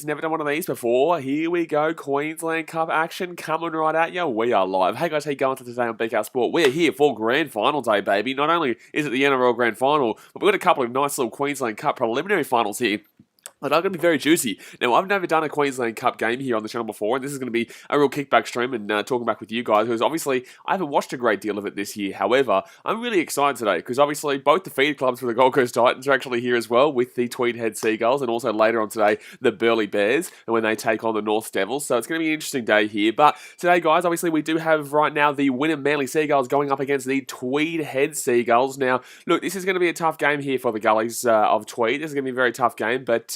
Never done one of these before. Here we go, Queensland Cup action coming right at you. We are live. Hey guys, how you going today on BKR Sport? We're here for Grand Final Day, baby. Not only is it the NRL Grand Final, but we've got a couple of nice little Queensland Cup preliminary finals here that are going to be very juicy. Now, I've never done a Queensland Cup game here on the channel before, and this is going to be a real kickback stream and talking back with you guys, because obviously I haven't watched a great deal of it this year. However, I'm really excited today, because obviously both the feed clubs for the Gold Coast Titans are actually here as well, with the Tweed Heads Seagulls, and also later on today, the Burleigh Bears, and when they take on the North Devils. So it's going to be an interesting day here. But today, guys, obviously we do have right now the Wynnum Manly Seagulls going up against the Tweed Heads Seagulls. Now, look, this is going to be a tough game here for the Gullies of Tweed. This is going to be a very tough game, but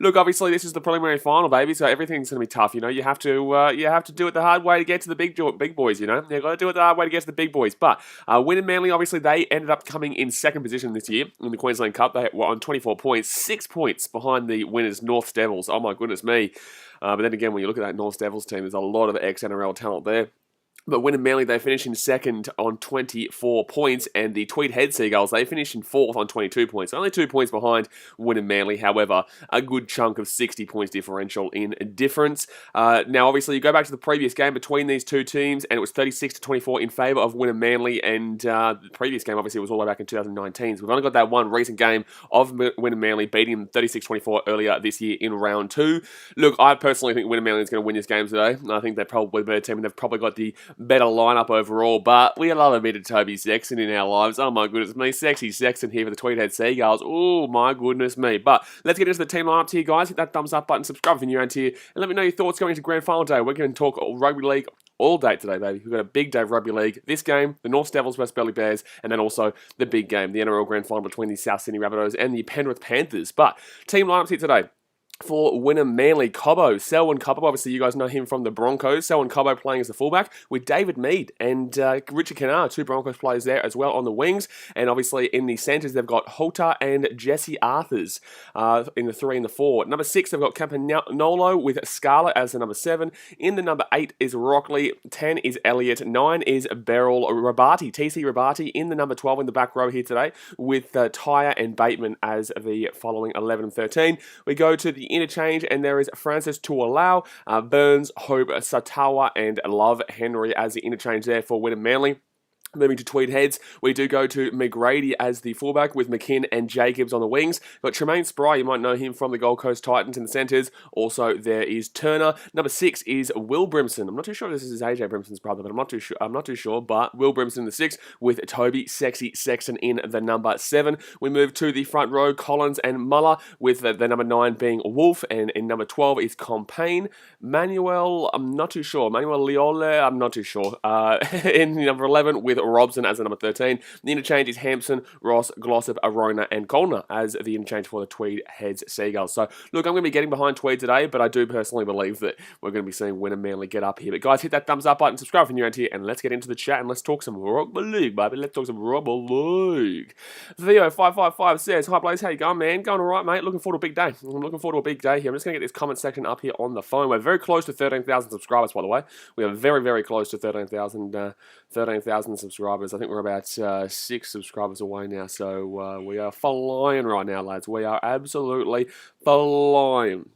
look, obviously this is the preliminary final, baby, so everything's going to be tough. You know, you have to do it the hard way to get to the big boys. You know, you've got to do it the hard way to get to the big boys. But Wynnum Manly, obviously, they ended up coming in second position this year in the Queensland Cup. They were on 24 points, 6 points behind the winners, North Devils. Oh my goodness me! But then again, when you look at that North Devils team, there's a lot of ex-NRL talent there. But Wynnum Manly, they finished in second on 24 points, and the Tweed Heads Seagulls, they finished in fourth on 22 points. Only 2 points behind Wynnum Manly, however, a good chunk of 60 points differential in difference. Now, obviously, you go back to the previous game between these two teams, and it was 36-24 in favour of Wynnum Manly, and the previous game, obviously, was all the way back in 2019. So we've only got that one recent game of Wynnum Manly beating them 36-24 earlier this year in round 2. Look, I personally think Wynnum Manly is going to win this game today. I think they're probably the better team, and they've probably got the better lineup overall, but we love a bit of Toby Sexton in our lives. Oh my goodness me, sexy Sexton here for the Tweed Heads Seagulls. Oh my goodness me. But let's get into the team lineups here, guys. Hit that thumbs up button, subscribe if you're new around here, and let me know your thoughts going into Grand Final Day. We're going to talk Rugby League all day today, baby. We've got a big day of Rugby League. This game, the North Devils vs Burleigh Bears, and then also the big game, the NRL Grand Final between the South Sydney Rabbitohs and the Penrith Panthers. But team lineups here today. For Wynnum Manly, Cobbo, Selwyn Cobbo, obviously you guys know him from the Broncos. Selwyn Cobbo playing as the fullback with David Mead and Richard Kennard, two Broncos players there as well on the wings. And obviously in the centres they've got Holter and Jesse Arthurs in the 3 and the 4. Number 6 they've got Campanolo with Scarlett as the number 7. In the number 8 is Rockley, 10 is Elliott, 9 is Beryl Rabati, TC Rabati in the number 12 in the back row here today with Tyre and Bateman as the following 11 and 13. We go to the interchange, and there is Francis Tuolau, Burns, Hope, Satawa, and Love Henry as the interchange there for Wynnum Manly. Moving to Tweed Heads, we do go to McGrady as the fullback with McKinn and Jacobs on the wings. Got Tremaine Spry, you might know him from the Gold Coast Titans in the centres. Also, there is Turner. Number 6 is Will Brimson. I'm not too sure if this is AJ Brimson's brother, but I'm not too sure. But Will Brimson in the 6 with Toby Sexy Sexton in the number 7. We move to the front row, Collins and Muller with the number 9 being Wolf, and in number 12 is Compain. Manuel, I'm not too sure. Manuel Liole, I'm not too sure. In number 11 with Robson as the number 13. The interchange is Hampson, Ross, Glossop, Arona, and Colner as the interchange for the Tweed Heads Seagulls. So, look, I'm going to be getting behind Tweed today, but I do personally believe that we're going to be seeing Wynnum Manly get up here. But guys, hit that thumbs up button, subscribe if you're new around here, and let's get into the chat and let's talk some Rugby League, baby. Let's talk some Rugby League. Theo555 says, hi Blaze, how you going, man? Going alright, mate. Looking forward to a big day. I'm looking forward to a big day here. I'm just going to get this comment section up here on the phone. We're very close to 13,000 subscribers, by the way. We are very, very close to 13,000 subscribers. I think we're about 6 subscribers away now, so we are flying right now, lads. We are absolutely flying.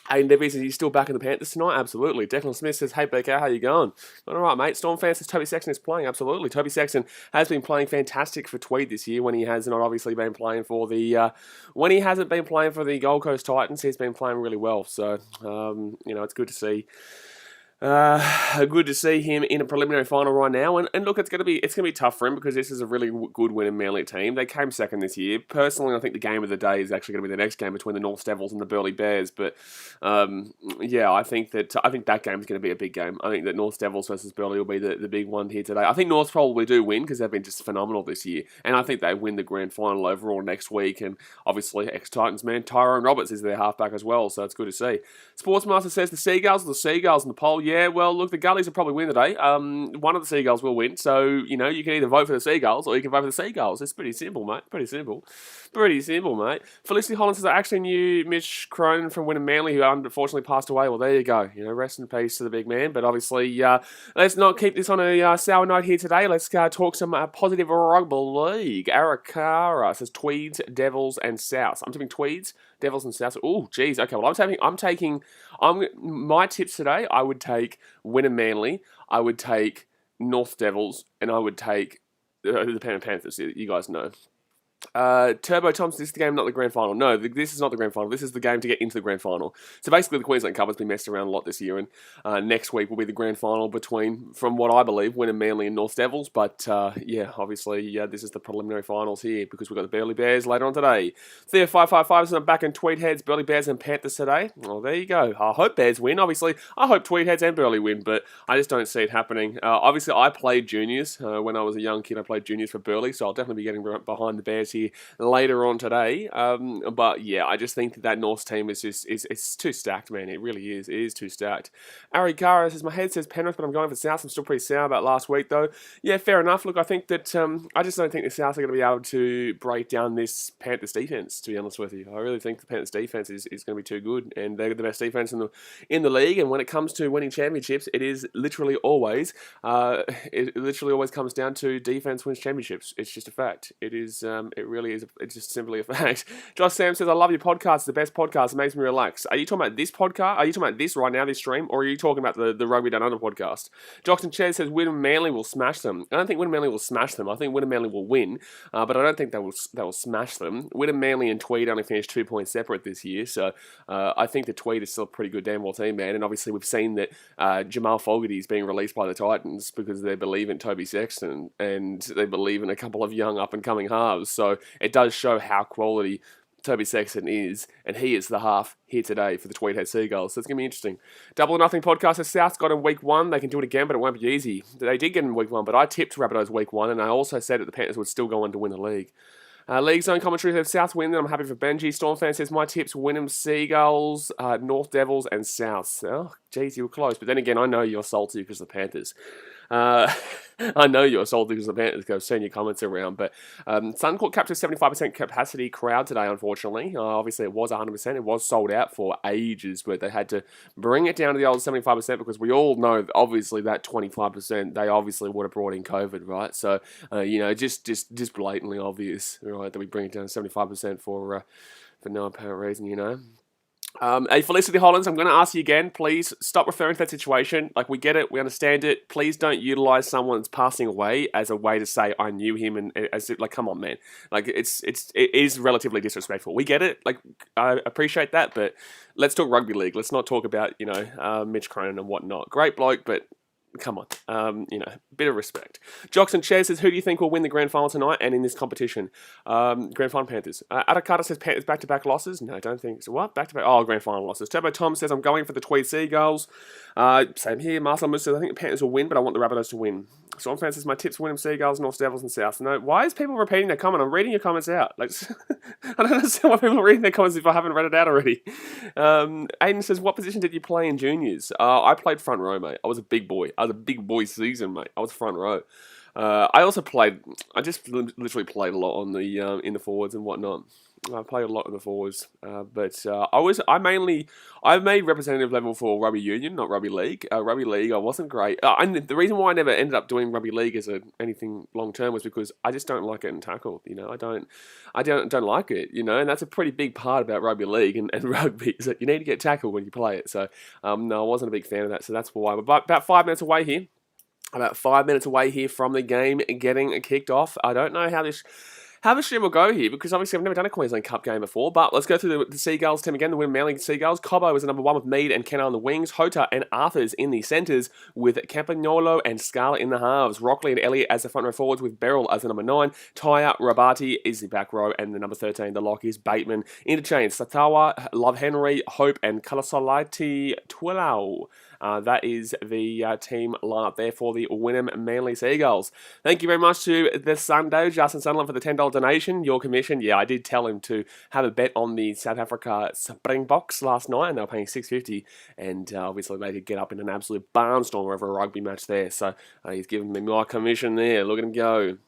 Aiden Debbie says he's still back in the Panthers tonight. Absolutely. Declan Smith says, hey, BK, how you going? All right, mate. Storm fan says Toby Sexton is playing. Absolutely. Toby Sexton has been playing fantastic for Tweed this year when he has not obviously been playing for the... when he hasn't been playing for the Gold Coast Titans, he's been playing really well. So, you know, it's good to see... good to see him in a preliminary final right now, and look, it's gonna be tough for him because this is a really good Wynnum Manly team. They came second this year. Personally, I think the game of the day is actually going to be the next game between the North Devils and the Burleigh Bears. But yeah, I think that game is going to be a big game. I think that North Devils versus Burleigh will be the big one here today. I think North probably do win because they've been just phenomenal this year, and I think they win the grand final overall next week. And obviously, ex-Titans man Tyrone Roberts is their halfback as well, so it's good to see. Sportsmaster says the Seagulls in the poll. Yeah, well, look, the Gullies will probably win today. One of the Seagulls will win. So, you know, you can either vote for the Seagulls or you can vote for the Seagulls. It's pretty simple, mate. Pretty simple, mate. Felicity Holland says, I actually knew Mitch Cronin from Wynnum Manly, who unfortunately passed away. Well, there you go. You know, rest in peace to the big man. But obviously, let's not keep this on a sour note here today. Let's talk some positive Rugby League. Arakara says Tweeds, Devils, and Souths. I'm tipping Tweeds. Devils and Souths. Oh, geez. Okay, well, my tips today, I would take Wynnum Manly, I would take North Devils, and I would take the Penrith Panthers. You guys know. Turbo Thompson, this is the game, not the grand final. No, this is not the grand final. This is the game to get into the grand final. So basically, the Queensland Cup has been messed around a lot this year, and next week will be the grand final between, from what I believe, Wynnum Manly and North Devils. But obviously, this is the preliminary finals here because we've got the Burleigh Bears later on today. Theo 555 I'm back in Tweed Heads, Burleigh Bears and Panthers today. Well, there you go. I hope Bears win. Obviously, I hope Tweed Heads and Burleigh win, but I just don't see it happening. Obviously, I played juniors when I was a young kid. I played juniors for Burleigh, so I'll definitely be getting behind the Bears here later on today. But yeah, I just think that North team is just it's too stacked, man. It really is. It is too stacked. Ari Gara says, my head says Penrith, but I'm going for South. I'm still pretty sour about last week, though. Yeah, fair enough. Look, I think that I just don't think the South are going to be able to break down this Panthers defense, to be honest with you. I really think the Panthers defense is going to be too good, and they're the best defense in the league. And when it comes to winning championships, it is literally always comes down to defense wins championships. It's just a fact. It is. It really is. It's just simply a fact. Josh Sam says, I love your podcast. It's the best podcast. It makes me relax. Are you talking about this podcast? Are you talking about this right now, this stream? Or are you talking about the Rugby Down Under podcast? Joxon Ches says, Wynnum Manly will smash them. I don't think Wynnum Manly will smash them. I think Wynnum Manly will win. But I don't think they will smash them. Wynnum Manly and Tweed only finished 2 points separate this year. So I think the Tweed is still a pretty good damn well team, man. And obviously we've seen that Jamal Fogarty is being released by the Titans because they believe in Toby Sexton and they believe in a couple of young up-and-coming halves. So it does show how quality Toby Sexton is, and he is the half here today for the Tweed Heads Seagulls. So it's going to be interesting. Double or Nothing podcast. The South's got in week 1. They can do it again, but it won't be easy. They did get in week 1, but I tipped Rabbitohs week 1, and I also said that the Panthers would still go on to win the league. League Zone commentary says South win, then I'm happy for Benji. Stormfan says my tips, Wynnum Seagulls, North Devils, and Souths. Oh, geez, you were close. But then again, I know you're salty because of the Panthers. I know you're salty because of the Panthers, because I've seen your comments around. But Suncorp captured 75% capacity crowd today, unfortunately. Obviously, it was 100%. It was sold out for ages, but they had to bring it down to the old 75% because we all know, obviously, that 25%, they obviously would have brought in COVID, right? So, just blatantly obvious, right, that we bring it down to 75% for no apparent reason, Hey, Felicity Hollins, I'm going to ask you again, please stop referring to that situation. Like, we get it, we understand it. Please don't utilize someone's passing away as a way to say, I knew him, and as if, like, come on, man. Like, it is relatively disrespectful. We get it. Like, I appreciate that, but let's talk rugby league. Let's not talk about, Mitch Cronin and whatnot. Great bloke, but come on, bit of respect. Joxon Ches says, who do you think will win the grand final tonight and in this competition? Grand final Panthers. Atakata says Panthers back-to-back losses. No, I don't think so. What? Back-to-back? Oh, grand final losses. Turbo Tom says, I'm going for the Tweed Seagulls. Same here. Marcel Moose says, I think the Panthers will win, but I want the Rabbitohs to win. Stormfan says, my tips, Wynnum Seagulls, North Devils, and South. No, why is people repeating their comment? I'm reading your comments out. Like, I don't understand why people are reading their comments if I haven't read it out already. Aiden says, what position did you play in juniors? I played front row, mate. I was a big boy. I was a big boy season, mate. I was front row. I just literally played a lot on the in the forwards and whatnot. I played a lot in the forwards, but I made representative level for Rugby Union, not Rugby League. Rugby League, I wasn't great. And the reason why I never ended up doing Rugby League as anything long term was because I just don't like getting tackled. I don't like it. And that's a pretty big part about Rugby League and rugby is that you need to get tackled when you play it. So no, I wasn't a big fan of that. So that's why. But about 5 minutes away here. About 5 minutes away here from the game getting kicked off. I don't know how this stream will go here because obviously I've never done a Queensland Cup game before. But let's go through the Seagulls team again. The Wynnum Manly Seagulls. Cobbo is the number 1 with Mead and Kenner on the wings. Hota and Arthurs in the centres with Campagnolo and Scala in the halves. Rockley and Elliott as the front row forwards with Beryl as the number 9. Tyre Rabati is the back row and the number 13. The lock is Bateman. Interchange Satawa, Love Henry, Hope and Kalasolati Twilau. That is the team lineup there for the Wynnum Manly Seagulls. Thank you very much to the Sunday, Justin Sunderland, for the $10 donation. Your commission, yeah, I did tell him to have a bet on the South Africa Springboks last night, and they were paying $6.50, and obviously they could get up in an absolute barnstorm over a rugby match there. So he's giving me my commission there. Look at him go.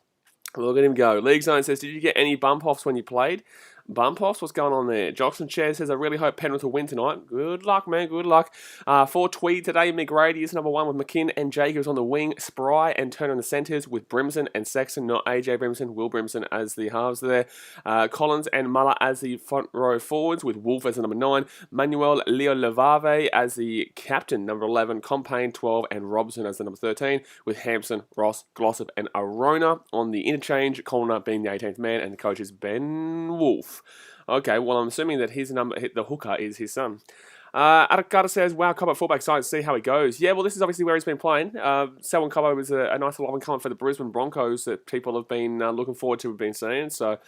Look at him go. League Zone says, did you get any bump offs when you played? Bumpoffs, what's going on there? Jockson Chair says, I really hope Penrith will win tonight. Good luck, man. Good luck. For Tweed today, McGrady is number 1 with McKinn and Jacobs on the wing. Spry and Turner in the centres with Brimson and Sexton, not AJ Brimson. Will Brimson as the halves there. Collins and Muller as the front row forwards with Wolf as the number 9. Manuel Leo Levave as the captain, number 11. Compayne, 12. And Robson as the number 13 with Hampson, Ross, Glossop and Arona on the interchange. Corner being the 18th man and the coach is Ben Wolf. Okay, well, I'm assuming that his number, the hooker, is his son. Adakata says, wow, Cobbo fullback side, see how he goes. Yeah, well, this is obviously where he's been playing. Selwyn Cobbo was a nice little up-and-coming for the Brisbane Broncos that people have been looking forward to, have been seeing. So,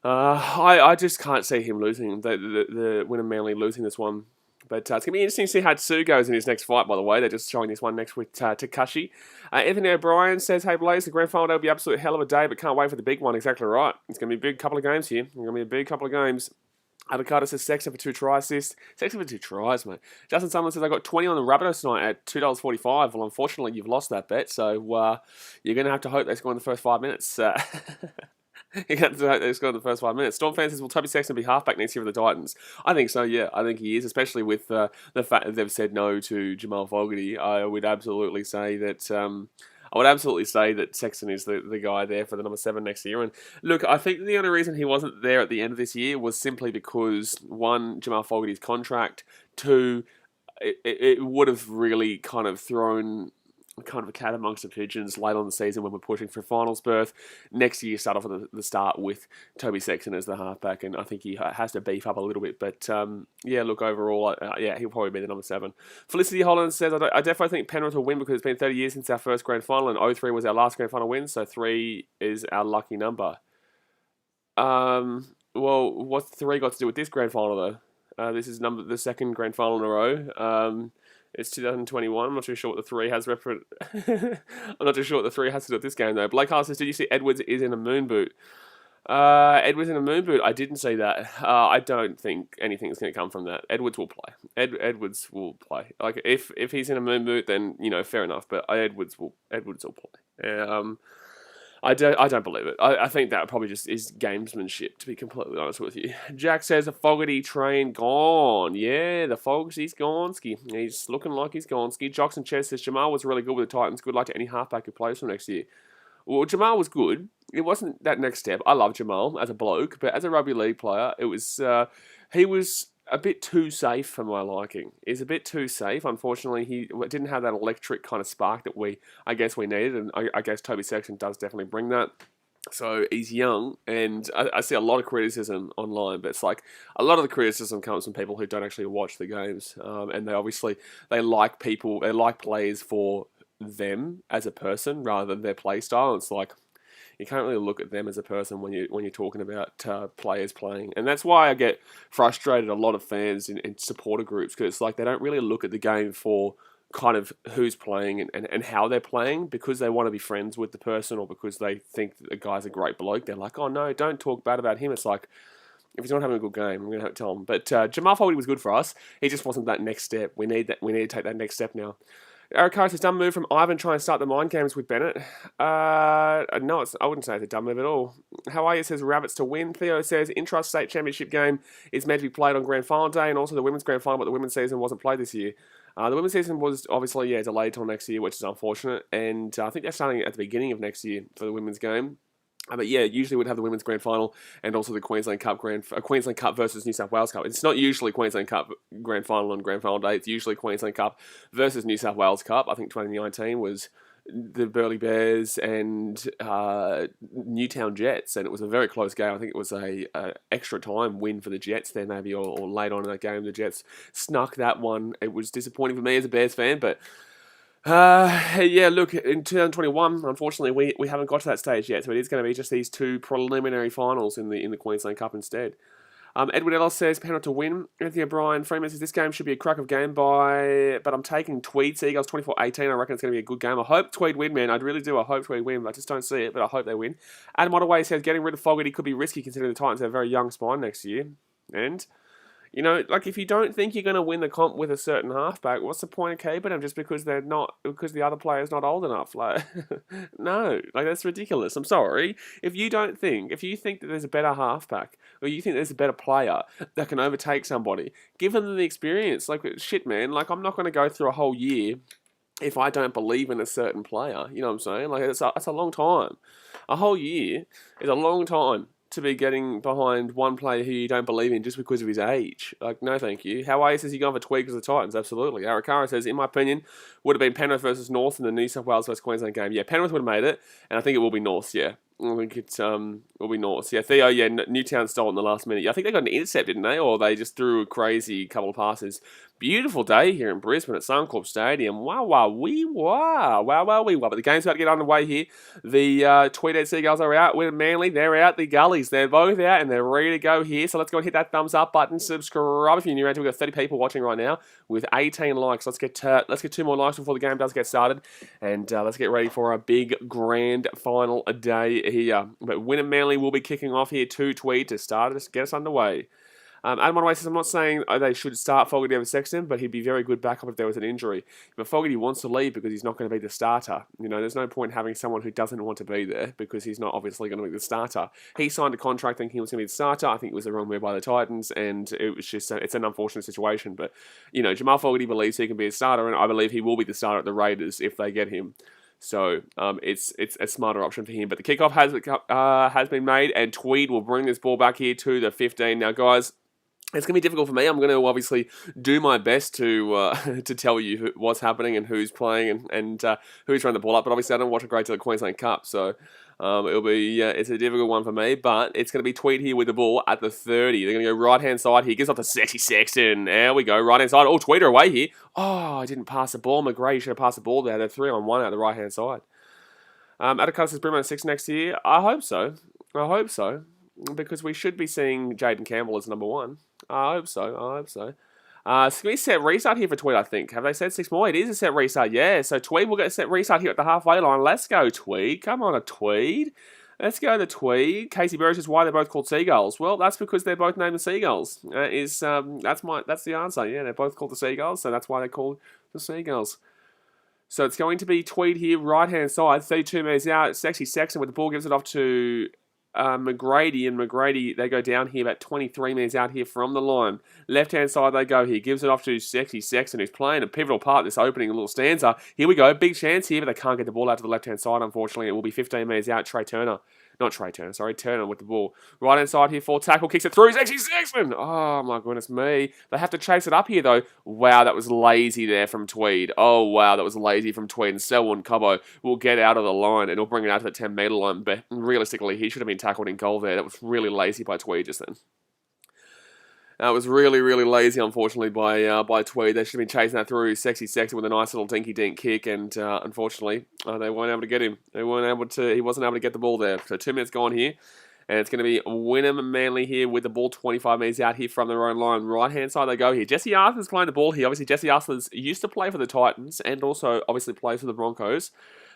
I just can't see him losing, the Wynnum Manly losing this one. But it's going to be interesting to see how Tsu goes in his next fight, by the way. They're just showing this one next with Takashi. Anthony O'Brien says, hey, Blaze, the grand final day will be an absolute hell of a day, but can't wait for the big one. Exactly right. It's going to be a big couple of games here. It's going to be a big couple of games. Adakata says, Sexton for 2 try assists. Sexton for 2 tries, mate. Justin Summerlin says, I got 20 on the Rabbitohs tonight at $2.45. Well, unfortunately, you've lost that bet, so you're going to have to hope they score in the first 5 minutes. You have to hope they score in the first 5 minutes. Storm fans says, will Toby Sexton be halfback next year for the Titans? I think so, yeah. I think he is, especially with the fact that they've said no to Jamal Fogarty. I would absolutely say that Sexton is the guy there for the number 7 next year. And look, I think the only reason he wasn't there at the end of this year was simply because, 1, Jamal Fogarty's contract, 2, it would have really kind of thrown kind of a cat amongst the pigeons late on in the season when we're pushing for finals berth. Next year, start off at the start with Toby Sexton as the halfback, and I think he has to beef up a little bit. But yeah, look, overall, he'll probably be the number 7. Felicity Holland says, I definitely think Penrith will win because it's been 30 years since our first grand final, and 03 was our last grand final win, so 3 is our lucky number. Well, what's 3 got to do with this grand final, though? This is the second grand final in a row. It's 2021. I'm not too sure what the 3 has. I'm not too sure what the 3 has to do with this game, though. Blake Hart says, did you see Edwards is in a moon boot? Edwards in a moon boot? I didn't see that. I don't think anything's going to come from that. Edwards will play. Edwards will play. Like, if he's in a moon boot, then, fair enough. But Edwards will play. I don't believe it. I think that probably just is gamesmanship, to be completely honest with you. Jack says, the Fogarty train gone. Yeah, the Fogarty's gone. He's looking like he's gone. Jockson Chess says, Jamal was really good with the Titans. Good luck to any halfback who plays for next year. Well, Jamal was good. It wasn't that next step. I love Jamal as a bloke, but as a rugby league player, it was he was a bit too safe for my liking. He's a bit too safe. Unfortunately, he didn't have that electric kind of spark that I guess we needed, and I guess Toby Sexton does definitely bring that. So he's young, and I see a lot of criticism online, but it's like a lot of the criticism comes from people who don't actually watch the games, and they like players for them as a person rather than their play style. It's like, you can't really look at them as a person when you're talking about players playing. And that's why I get frustrated, a lot of fans in supporter groups, because it's like they don't really look at the game for kind of who's playing and how they're playing, because they want to be friends with the person or because they think that the guy's a great bloke. They're like, oh no, don't talk bad about him. It's like, if he's not having a good game, I'm going to have to tell him. But Jamal Fogarty was good for us. He just wasn't that next step. We need to take that next step now. Eric Harris has done a move from Ivan trying to start the mind games with Bennett. No, I wouldn't say it's a dumb move at all. Hawaii says Rabbits to win. Theo says intrastate championship game is meant to be played on grand final day, and also the women's grand final, but the women's season wasn't played this year. The women's season was obviously delayed till next year, which is unfortunate, and I think they're starting at the beginning of next year for the women's game. But yeah, usually we'd have the women's grand final and also the Queensland Cup Queensland Cup versus New South Wales Cup. It's not usually Queensland Cup grand final on grand final day. It's usually Queensland Cup versus New South Wales Cup. I think 2019 was the Burleigh Bears and Newtown Jets, and it was a very close game. I think it was a extra time win for the Jets there, maybe, or late on in that game. The Jets snuck that one. It was disappointing for me as a Bears fan, but yeah, look, in 2021, unfortunately, we haven't got to that stage yet, so it is going to be just these 2 preliminary finals in the Queensland Cup instead. Edward Ellis says, Penrith to win. Anthony O'Brien, Freeman says, this game should be a crack of game but I'm taking Tweed Seagulls 24-18. I reckon it's going to be a good game. I hope Tweed win, man. I really do. I hope Tweed win. I just don't see it, but I hope they win. Adam Ottaway says, getting rid of Fogarty could be risky considering the Titans have a very young spine next year. And You know, like if you don't think you're going to win the comp with a certain halfback, what's the point of keeping them just because because the other player's not old enough? Like, no, like that's ridiculous. I'm sorry. If you think that there's a better halfback or you think there's a better player that can overtake somebody, give them the experience. Like, shit, man. Like, I'm not going to go through a whole year if I don't believe in a certain player. You know what I'm saying? Like, it's a long time. A whole year is a long time to be getting behind one player who you don't believe in just because of his age. Like, no thank you. How are you? Says he gone for Tweed because of the Titans? Absolutely. Arakara says, in my opinion, would have been Penrith versus North in the New South Wales versus Queensland game. Yeah, Penrith would have made it, and I think it will be North, yeah. I think it will be North. Yeah, Theo, yeah, Newtown stole in the last minute. Yeah, I think they got an intercept, didn't they? Or they just threw a crazy couple of passes. Beautiful day here in Brisbane at Suncorp Stadium. Wow, wow, wee, wow. Wow, wow, wee, wow. But the game's about to get underway here. The Tweed Heads Seagulls are out. Wynnum Manly, they're out. The Gullies, they're both out and they're ready to go here. So let's go and hit that thumbs up button. Subscribe if you're new around. We've got 30 people watching right now with 18 likes. Let's get 2 more likes before the game does get started. And let's get ready for a big grand final day here. But Wynnum Manly will be kicking off here to Tweed to start us, get us underway. Adam Monaway says, I'm not saying they should start Fogarty over Sexton, but he'd be very good backup if there was an injury. But Fogarty wants to leave because he's not going to be the starter. You know, there's no point having someone who doesn't want to be there because he's not obviously going to be the starter. He signed a contract thinking he was going to be the starter. I think it was the wrong move by the Titans, and it was just it's an unfortunate situation. But, you know, Jamal Fogarty believes he can be a starter, and I believe he will be the starter at the Raiders if they get him. So it's a smarter option for him. But the kickoff has been made, and Tweed will bring this ball back here to the 15. Now, guys, it's going to be difficult for me. I'm going to obviously do my best to to tell you what's happening and who's playing and who's throwing the ball up. But obviously, I don't watch a great deal of the Queensland Cup, so it'll be it's a difficult one for me. But it's going to be Tweed here with the ball at the 30. They're going to go right hand side here. Gives off to Sexy Sexton. There we go, right hand side. Oh, Tweed are away here. Oh, I didn't pass the ball. McGray should have passed the ball there. They're 3-on-1 out the right hand side. Atticus says Brimmer 6 next year. I hope so. Because we should be seeing Jaden Campbell as number 1. I hope so. So can we set restart here for Tweed, I think? Have they said 6 more? It is a set restart, yeah. So Tweed will get a set restart here at the halfway line. Let's go, Tweed. Come on, a Tweed. Let's go to Tweed. Casey Burris says, why they're both called Seagulls? Well, that's because they're both named the Seagulls. That's the answer. Yeah, they're both called the Seagulls, so that's why they're called the Seagulls. So it's going to be Tweed here, right-hand side, 32 metres out. Sexy Sexton with the ball, gives it off to McGrady, and McGrady, they go down here about 23 metres out here from the line. Left-hand side they go here. Gives it off to Sexy Sexton, who's playing a pivotal part in this opening little stanza. Here we go. Big chance here, but they can't get the ball out to the left-hand side, unfortunately. It will be 15 metres out. Turner with the ball. Right-hand side here, full tackle, kicks it through. Sexy Sexton! Oh, my goodness me. They have to chase it up here, though. Wow, that was lazy there from Tweed. Oh, wow, that was lazy from Tweed. And Selwyn Cobbo will get out of the line, and he'll bring it out to the 10-metre line. But realistically, he should have been tackled in goal there. That was really lazy by Tweed just then. It was really, really lazy, unfortunately, by Tweed. They should have been chasing that through. Sexy Sexton with a nice little dinky-dink kick, and unfortunately, they weren't able to get him. He wasn't able to get the ball there. So 2 minutes gone here, and it's going to be Wynnum Manly here with the ball 25 metres out here from their own line. Right-hand side they go here. Jesse Arthur's playing the ball here. Obviously, Jesse Arthur's used to play for the Titans and also obviously plays for the Broncos.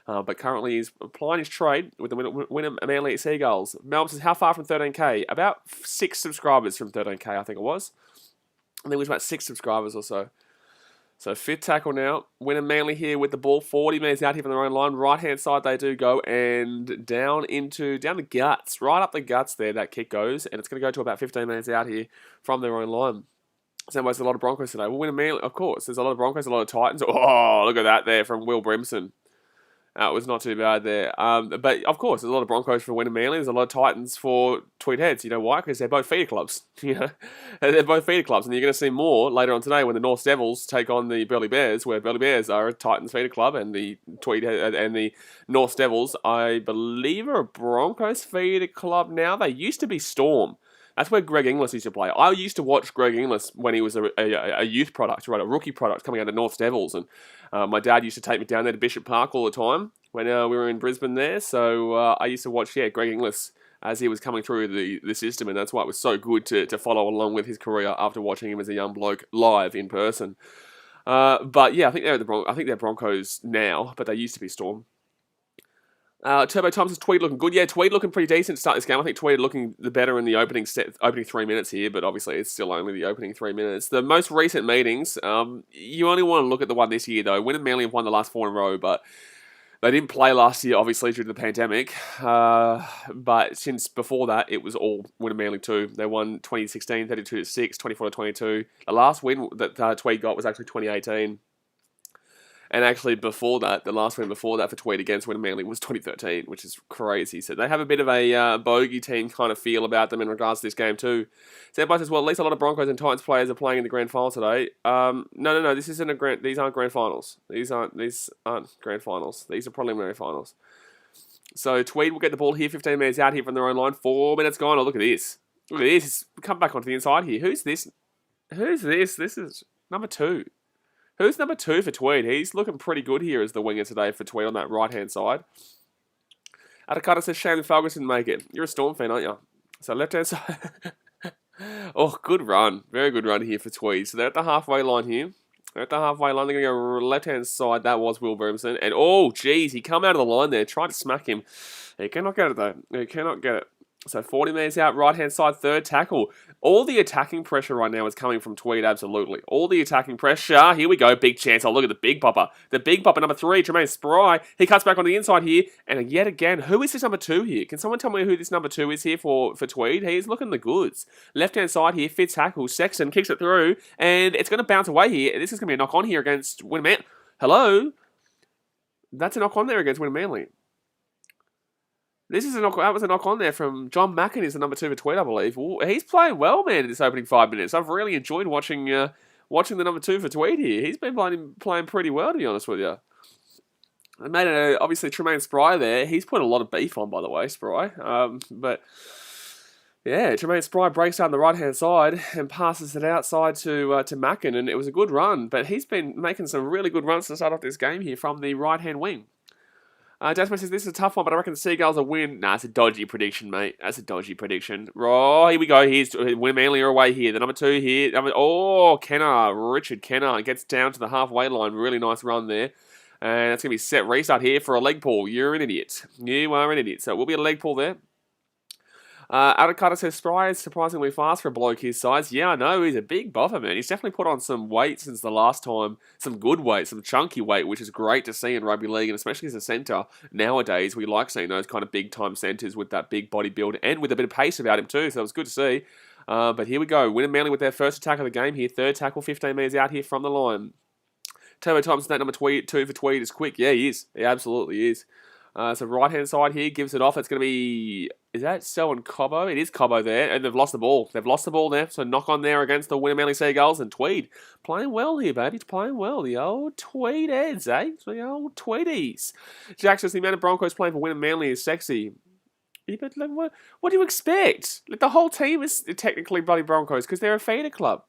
But currently he's applying his trade with the Wynnum Manly Seagulls. Melbourne says, how far from 13k? About 6 subscribers from 13k, I think it was. I think it was about 6 subscribers or so. So 5th tackle now. Wynnum Manly here with the ball. 40 metres out here from their own line. Right-hand side they do go and down the guts. Right up the guts there, that kick goes. And it's going to go to about 15 metres out here from their own line. So there's a lot of Broncos today. Well, Wynnum Manly, of course. There's a lot of Broncos, a lot of Titans. Oh, look at that there from Will Brimson. It was not too bad there. But, of course, there's a lot of Broncos for Wynnum Manly. There's a lot of Titans for Tweed Heads. You know why? Because they're both feeder clubs. You know, they're both feeder clubs. And you're going to see more later on today when the North Devils take on the Burleigh Bears, where Burleigh Bears are a Titans feeder club and the North Devils, I believe, are a Broncos feeder club now. They used to be Storm. That's where Greg Inglis used to play. I used to watch Greg Inglis when he was a youth product, right, a rookie product coming out of North Devils. And my dad used to take me down there to Bishop Park all the time when we were in Brisbane there. So I used to watch, Greg Inglis as he was coming through the system. And that's why it was so good to follow along with his career after watching him as a young bloke live in person. But yeah, I think they're Broncos now, but they used to be Storm. Turbo Thompson's Tweed looking good. Yeah, Tweed looking pretty decent to start this game. I think Tweed looking the better in the opening 3 minutes here, but obviously it's still only the opening 3 minutes. The most recent meetings, you only want to look at the one this year though. Wynnum Manly have won the last 4 in a row, but they didn't play last year, obviously, due to the pandemic. But since before that, it was all Wynnum Manly 2. They won 2016, 32-6, 24-22. The last win that Tweed got was actually 2018. And actually, before that, the last win before that for Tweed against Wynnum Manly was 2013, which is crazy. So they have a bit of a bogey team kind of feel about them in regards to this game too. Sandby says, well, at least a lot of Broncos and Titans players are playing in the grand final today. No. This isn't a grand. These aren't grand finals. These aren't grand finals. These are preliminary finals. So Tweed will get the ball here, 15 minutes out here from their own line. 4 minutes gone. Oh, look at this. Look at this. Come back onto the inside here. Who's this? Who's this? This is number 2. Who's number 2 for Tweed? He's looking pretty good here as the winger today for Tweed on that right-hand side. Atakata says, shame the Falcons didn't make it. You're a Storm fan, aren't you? So left-hand side. Oh, good run. Very good run here for Tweed. So they're at the halfway line here. They're at the halfway line. They're going to go left-hand side. That was Will Brimson. And, oh, geez, he come out of the line there. Tried to smack him. He cannot get it, though. He cannot get it. So 40 minutes out, right-hand side, third tackle. All the attacking pressure right now is coming from Tweed, absolutely. All the attacking pressure. Here we go, big chance. Oh, look at the big popper. The big popper, number 3, Tremaine Spry. He cuts back on the inside here. And yet again, who is this number 2 here? Can someone tell me who this number 2 is here for Tweed? He's looking the goods. Left-hand side here, fifth tackle. Sexton kicks it through. And it's going to bounce away here. This is going to be a knock-on here against Wynnum Manly. Hello? That's a knock-on there against Wynnum Manly. This is that was a knock on there from John Mackin, is the number 2 for Tweed, I believe. Ooh, he's playing well, man, in this opening 5 minutes. I've really enjoyed watching the number 2 for Tweed here. He's been playing pretty well, to be honest with you. I made obviously Tremaine Spry there. He's put a lot of beef on, by the way, Spry. But yeah, Tremaine Spry breaks down the right-hand side and passes it outside to Mackin, and it was a good run. But he's been making some really good runs to start off this game here from the right-hand wing. Desmond says, this is a tough one, but I reckon the Seagulls will win. Nah, it's a dodgy prediction, mate. That's a dodgy prediction. Oh, here we go. Here's Wynnum Manly are away here. The number 2 here. Richard Kenner gets down to the halfway line. Really nice run there. And it's going to be set restart here for a leg pull. You're an idiot. You are an idiot. So it will be a leg pull there. Atakata says, Spry is surprisingly fast for a bloke his size. Yeah, I know. He's a big buffer, man. He's definitely put on some weight since the last time. Some good weight, some chunky weight, which is great to see in rugby league, and especially as a centre. Nowadays, we like seeing those kind of big-time centres with that big body build and with a bit of pace about him too, so it was good to see. But here we go. Wynnum Manly with their first attack of the game here. Third tackle, 15 metres out here from the line. Turbo Thompson, that number 2 for Tweed is quick. Yeah, he is. He absolutely is. So right-hand side here gives it off. It's going to be... Is that Selwyn Cobbo? It is Cobbo there. And they've lost the ball. They've lost the ball there. So knock on there against the Wynnum Manly Seagulls. And Tweed playing well here, baby. It's playing well. The old Tweed Heads, eh? The old Tweedies. Jack says the amount of Broncos playing for Wynnum Manly is sexy. Yeah, but what do you expect? Like, the whole team is technically bloody Broncos because they're a feeder club.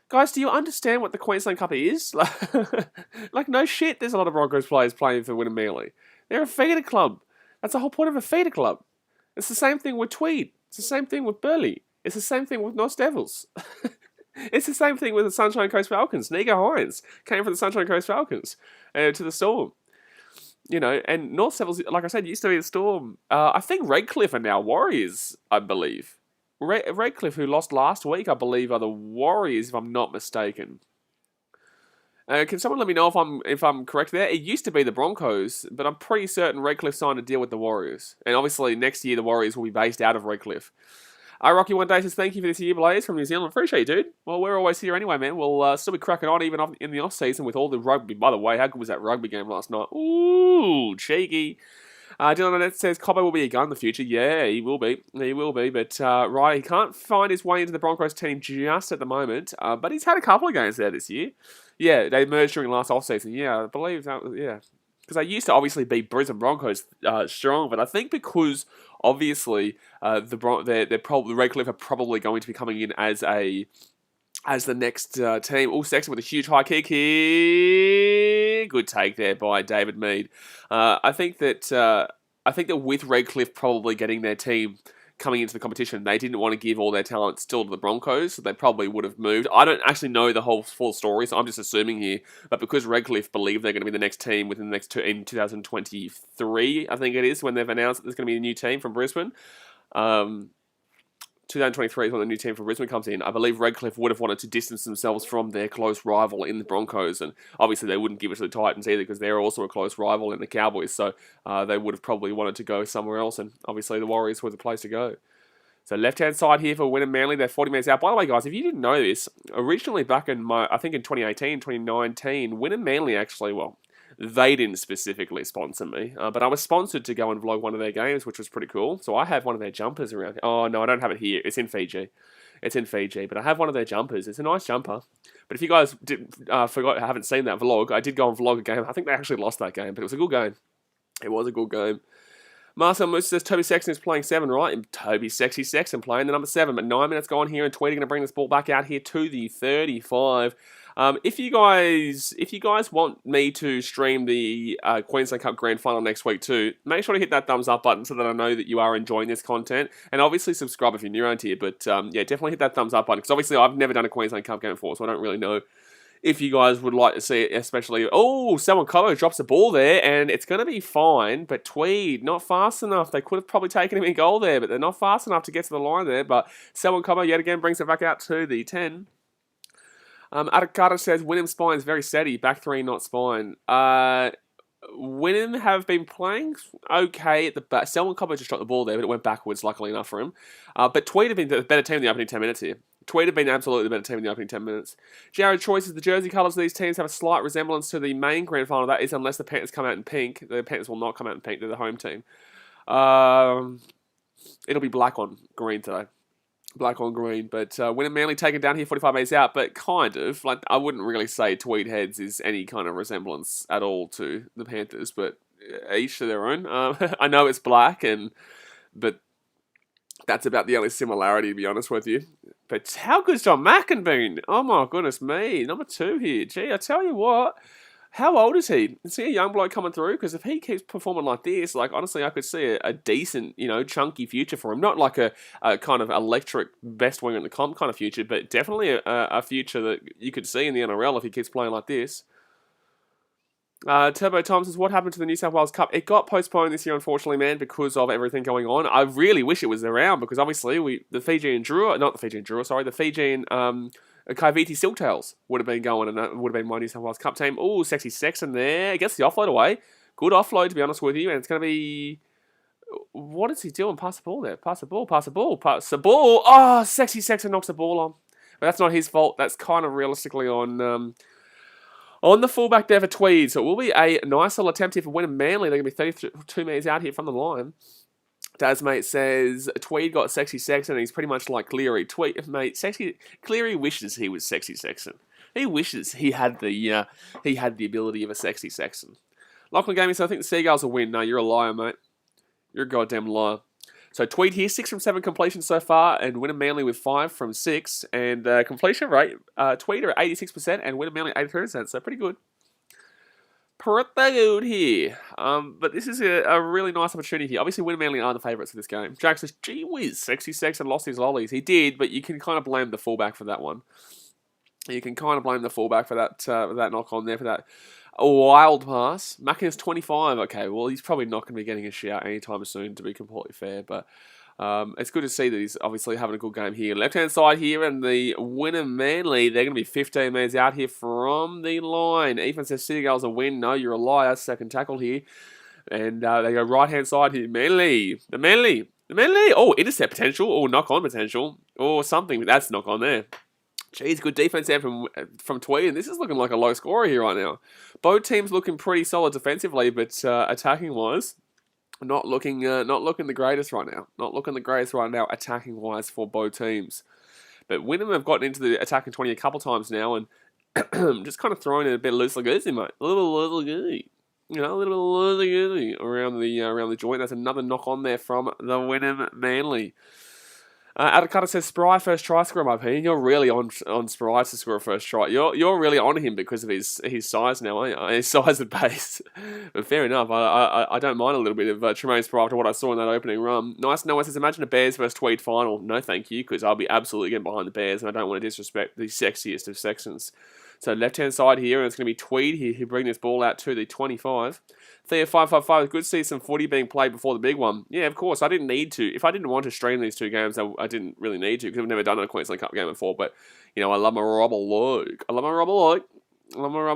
Guys, do you understand what the Queensland Cup is? Like, no shit, there's a lot of Broncos players playing for Wynnum Manly. They're a feeder club. That's the whole point of a feeder club. It's the same thing with Tweed. It's the same thing with Burleigh. It's the same thing with North Devils. It's the same thing with the Sunshine Coast Falcons. Nico Hines came from the Sunshine Coast Falcons to the Storm. You know, and North Devils, like I said, used to be the Storm. I think Redcliffe are now Warriors, I believe. Redcliffe, who lost last week, I believe, are the Warriors, if I'm not mistaken. Can someone let me know if I'm correct there? It used to be the Broncos, but I'm pretty certain Redcliffe signed a deal with the Warriors. And obviously, next year, the Warriors will be based out of Redcliffe. Rocky One Day says, thank you for this year, Blaze, from New Zealand. Appreciate you, dude. Well, we're always here anyway, man. We'll still be cracking on even in the off-season with all the rugby. By the way, how good was that rugby game last night? Ooh, cheeky. Dylan Annette says, Cobbo will be a gun in the future. Yeah, he will be. He will be. But, right, he can't find his way into the Broncos team just at the moment. But he's had a couple of games there this year. Yeah, they merged during last off-season. Yeah, I believe that was, yeah. Because they used to obviously be Brisbane Broncos strong, but I think because obviously the Redcliffe are probably going to be coming in as the next team. All Sexton with a huge high kick here. Good take there by David Mead. I think that with Redcliffe probably getting their team coming into the competition, they didn't want to give all their talent still to the Broncos, so they probably would have moved. I don't actually know the whole full story, so I'm just assuming here. But because Redcliffe believe they're going to be the next team within the next in 2023, I think it is, when they've announced that there's going to be a new team from Brisbane. 2023 is when the new team from Brisbane comes in. I believe Redcliffe would have wanted to distance themselves from their close rival in the Broncos, and obviously they wouldn't give it to the Titans either because they're also a close rival in the Cowboys, so they would have probably wanted to go somewhere else, and obviously the Warriors were the place to go. So left-hand side here for Wynnum Manly, they're 40 minutes out. By the way, guys, if you didn't know this, originally back in I think in 2018, 2019, Wynnum Manly actually, well, they didn't specifically sponsor me, but I was sponsored to go and vlog one of their games, which was pretty cool. So I have one of their jumpers around. Oh, no, I don't have it here. It's in Fiji. But I have one of their jumpers. It's a nice jumper. But if you guys haven't seen that vlog, I did go and vlog a game. I think they actually lost that game, but it was a good game. It was a good game. Marcel Moose says Toby Sexton is playing 7, right? And Toby Sexy Sexton playing the number 7. But 9 minutes gone here, and Tweed are going to bring this ball back out here to the 35. If you guys want me to stream the Queensland Cup Grand Final next week too, make sure to hit that thumbs up button so that I know that you are enjoying this content. And obviously subscribe if you're new around here. But yeah, definitely hit that thumbs up button because obviously I've never done a Queensland Cup game before, so I don't really know if you guys would like to see it, especially... Oh, Selwyn Cobbo drops the ball there, and it's going to be fine, but Tweed, not fast enough. They could have probably taken him in goal there, but they're not fast enough to get to the line there. But Selwyn Cobbo yet again brings it back out to the 10. Adakata says, Wynnum spine is very steady. Back 3, not spine. Wynnum have been playing okay at the back. Selwyn Cobbo just dropped the ball there, but it went backwards, luckily enough for him. But Tweed have been the better team in the opening 10 minutes here. Tweed have been absolutely the better team in the opening 10 minutes. Jared Troy says the jersey colours of these teams have a slight resemblance to the main grand final. That is, unless the Panthers come out in pink. The Panthers will not come out in pink. They're the home team. It'll be black on green today. Black on green. But Wynnum Manly taken down here, 45 days out. But kind of. Like, I wouldn't really say Tweed Heads is any kind of resemblance at all to the Panthers. But each to their own. I know it's black, but that's about the only similarity, to be honest with you. But how good's John Mackin been? Oh my goodness me. Number 2 here. Gee, I tell you what. How old is he? Is he a young bloke coming through? Because if he keeps performing like this, like honestly, I could see a decent, chunky future for him. Not like a kind of electric best winger in the comp kind of future, but definitely a future that you could see in the NRL if he keeps playing like this. Turbo Tom says, what happened to the New South Wales Cup? It got postponed this year, unfortunately, man, because of everything going on. I really wish it was around because obviously the Fijian Kaiviti Silktails would have been going, and that would have been my New South Wales Cup team. Oh, Sexy Sexton there. Gets the offload away. Good offload, to be honest with you, and it's going to be... What is he doing? Pass the ball there. Pass the ball. Oh, Sexy Sexton knocks the ball on. But that's not his fault. That's kind of realistically on the fullback there for Tweed. So it will be a nice little attempt here for Wynnum Manly. They're going to be 32 metres out here from the line. Dazmate says, Tweed got Sexy Sexton and he's pretty much like Cleary. Cleary wishes he was Sexy Sexton. He wishes he had the ability of a Sexy Sexton. Lachlan Gaming says, I think the Seagulls will win. No, you're a liar, mate. You're a goddamn liar. So Tweed here, 6 from 7 completions so far, and Wynnum Manly with 5 from 6. And completion rate, Tweed are at 86% and Wynnum Manly 83%, so pretty good. Pretty good here. But this is a really nice opportunity here. Obviously, Wynnum Manly are the favourites for this game. Jack says, gee whiz, Sexy Sexton lost his lollies. He did, but you can kind of blame the fullback for that one. You can kind of blame the fullback for that knock on there, for that wild pass. Mackin is 25. Okay, well, he's probably not going to be getting a shout anytime soon, to be completely fair. But it's good to see that he's obviously having a good game here. Left-hand side here, and the Wynnum Manly, they're going to be 15 metres out here from the line. Ethan says Seagulls a win. No, you're a liar. Second tackle here. And they go right-hand side here. Manly. The Manly. Oh, intercept potential. Oh, knock-on potential. Or something. That's knock-on there. Jeez, good defense there from Tweed. And this is looking like a low scorer here right now. Both teams looking pretty solid defensively, but attacking-wise, not looking the greatest right now. Not looking the greatest right now, attacking-wise, for both teams. But Wynnum have gotten into the attacking 20 a couple times now, and just kind of throwing it a bit loosey-goosey, mate. A little loosey-goosey. A little bit loosey-goosey around the joint. That's another knock on there from the Wynnum Manly. Adakata says Spry first try scorer, my opinion. You're really on Spry to score a first try. You're really on him because of his size now, aren't you? His size and pace. But fair enough. I don't mind a little bit of Tremaine Spry after what I saw in that opening run. Nice. No one says imagine a Bears versus Tweed final. No, thank you, because I'll be absolutely getting behind the Bears, and I don't want to disrespect the sexiest of sections. So left-hand side here, and it's going to be Tweed here who bring this ball out to the 25. Thea 555, good to see some footy being played before the big one. Yeah, of course, I didn't need to. If I didn't want to stream these two games, I didn't really need to, because I've never done a Queensland Cup game before. But, you know, I love my Rubber League. I love my Rubber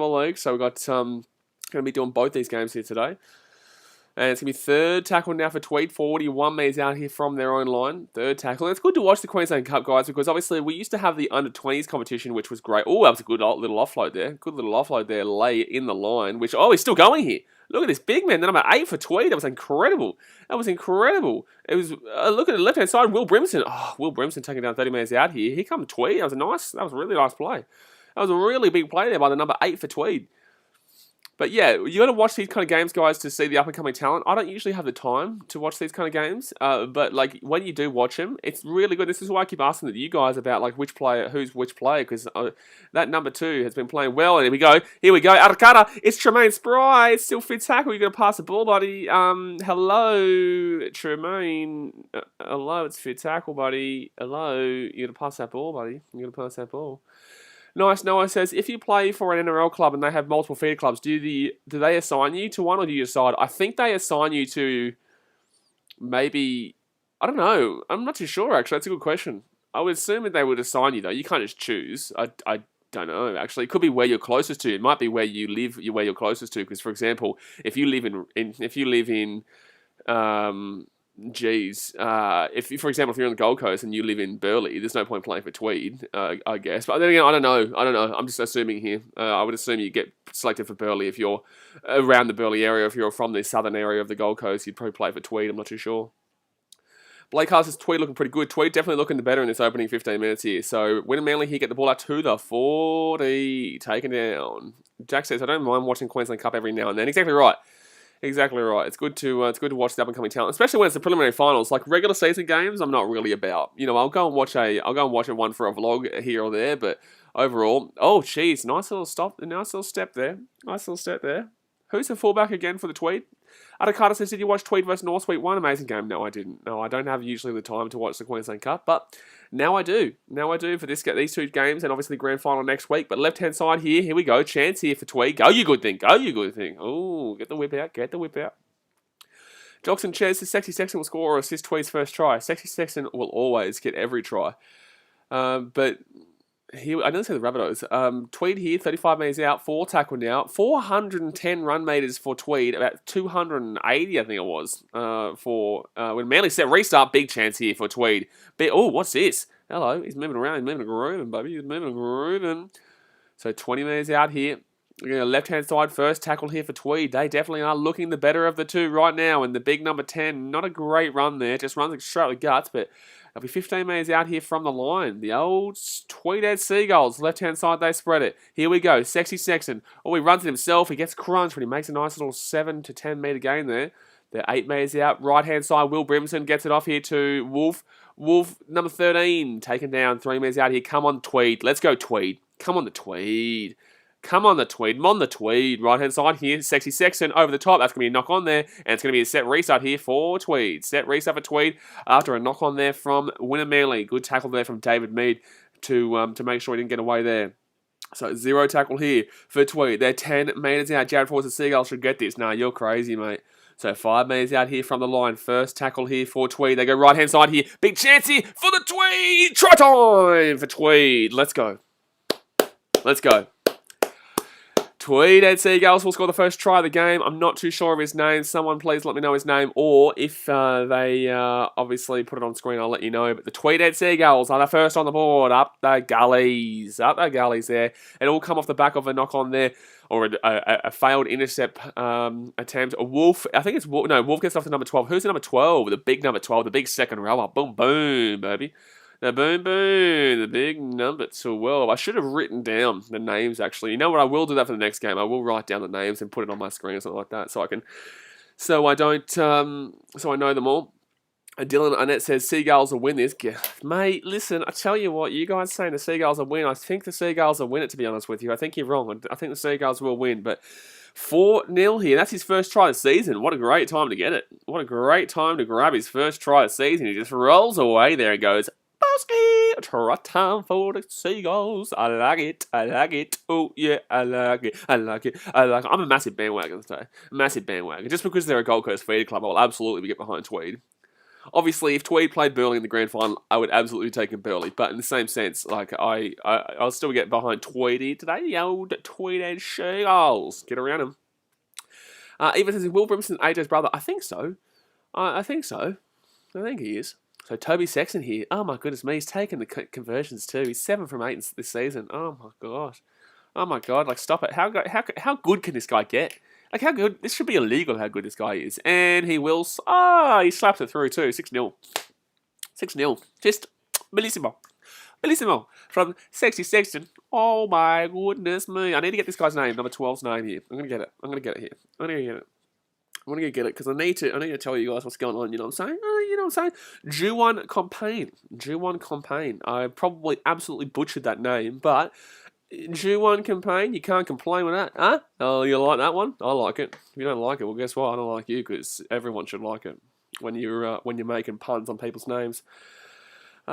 League. So we've got, going to be doing both these games here today. And it's going to be third tackle now for Tweed. 41 metres out here from their own line. Third tackle. And it's good to watch the Queensland Cup, guys, because obviously we used to have the under-20s competition, which was great. Oh, that was a good little offload there. Good little offload there, lay in the line, which, oh, he's still going here. Look at this big man, the number 8 for Tweed. That was incredible. It was, look at the left-hand side, Will Brimson. Oh, Will Brimson taking down 30 metres out here. Here comes Tweed. That was a really nice play. That was a really big play there by the number 8 for Tweed. But yeah, you got to watch these kind of games, guys, to see the up-and-coming talent. I don't usually have the time to watch these kind of games, but like when you do watch them, it's really good. This is why I keep asking you guys about like which player, who's which player, because that number 2 has been playing well. And here we go, Arakata. It's Tremaine Spry. It's still fit tackle. You're gonna pass the ball, buddy. Hello, Tremaine. Hello, it's fit tackle, buddy. Hello, you're gonna pass that ball, buddy. You're gonna pass that ball. Nice. Noah says, if you play for an NRL club and they have multiple feeder clubs, do they assign you to one or do you decide? I think they assign you to maybe, I don't know. I'm not too sure, actually. That's a good question. I would assume that they would assign you, though. You can't just choose. I don't know, actually. It could be where you're closest to. It might be where you live, where you're closest to. Because, for example, if you live in if for example, if you're on the Gold Coast and you live in Burleigh, there's no point playing for Tweed, I guess. But then again, I don't know. I'm just assuming here. I would assume you get selected for Burleigh if you're around the Burleigh area. If you're from the southern area of the Gold Coast, you'd probably play for Tweed. I'm not too sure. Blake Hart says Tweed looking pretty good. Tweed definitely looking better in this opening 15 minutes here. So Wynnum Manly here get the ball out to the 40, taken down. Jack says I don't mind watching Queensland Cup every now and then. Exactly right. Exactly right. It's good to watch the up and coming talent, especially when it's the preliminary finals. Like regular season games, I'm not really about. You know, I'll go and watch one for a vlog here or there. But overall, oh jeez, nice little step there. Who's the fullback again for the Tweed? Adakata says, did you watch Tweed versus North Week 1? Amazing game. No, I didn't. No, I don't have usually the time to watch the Queensland Cup, but now I do. Now I do for these two games and obviously the grand final next week. But left-hand side here we go. Chance here for Tweed. Go, you good thing. Oh, get the whip out. Jockson Ches says, Sexy Sexton will score or assist Tweed's first try. Sexy Sexton will always get every try. But here, I didn't say the Rabbitohs. Tweed here, 35 metres out, 4 tackle now. 410 run meters for Tweed, about 280, I think it was, when Manly set restart. Big chance here for Tweed. Oh, what's this? Hello, he's moving around. He's moving and grooving, baby. He's moving and grooving. So 20 metres out here. Left-hand side first tackle here for Tweed. They definitely are looking the better of the two right now. And the big number 10, not a great run there. Just runs straight with guts, but they'll be 15 metres out here from the line. The old Tweed Heads Seagulls. Left-hand side, they spread it. Here we go. Sexy Sexton. Oh, he runs it himself. He gets crunched, but he makes a nice little 7 to 10 metre gain there. They're 8 metres out. Right-hand side, Will Brimson gets it off here to Wolf. Wolf, number 13, taken down. 3 metres out here. Come on, Tweed. Let's go, Tweed. Come on, the Tweed. Right-hand side here, Sexy Sexton over the top. That's going to be a knock on there. And it's going to be a set restart here for Tweed. Set restart for Tweed after a knock on there from Wynnum Manly. Good tackle there from David Mead to make sure he didn't get away there. So 0 tackle here for Tweed. They're 10 metres out. Jared Force, the Seagulls should get this. Nah, you're crazy, mate. So 5 metres out here from the line. First tackle here for Tweed. They go right-hand side here. Big chance here for the Tweed. Try time for Tweed. Let's go. Tweed Heads Seagulls will score the first try of the game. I'm not too sure of his name. Someone please let me know his name. Or if they obviously put it on screen, I'll let you know. But the Tweed Heads Seagulls are the first on the board. Up the gullies there. It all come off the back of a knock on there. Or a failed intercept attempt. A Wolf, I think it's Wolf. No, Wolf gets off the number 12. Who's the number 12? The big number 12. The big second rower. Boom, boom, baby. The big number 12. I should have written down the names, actually. You know what? I will do that for the next game. I will write down the names and put it on my screen or something like that, so I know them all. Dylan Annette says Seagulls will win this. Mate, listen, I tell you what, you guys saying the Seagulls will win. I think the Seagulls will win it, to be honest with you. I think you're wrong. I think the Seagulls will win, but 4-0 here. That's his first try of the season. What a great time to get it. What a great time to grab his first try of the season. He just rolls away there and goes, Bosky, try time for the Seagulls. I like it. I like it. Oh, yeah, I like it. I like it. I like it. I'm a massive bandwagon today. Massive bandwagon. Just because they're a Gold Coast feeder club, I will absolutely get behind Tweed. Obviously, if Tweed played Burleigh in the grand final, I would absolutely take him Burleigh. But in the same sense, like I'll still get behind Tweedy today. The old Tweed Heads Seagulls. Get around him. Even says Will Brimson AJ's brother. I think so. I think so. I think he is. So Toby Sexton here. Oh my goodness me, he's taken the conversions too. He's 7 from 8 this season. Oh my gosh. Oh my god. Like stop it. How good can this guy get? Like, how good? This should be illegal how good this guy is. And he will... he slaps it through too. 6-0. 6-0. Just bellissimo. Bellissimo. From Sexy Sexton. Oh my goodness me. I need to get this guy's name. Number 12's name here. I'm going to get it. I'm going to get it here. I'm going to get it. I'm going to get it because I need to tell you guys what's going on. You know what I'm saying? You know what I'm saying? Juwan Compain. Juwan Compain. I probably absolutely butchered that name, but... Juwan Campaign, you can't complain with that, huh? Oh, you like that one? I like it. If you don't like it, well, guess what? I don't like you because everyone should like it when you're making puns on people's names.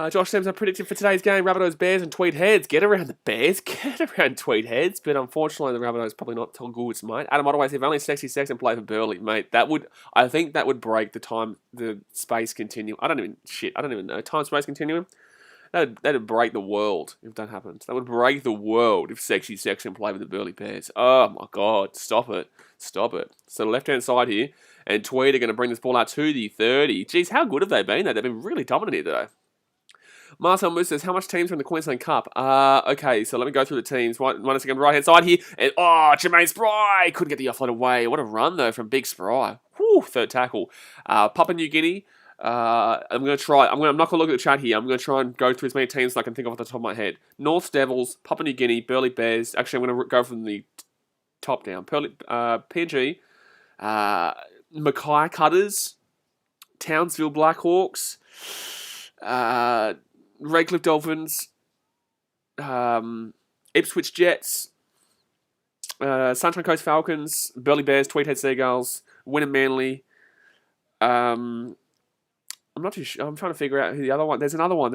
Josh Sims, I predicted for today's game, Rabbitohs, Bears, and Tweed Heads. Get around the Bears, get around Tweed Heads, but unfortunately the Rabbitohs probably not too good, mate. Adam Ottaway, if only Sexy Sexton play for Burleigh, mate, I think that would break the space continuum. I don't even know. Time-space continuum? That'd break the world if that happened. That would break the world if Sexy Sexton played with the Burleigh Bears. Oh my god, stop it. Stop it. So the left-hand side here, and Tweed are going to bring this ball out to the 30. Jeez, how good have they been? They've been really dominant here today. Marcel Moose says, how much teams are in the Queensland Cup? Okay, so let me go through the teams. One second, right-hand side here. And, Jermaine Spry couldn't get the offload away. What a run, though, from Big Spry. Whew, third tackle. Papua New Guinea. I'm not going to look at the chat here. I'm going to try and go through as many teams as I can think of off the top of my head. North Devils, Papua New Guinea, Burleigh Bears. Actually, I'm going to go from the top down. PNG, Mackay Cutters, Townsville Blackhawks, Redcliffe Dolphins, Ipswich Jets, Sunshine Coast Falcons, Burleigh Bears, Tweed Heads Seagulls, Wynnum Manly. I'm not too sure. I'm trying to figure out who the other one. There's another one.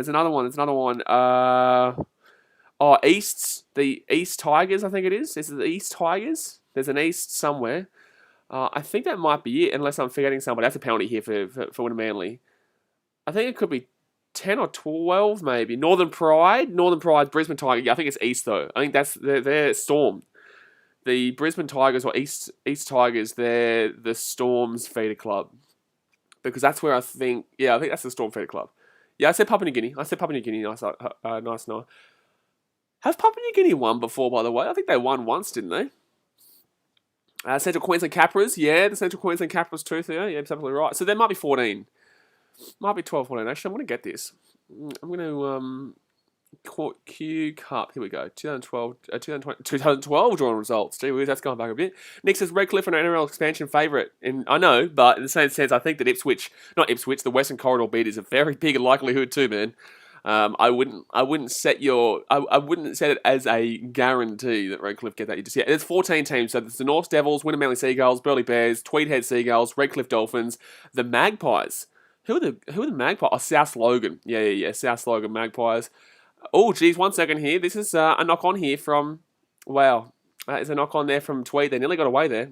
Easts. The East Tigers, I think it is. Is it the East Tigers? There's an East somewhere. I think that might be it, unless I'm forgetting somebody. That's a penalty here for Wynnum Manly. I think it could be 10 or 12, maybe. Northern Pride, Brisbane Tigers. Yeah, I think it's East, though. I think that's their Storm. The Brisbane Tigers, or East Tigers, they're the Storm's feeder club. Because that's where I think that's the Storm feeder club. Yeah, I said Papua New Guinea. Nice. Nice. Have Papua New Guinea won before, by the way? I think they won once, didn't they? Central Queensland Capras. Yeah, the Central Queensland Capras too. Yeah, absolutely right. So there might be 14. Might be 12, 14. Actually, I'm going to get this. I'm going to... Q Cup. Here we go. 2012 drawn results. Gee whiz, that's gone back a bit. Nick says Redcliffe an NRL expansion favourite. And I know, but in the same sense, I think that the Western Corridor beat is a very big likelihood too, man. I wouldn't set it as a guarantee that Redcliffe get that. There's 14 teams. So there's the North Devils, Wynnum Manly Seagulls, Burleigh Bears, Tweed Heads Seagulls, Redcliffe Dolphins, the Magpies. Who are the Magpies? Oh, South Logan. Yeah. South Logan Magpies. Oh, geez, 1 second here. This is a knock on here from... Wow. There's a knock on there from Tweed. They nearly got away there.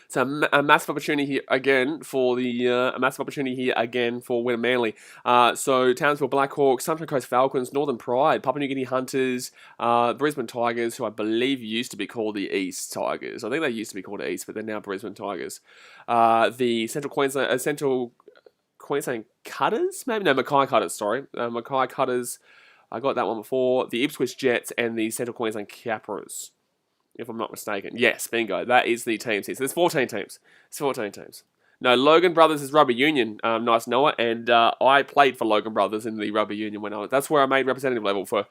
So a massive opportunity here again for Wynnum Manly. So Townsville Blackhawks, Sunshine Coast Falcons, Northern Pride, Papua New Guinea Hunters, Brisbane Tigers, who I believe used to be called the East Tigers. I think they used to be called the East, but they're now Brisbane Tigers. The Central Queensland Cutters? Maybe? No, Mackay Cutters, sorry. Mackay Cutters, I got that one before. The Ipswich Jets and the Central Queensland Capras, if I'm not mistaken. Yes, bingo. That is the teams here. So there's 14 teams. No, Logan Brothers is Rugby Union. Nice, Noah. And I played for Logan Brothers in the Rugby Union that's where I made representative level for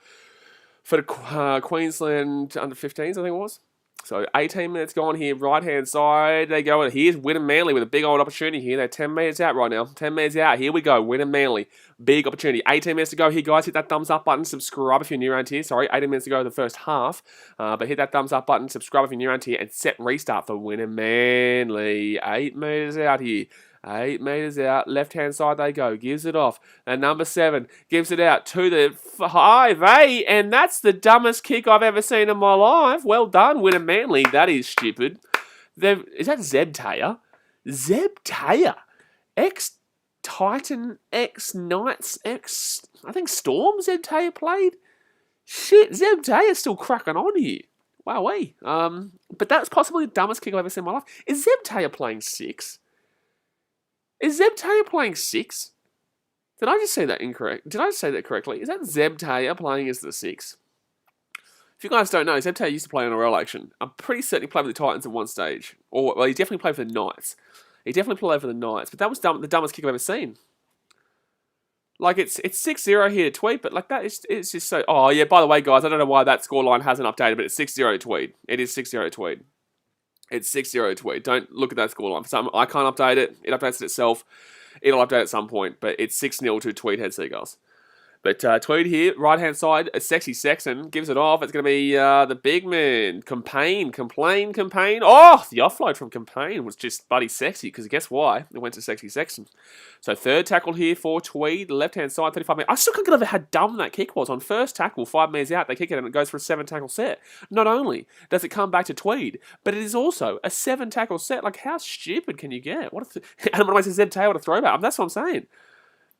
the Queensland under-15s, I think it was. So 18 minutes gone here, right-hand side. They go, here's Wynnum Manly with a big old opportunity here. They're 10 metres out right now. 10 metres out. Here we go, Wynnum Manly. Big opportunity. 18 minutes to go here, guys. Hit that thumbs up button. Subscribe if you're new around here. Sorry, 18 minutes to go in the first half. But hit that thumbs up button. Subscribe if you're new around here. And set restart for Wynnum Manly. 8 metres out here. 8 metres out, left-hand side they go, gives it off. And number 7 gives it out to the 5-8, and that's the dumbest kick I've ever seen in my life. Well done, Wynnum Manly. That is stupid. Is that Zeb Taylor? Zeb Taylor. Ex-Titan, ex-Knights, I think Storm Zeb Taylor played? Shit, Zeb Taylor's still cracking on here. Wowee. But that's possibly the dumbest kick I've ever seen in my life. Is Zeb Taylor playing 6? Is Zeb Taylor playing 6? Did I just say that incorrect? Did I say that correctly? Is that Zeb Taylor playing as the 6? If you guys don't know, Zeb Taylor used to play NRL action. I'm pretty certain he played with the Titans at one stage. Well, he definitely played for the Knights. He definitely played for the Knights. But that was the dumbest kick I've ever seen. Like, it's 6-0 here to Tweed, but like that, it's just so... Oh, yeah, by the way, guys, I don't know why that scoreline hasn't updated, but it's 6-0 to Tweed. It is 6-0 to Tweed. It's 6-0 to Tweed. Don't look at that scoreline. I can't update it. It updates it itself. It'll update at some point, but it's 6-0 to Tweed Heads Seagulls. But Tweed here, right-hand side, a sexy Sexton, gives it off. It's going to be the big man, Complain. Oh, the offload from Complain was just bloody sexy, because guess why? It went to sexy Sexton. So third tackle here for Tweed, left-hand side, 35 metres. I still can't get over how dumb that kick was. On first tackle, 5 metres out, they kick it and it goes for a 7-tackle set. Not only does it come back to Tweed, but it is also a 7-tackle set. Like, how stupid can you get? And when I say Zeb Taylor, what a throwback. That's what I'm saying.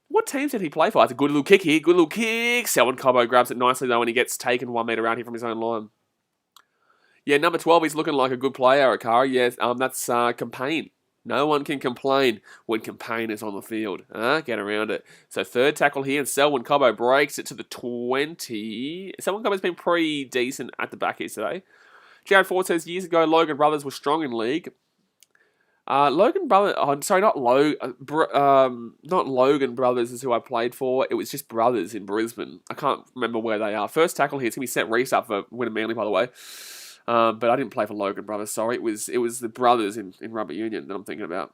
What teams did he play for? It's a good little kick here. Good little kick. Selwyn Cobbo grabs it nicely, though, when he gets taken 1 metre out here from his own line. Yeah, number 12, he's looking like a good player, Akara. Yes, that's Campaign. No one can complain when Campaign is on the field. Get around it. So third tackle here, and Selwyn Cobbo breaks it to the 20. Selwyn Cobbo's been pretty decent at the back here today. Jared Ford says, years ago, Logan Brothers were strong in league. Logan Brothers, not Logan Brothers is who I played for. It was just Brothers in Brisbane. I can't remember where they are. First tackle here, it's going to be set restart for Wynnum Manly, by the way. But I didn't play for Logan Brothers, sorry. It was the Brothers in Rugby Union that I'm thinking about.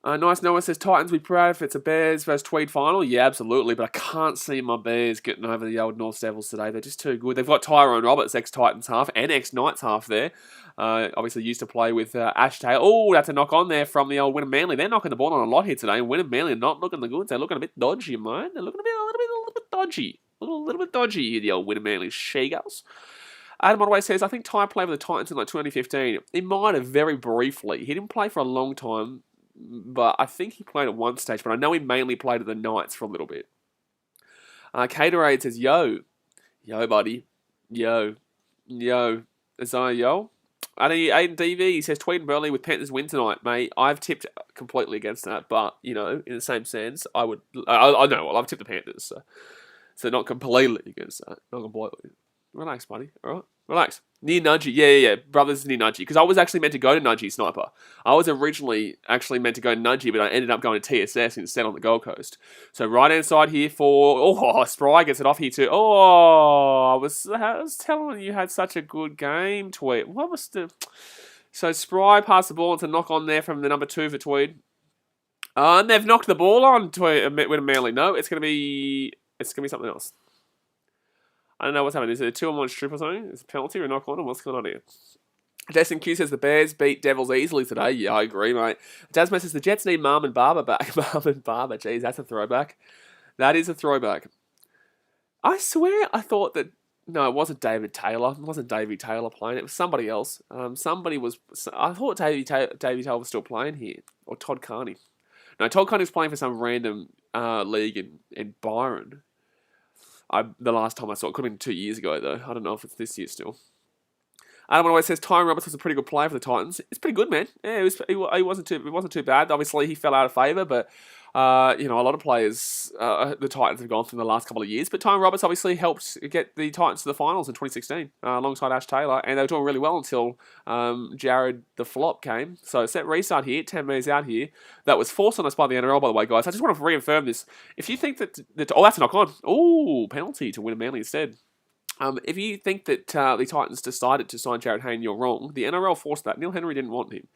Nice Noah says, Titans be proud if it's a Bears versus Tweed final. Yeah, absolutely, but I can't see my Bears getting over the old North Devils today. They're just too good. They've got Tyrone Roberts, ex-Titans half, and ex-Knights half there. Obviously used to play with Ash Taylor. Oh, that's a knock on there from the old Wynnum Manly. They're knocking the ball on a lot here today, and Wynnum Manly are not looking the goods. They're looking a bit dodgy, mate. They're looking a little bit dodgy. A little bit dodgy here, the old Wynnum Manly Seagulls. Adam Otway says, I think Ty played with the Titans in like 2015. He might have very briefly. He didn't play for a long time, but I think he played at one stage. But I know he mainly played at the Knights for a little bit. Caterade says, yo, buddy. Yo. Is that a yo? Aiden DV, he says, Tweed and Burley with Panthers win tonight, mate. I've tipped completely against that, but, you know, in the same sense, I know, well, I've tipped the Panthers, so not completely against that. Not completely. Relax, buddy. All right? Relax. Near Nudgy. Yeah. Brothers near Nudgy. Because I was actually meant to go to Nudgy Sniper. I was originally actually meant to go to Nudgy, but I ended up going to TSS instead on the Gold Coast. So right-hand side here for... Oh, Spry gets it off here too. Oh, I was telling you had such a good game, Tweed. What was the... So Spry passed the ball into knock on there from the number 2 for Tweed. And they've knocked the ball on Tweed with Manly. No, it's going to be something else. I don't know what's happening. Is it a 2-on-1 strip or something? Is it a penalty or a knock on? What's going on here? Jason Q says the Bears beat Devils easily today. Yeah, I agree, mate. Jasmine says the Jets need Marm and Barber back. Marm and Barber. Jeez, that's a throwback. That is a throwback. I swear I thought that... No, it wasn't David Taylor. It wasn't Davey Taylor playing. It was somebody else. I thought Davey Taylor was still playing here. Or Todd Carney. No, Todd Carney was playing for some random league in Byron. The last time I saw it, could have been 2 years ago though. I don't know if it's this year still. Adam always says Tyrone Roberts was a pretty good player for the Titans. It's pretty good, man. Yeah, it wasn't too bad. Obviously, he fell out of favour, but a lot of players the Titans have gone through in the last couple of years. But Tyrone Roberts obviously helped get the Titans to the finals in 2016 alongside Ash Taylor, and they were doing really well until Jared the Flop came. So set restart here, 10 metres out here. That was forced on us by the NRL, by the way, guys. I just want to reaffirm this. If you think that... that's a knock on. Oh, penalty to Wynnum Manly instead. If you think that the Titans decided to sign Jared Hayne, you're wrong. The NRL forced that. Neil Henry didn't want him.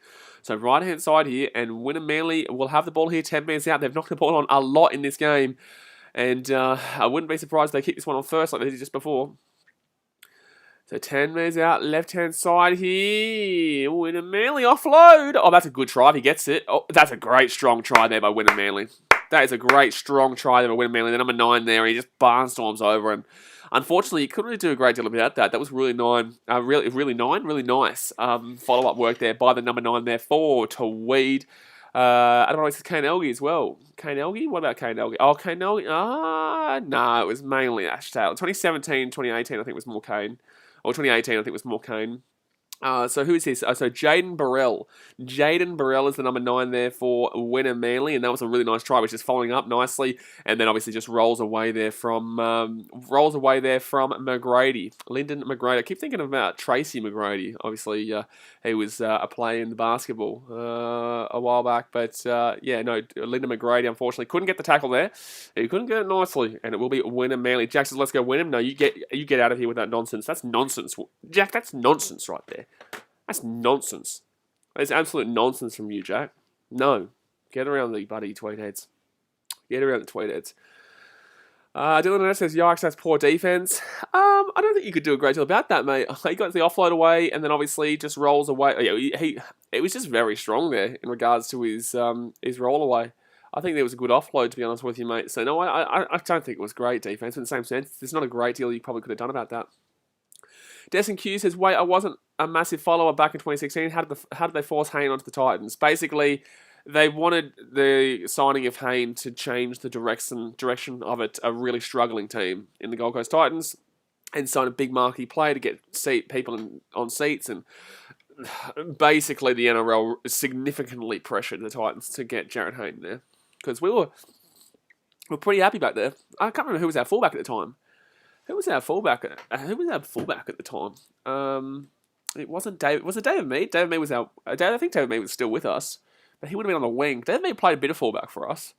So right-hand side here, and Wynnum Manly will have the ball here, 10 minutes out. They've knocked the ball on a lot in this game. And I wouldn't be surprised if they kick this one on first like they did just before. So 10 metres out, left-hand side here. Wynnum Manly offload. Oh, that's a good try if he gets it. Oh, that's a great strong try there by Wynnum Manly. That is a great strong try there by Wynnum Manly. The number 9 there, he just barnstorms over him. Unfortunately, he couldn't really do a great deal about that. That was really really nice follow-up work there by the number 9 there for Tweed. I don't know if it's Kane Elgie as well. Kane Elgie? What about Kane Elgie? Oh, Kane Elgie? No, it was mainly Ash Taylor. 2017, 2018, I think was more Kane. Or 2018, I think was more Kane. So who is this? So Jaden Burrell. Jaden Burrell is the number 9 there for Wynnum Manly, and that was a really nice try, which is following up nicely, and then obviously just rolls away there from McGrady, Lyndon McGrady. I keep thinking about Tracy McGrady. Obviously, he was a player in the basketball a while back, but Lyndon McGrady unfortunately couldn't get the tackle there. He couldn't get it nicely, and it will be Wynnum Manly. Jack says, "Let's go Wynnum." No, you get out of here with that nonsense. That's nonsense, Jack. That's nonsense right there. That's nonsense. That's absolute nonsense from you, Jack. No. Get around the bloody Tweed Heads. Get around the Tweed Heads. Dylan says, yikes, that's poor defense. I don't think you could do a great deal about that, mate. He got the offload away and then obviously just rolls away. It was just very strong there in regards to his roll away. I think there was a good offload, to be honest with you, mate. So, no, I don't think it was great defense. In the same sense, there's not a great deal you probably could have done about that. Destin Q says, wait, I wasn't a massive follower back in 2016. How did they force Hayne onto the Titans? Basically, they wanted the signing of Hayne to change the direction of it, a really struggling team in the Gold Coast Titans, and sign a big marquee player to get people on seats. And basically, the NRL significantly pressured the Titans to get Jared Hayne there. Because we were pretty happy back there. I can't remember who was our fullback at the time. Who was our fullback at the time? It wasn't David. Was it David Mead? David Mead was I think David Mead was still with us, but he would have been on the wing. David Mead played a bit of fullback for us.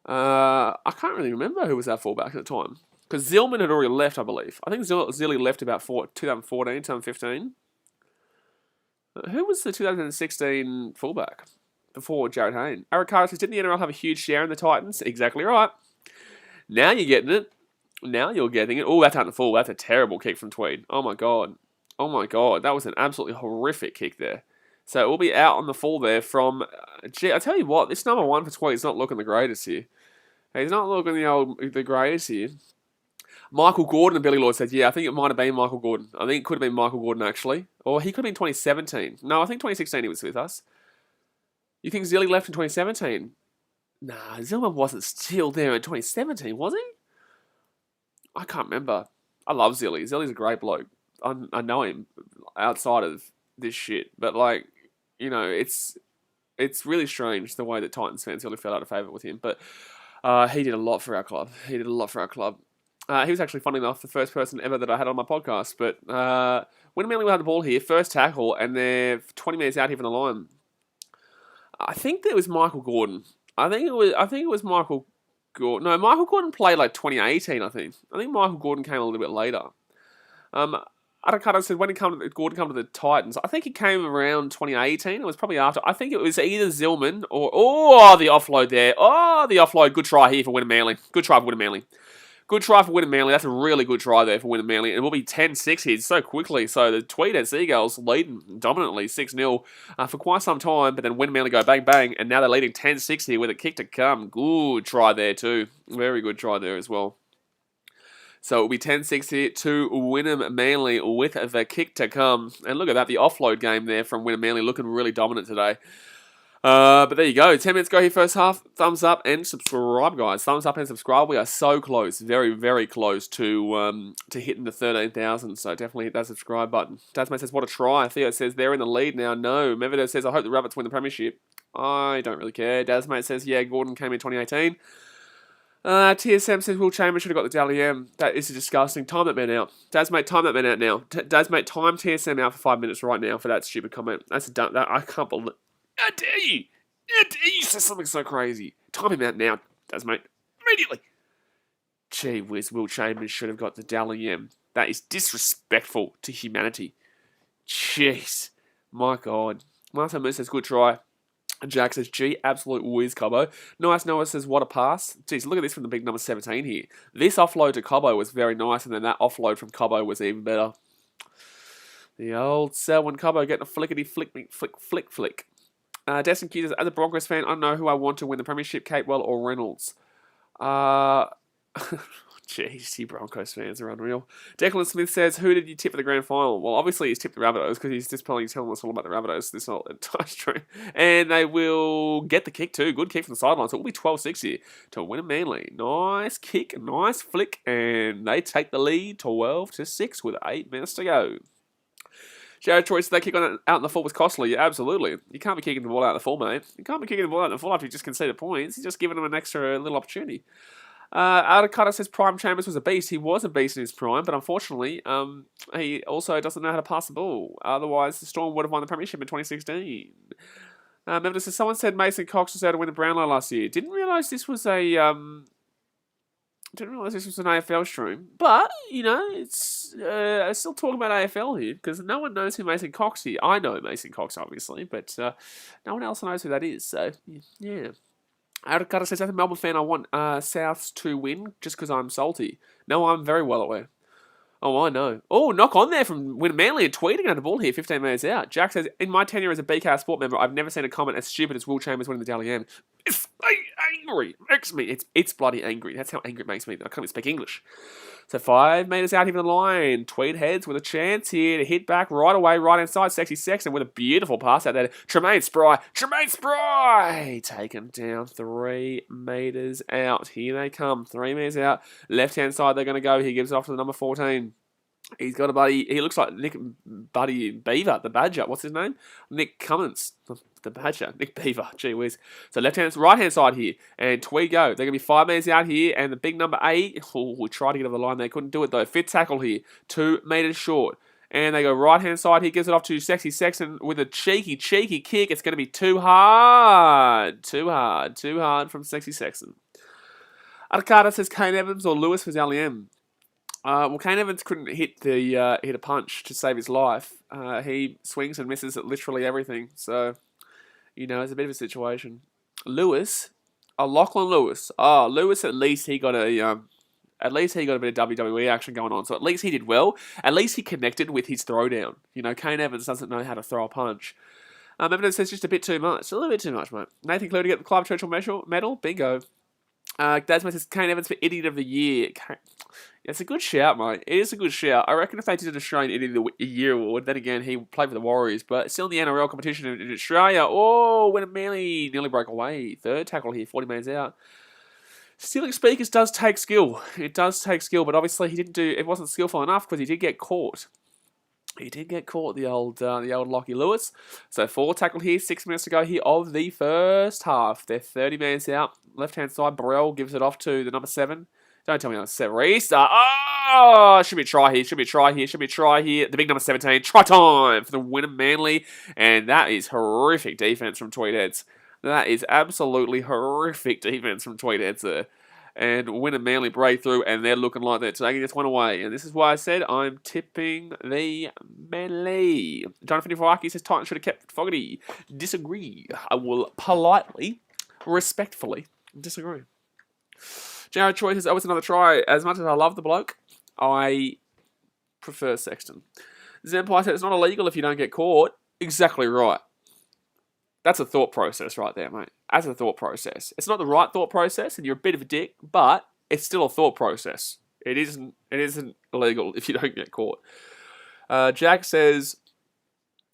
I can't really remember who was our fullback at the time because Zillman had already left, I believe. I think Zilly left about 2014, 2015. Who was the 2016 fullback before Jared Hayne? Eric Carter says, didn't the NRL have a huge share in the Titans? Exactly right. Now you're getting it. Now you're getting it. Oh, that's out the full. That's a terrible kick from Tweed. Oh my god. That was an absolutely horrific kick there. So it will be out on the full there from... I tell you what, this number 1 for Tweed is not looking the greatest here. He's not looking the greatest here. Michael Gordon and Billy Lloyd said, yeah, I think it might have been Michael Gordon. I think it could have been Michael Gordon, actually. Or he could have been 2017. No, I think 2016 he was with us. You think Zilly left in 2017? Nah, Zilman wasn't still there in 2017, was he? I can't remember. I love Zilly. Zilly's a great bloke. I know him outside of this shit. But, like, you know, it's really strange the way that Titans fans really fell out of favour with him. But he did a lot for our club. He was actually, funny enough, the first person ever that I had on my podcast. But when Manly had the ball here, first tackle, and they're 20 minutes out here from the line. I think there was Michael Gordon. I think it was Michael Gordon. No, Michael Gordon played like 2018, I think. I think Michael Gordon came a little bit later. Adakata said, when Gordon come to the Titans, I think he came around 2018. It was probably after. I think it was either Zillman or... Oh, the offload there. Oh, the offload. Good try here for Wynnum Manly. Good try for Wynnum Manly. That's a really good try there for Wynnum Manly. And it will be 10-6 here so quickly. So the Tweed Heads Seagulls leading dominantly 6-0 for quite some time. But then Wynnum Manly go bang, bang. And now they're leading 10-6 here with a kick to come. Good try there too. Very good try there as well. So it will be 10-6 here to Wynnum Manly with the kick to come. And look at that. The offload game there from Wynnum Manly looking really dominant today. But there you go. 10 minutes go here first half. Thumbs up and subscribe, guys. Thumbs up and subscribe. We are so close. Very, very close to hitting the 13,000. So definitely hit that subscribe button. Tasmate says, what a try. Theo says, they're in the lead now. No. Medvedev says, I hope the Rabbits win the premiership. I don't really care. Tasmate says, yeah, Gordon came in 2018. TSM says, Will Chambers should have got the Dally M. That is disgusting. Time that man out. Tasmate, time that man out now. Tasmate, time TSM out for 5 minutes right now for that stupid comment. That's dumb. I can't believe... How dare you? How dare you say something so crazy? Time him out now, Tasmate. Immediately. Gee whiz, Will Chambers should have got the Dally M. That is disrespectful to humanity. Jeez. My God. Martha Moose says, good try. Jack says, gee, absolute whiz, Cobbo. Nice Noah says, what a pass. Jeez, look at this from the big number 17 here. This offload to Cobbo was very nice, and then that offload from Cobbo was even better. The old Selwyn Cobbo getting a flickety flick. Destin Q says, as a Broncos fan, I don't know who I want to win the premiership, Capewell or Reynolds. Jeez, you Broncos fans are unreal. Declan Smith says, who did you tip for the grand final? Well, obviously he's tipped the Rabbitohs because he's just probably telling us all about the Rabbitohs this whole entire stream. And they will get the kick too. Good kick from the sideline. So it will be 12-6 here to Wynnum Manly. Nice kick, nice flick. And they take the lead 12-6 with 8 minutes to go. Jared Troy said that kick out in the full was costly. Yeah, absolutely. You can't be kicking the ball out in the full, mate. You can't be kicking the ball out in the full after you just conceded points. You're just giving them an extra little opportunity. Adakata says Prime Chambers was a beast. He was a beast in his prime, but unfortunately, he also doesn't know how to pass the ball. Otherwise, the Storm would have won the premiership in 2016. Remember, says someone said Mason Cox was out to win the Brownlow last year. Didn't realise this was a an AFL stream, but you know, it's I'm still talking about AFL here because no one knows who Mason Cox is. I know Mason Cox, obviously, but no one else knows who that is. So yeah. Adakata says, as a Melbourne fan, I want Souths to win just because I'm salty. No, I'm very well aware. Oh, I know. Oh, knock on there from Wynnum Manly and tweeting at the ball here, 15 minutes out. Jack says, in my tenure as a BKR sport member, I've never seen a comment as stupid as Will Chambers winning the Dally M. It's angry. It makes me. It's bloody angry. That's how angry it makes me that I can't even speak English. So 5 metres out here from the line. Tweed Heads with a chance here to hit back right away, right inside. Sexy Sexton with a beautiful pass out there. Tremaine Spry. Taken down 3 metres out. Here they come. 3 metres out. Left-hand side they're going to go. He gives it off to the number 14. He's got a buddy. He looks like Nick Buddy Beaver, the Badger. What's his name? Nick Cummins, the Badger. Nick Beaver. Gee whiz. So right hand side here, and Tweed go. They're gonna be 5 metres out here, and the big number 8. Oh, we tried to get over the line. They couldn't do it though. Fit tackle here, 2 metres short. And they go right hand side. He gives it off to Sexy Sexton with a cheeky kick. It's going to be too hard from Sexy Sexton. Adakata says Kane Evans or Lewis for Dally M. Well, Kane Evans couldn't hit a punch to save his life. He swings and misses at literally everything. So, you know, it's a bit of a situation. Lewis, Lachlan Lewis. Oh, Lewis, at least he got a bit of WWE action going on. So at least he did well. At least he connected with his throwdown. You know, Kane Evans doesn't know how to throw a punch. Evidence says just a bit too much. A little bit too much, mate. Nathan Clue to get the Clive Churchill medal. Bingo. Dasma says Kane Evans for Idiot of the Year. It's a good shout, mate. It is a good shout. I reckon if they did an Australian Idiot of the Year award, then again, he played for the Warriors, but still in the NRL competition in Australia. Oh, Wynnum Manly nearly broke away. 3rd tackle here, 40 metres out. Stealing speakers does take skill. It does take skill, but obviously it wasn't skillful enough because he did get caught. The old Lockie Lewis. So 4 tackle here, 6 minutes to go here of the first half. They're 30 minutes out. Left-hand side, Burrell gives it off to the number 7. Don't tell me I'm set. Restart. Oh, should be a try here. The big number 17. Try time for the Wynnum Manly. And that is horrific defense from Tweed Heads. That is absolutely horrific defense from Tweed Heads there. And Wynnum Manly break through, and they're looking like they're taking this one away. And this is why I said I'm tipping the Manly. Jonathan Ifawaki says Titans should have kept Fogarty. Disagree. I will politely, respectfully disagree. Jared Troy says, oh, it's another try. As much as I love the bloke, I prefer Sexton. Zempire said, it's not illegal if you don't get caught. Exactly right. That's a thought process right there, mate. That's a thought process. It's not the right thought process, and you're a bit of a dick, but it's still a thought process. It isn't illegal if you don't get caught. Jack says,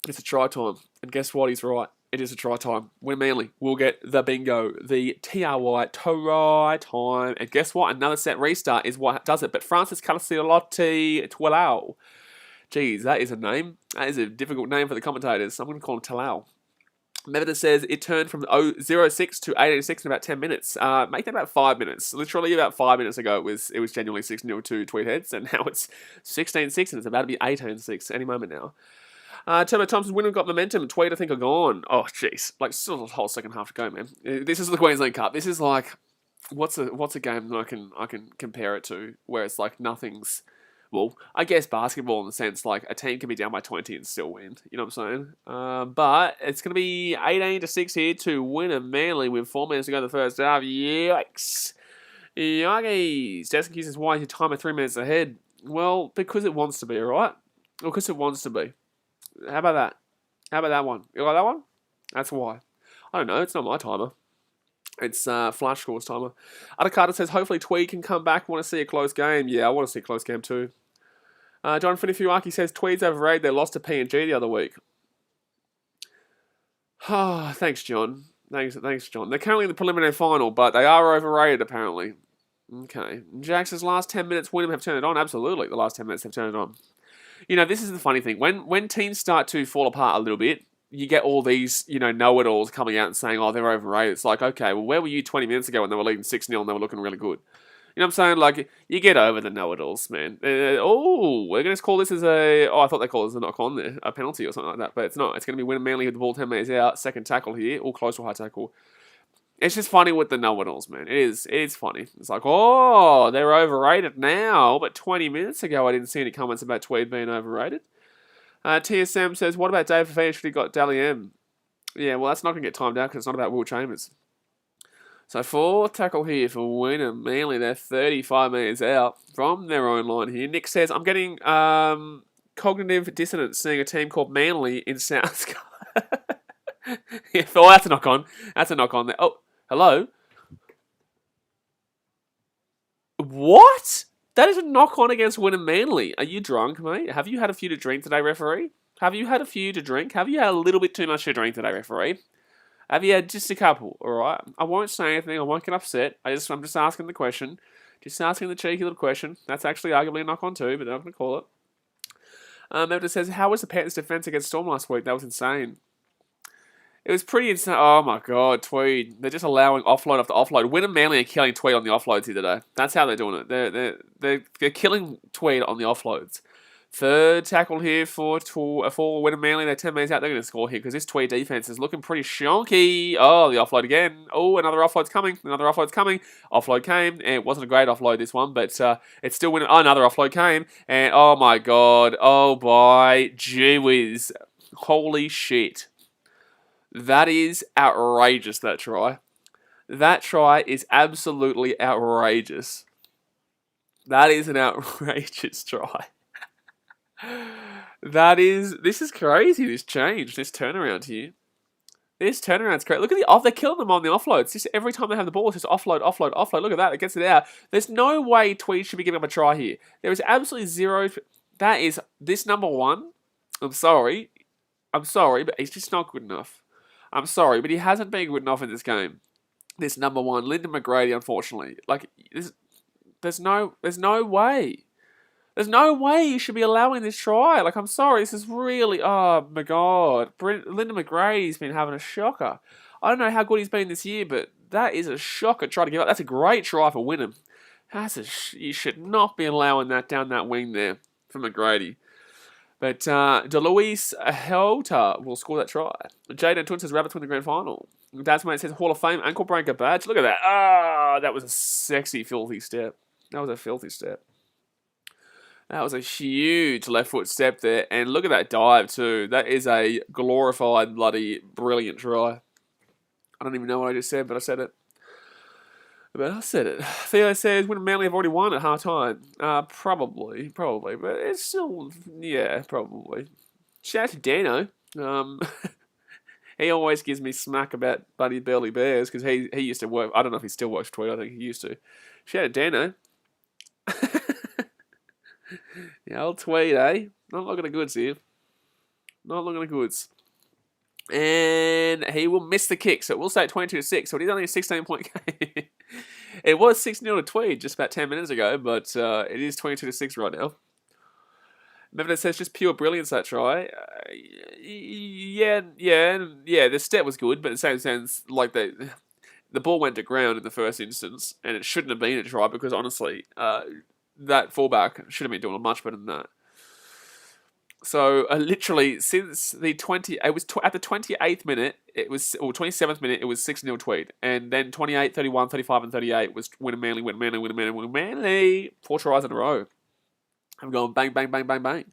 it's a try time. And guess what? He's right. It is a try time. Wynnum Manly will get the bingo, the TRY, try time. And guess what? Another set restart is what does it. But Francis Calaciotti Twelao. Geez, that is a name. That is a difficult name for the commentators. I'm going to call him Talal. Mevita says it turned from 0-6 to 8-6 in about 10 minutes. Make that about 5 minutes. Literally about 5 minutes ago, it was genuinely 6-0 to Tweed Heads. And now it's 16-6 and it's about to be 18-6 any moment now. Turbo Thompson, Wynnum got momentum. Tweed, I think, are gone. Oh, jeez. Like, still a whole second half to go, man. This is the Queensland Cup. This is like, what's a game that I can compare it to where it's like nothing's Well, I guess basketball in the sense like a team can be down by 20 and still win. You know what I'm saying? But it's going to be 18-6 here to Wynnum Manly with 4 minutes to go in the first half. Yikes. Yikes. Deskin says, why is your timer 3 minutes ahead? Well, because it wants to be, alright? Because it wants to be. How about that? How about that one? You like that one? That's why. I don't know. It's not my timer. It's Flash Scores timer. Adakata says, hopefully Tweed can come back. Want to see a close game. Yeah, I want to see a close game too. John Finifuaki says, Tweed's overrated. They lost to PNG the other week. Thanks, John. Thanks, John. They're currently in the preliminary final, but they are overrated, apparently. Okay. Jack says, last 10 minutes, Wynnum have turned it on. Absolutely, the last 10 minutes have turned it on. You know, this is the funny thing. When teams start to fall apart a little bit, you get all these, know-it-alls coming out and saying, oh, they're overrated. It's like, okay, well, where were you 20 minutes ago when they were leading 6-0 and they were looking really good? You know what I'm saying? Like, you get over the know-it-alls, man. We're going to call this as I thought they called it as a knock-on there, a penalty or something like that, but it's not. It's going to be Wynnum Manly with the ball 10 metres out, second tackle here, all close to high tackle. It's just funny with the know-it-alls, man. It is funny. It's like, oh, they're overrated now, but 20 minutes ago I didn't see any comments about Tweed being overrated. TSM says, what about Dave Fafita should he got Dally M? Yeah, well, that's not going to get timed out because it's not about Will Chambers. So, 4th tackle here for Wynnum Manly. They're 35 metres out from their own line here. Nick says, I'm getting cognitive dissonance seeing a team called Manly in South. Yeah, well, that's a knock-on. That's a knock-on there. Oh, hello? What? That is a knock-on against Wynnum Manly. Are you drunk, mate? Have you had a few to drink today, referee? Have you had a few to drink? Have you had a little bit too much to drink today, referee? Have you had just a couple? All right. I won't say anything. I won't get upset. I'm just asking the question. Just asking the cheeky little question. That's actually arguably a knock-on too, but they're not going to call it. Melton says, how was the Panthers' defence against Storm last week? That was insane. It was pretty insane. Oh my god, Tweed. They're just allowing offload after offload. Wynnum Manly are killing Tweed on the offloads here today. That's how they're doing it. They're killing Tweed on the offloads. 3rd tackle here for Wynnum Manly. They're 10 metres out. They're going to score here because this Tweed defence is looking pretty shonky. Oh, the offload again. Oh, another offload's coming. Offload came. And it wasn't a great offload, this one, but it's still winning. Oh, another offload came. And oh my god. Oh, by gee whiz. Holy shit. That is outrageous, that try. That try is absolutely outrageous. That is an outrageous try. This is crazy, this change, this turnaround here. This turnaround's great. Look at they're killing them on the offloads. Just every time they have the ball, it's just offload. Look at that, it gets it out. There's no way Tweed should be giving up a try here. There is absolutely zero. That is, this number one, I'm sorry, but he's just not good enough. I'm sorry, but he hasn't been good enough in this game. This number one, Lyndon McGrady, unfortunately. Like, there's no way. There's no way you should be allowing this try. Like, I'm sorry, this is really, oh my god. Lyndon McGrady's been having a shocker. I don't know how good he's been this year, but that is a shocker try to give up. That's a great try for Wynnum. You should not be allowing that down that wing there for McGrady. But DeLuise Helter will score that try. Jaden Twin says Rabbits win the grand final. Dad's mate says Hall of Fame ankle breaker badge. Look at that. That was a sexy, filthy step. That was a filthy step. That was a huge left foot step there. And look at that dive too. That is a glorified, bloody, brilliant try. I don't even know what I just said, but I said it. Theo says, Wynnum Manly have already won at half-time. Probably. But it's still, yeah, probably. Shout out to Dano. He always gives me smack about Buddy Burley Bears because he used to work. I don't know if he still works Tweed. I think he used to. Shout out to Dano. Yeah, old Tweed, eh? Not looking at goods here. Not looking at goods. And he will miss the kick, so we'll say 22-6. So it is only a 16-point game. It was 6-0 to Tweed just about 10 minutes ago, but it is 22-6 right now. Remember, it says just pure brilliance, that try. Yeah. The step was good, but in the same sense, like the ball went to ground in the first instance, and it shouldn't have been a try because honestly, that fullback should have been doing much better than that. So literally since the at the 28th minute, or 27th minute, it was 6-0 Tweed, and then 28, 31, 35, and 38 was Wynnum Manly. 4 tries in a row. I'm going bang, bang, bang, bang, bang.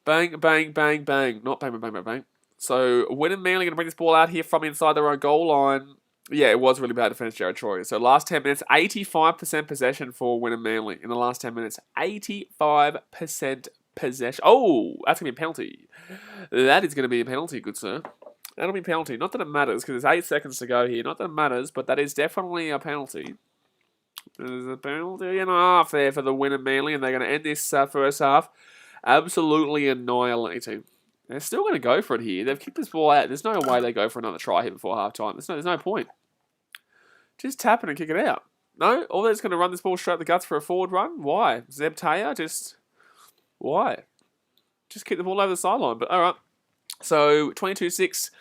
Bang, bang, bang, bang. Not bang, bang, bang, bang, bang. So, Wynnum Manly going to bring this ball out here from inside their own goal line. Yeah, it was really bad defense, Jared Troy. So, last 10 minutes, 85% possession for Wynnum Manly. In the last 10 minutes, 85% possession. Oh, that's going to be a penalty. That is going to be a penalty, good sir. That'll be a penalty. Not that it matters, because there's 8 seconds to go here. Not that it matters, but that is definitely a penalty. There's a penalty and a half there for the Wynnum Manly, and they're going to end this first half absolutely annihilating. They're still going to go for it here. They've kicked this ball out. There's no way they go for another try here before half-time. There's no point. Just tap it and kick it out. No? Or they're just going to run this ball straight up the guts for a forward run? Why? Zeb Taylor? Just... Why? Just kick the ball over the sideline. But, alright. So, 22-6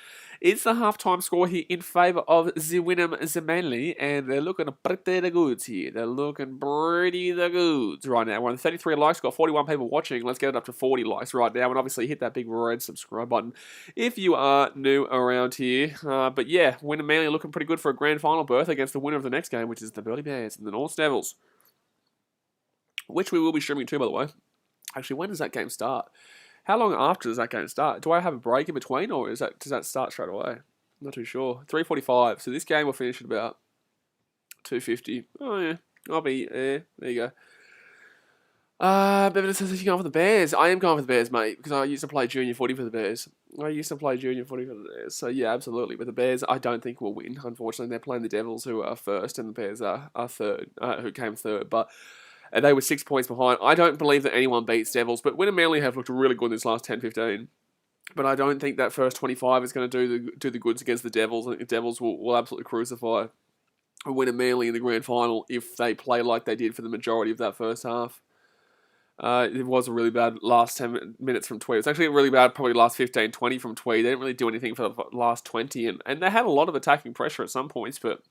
is the halftime score here in favour of the Wynnum Manly, and they're looking pretty the goods here. They're looking pretty the goods right now. We're on 33 likes, got 41 people watching. Let's get it up to 40 likes right now, and obviously hit that big red subscribe button if you are new around here. But yeah, Wynnum Manly looking pretty good for a grand final berth against the winner of the next game, which is the Burleigh Bears and the North Devils, which we will be streaming too, by the way. Actually, when does that game start? How long after does that game start? Do I have a break in between, or does that start straight away? I'm not too sure. 3:45. So this game will finish at about 2:50. Oh yeah, I'll be there. There you go. Bevan says you're going for the Bears. I am going for the Bears, mate, because I used to play junior footy for the Bears. So yeah, absolutely. But the Bears, I don't think will win. Unfortunately, they're playing the Devils, who are first, and the Bears are third, who came third. But they were 6 points behind. I don't believe that anyone beats Devils, but Wynnum Manly have looked really good this last 10-15. But I don't think that first 25 is going to do the goods against the Devils. I think the Devils will absolutely crucify Wynnum Manly in the grand final if they play like they did for the majority of that first half. It was a really bad last 10 minutes from Tweed. It's actually a really bad probably last 15-20 from Tweed. They didn't really do anything for the last 20, and they had a lot of attacking pressure at some points, but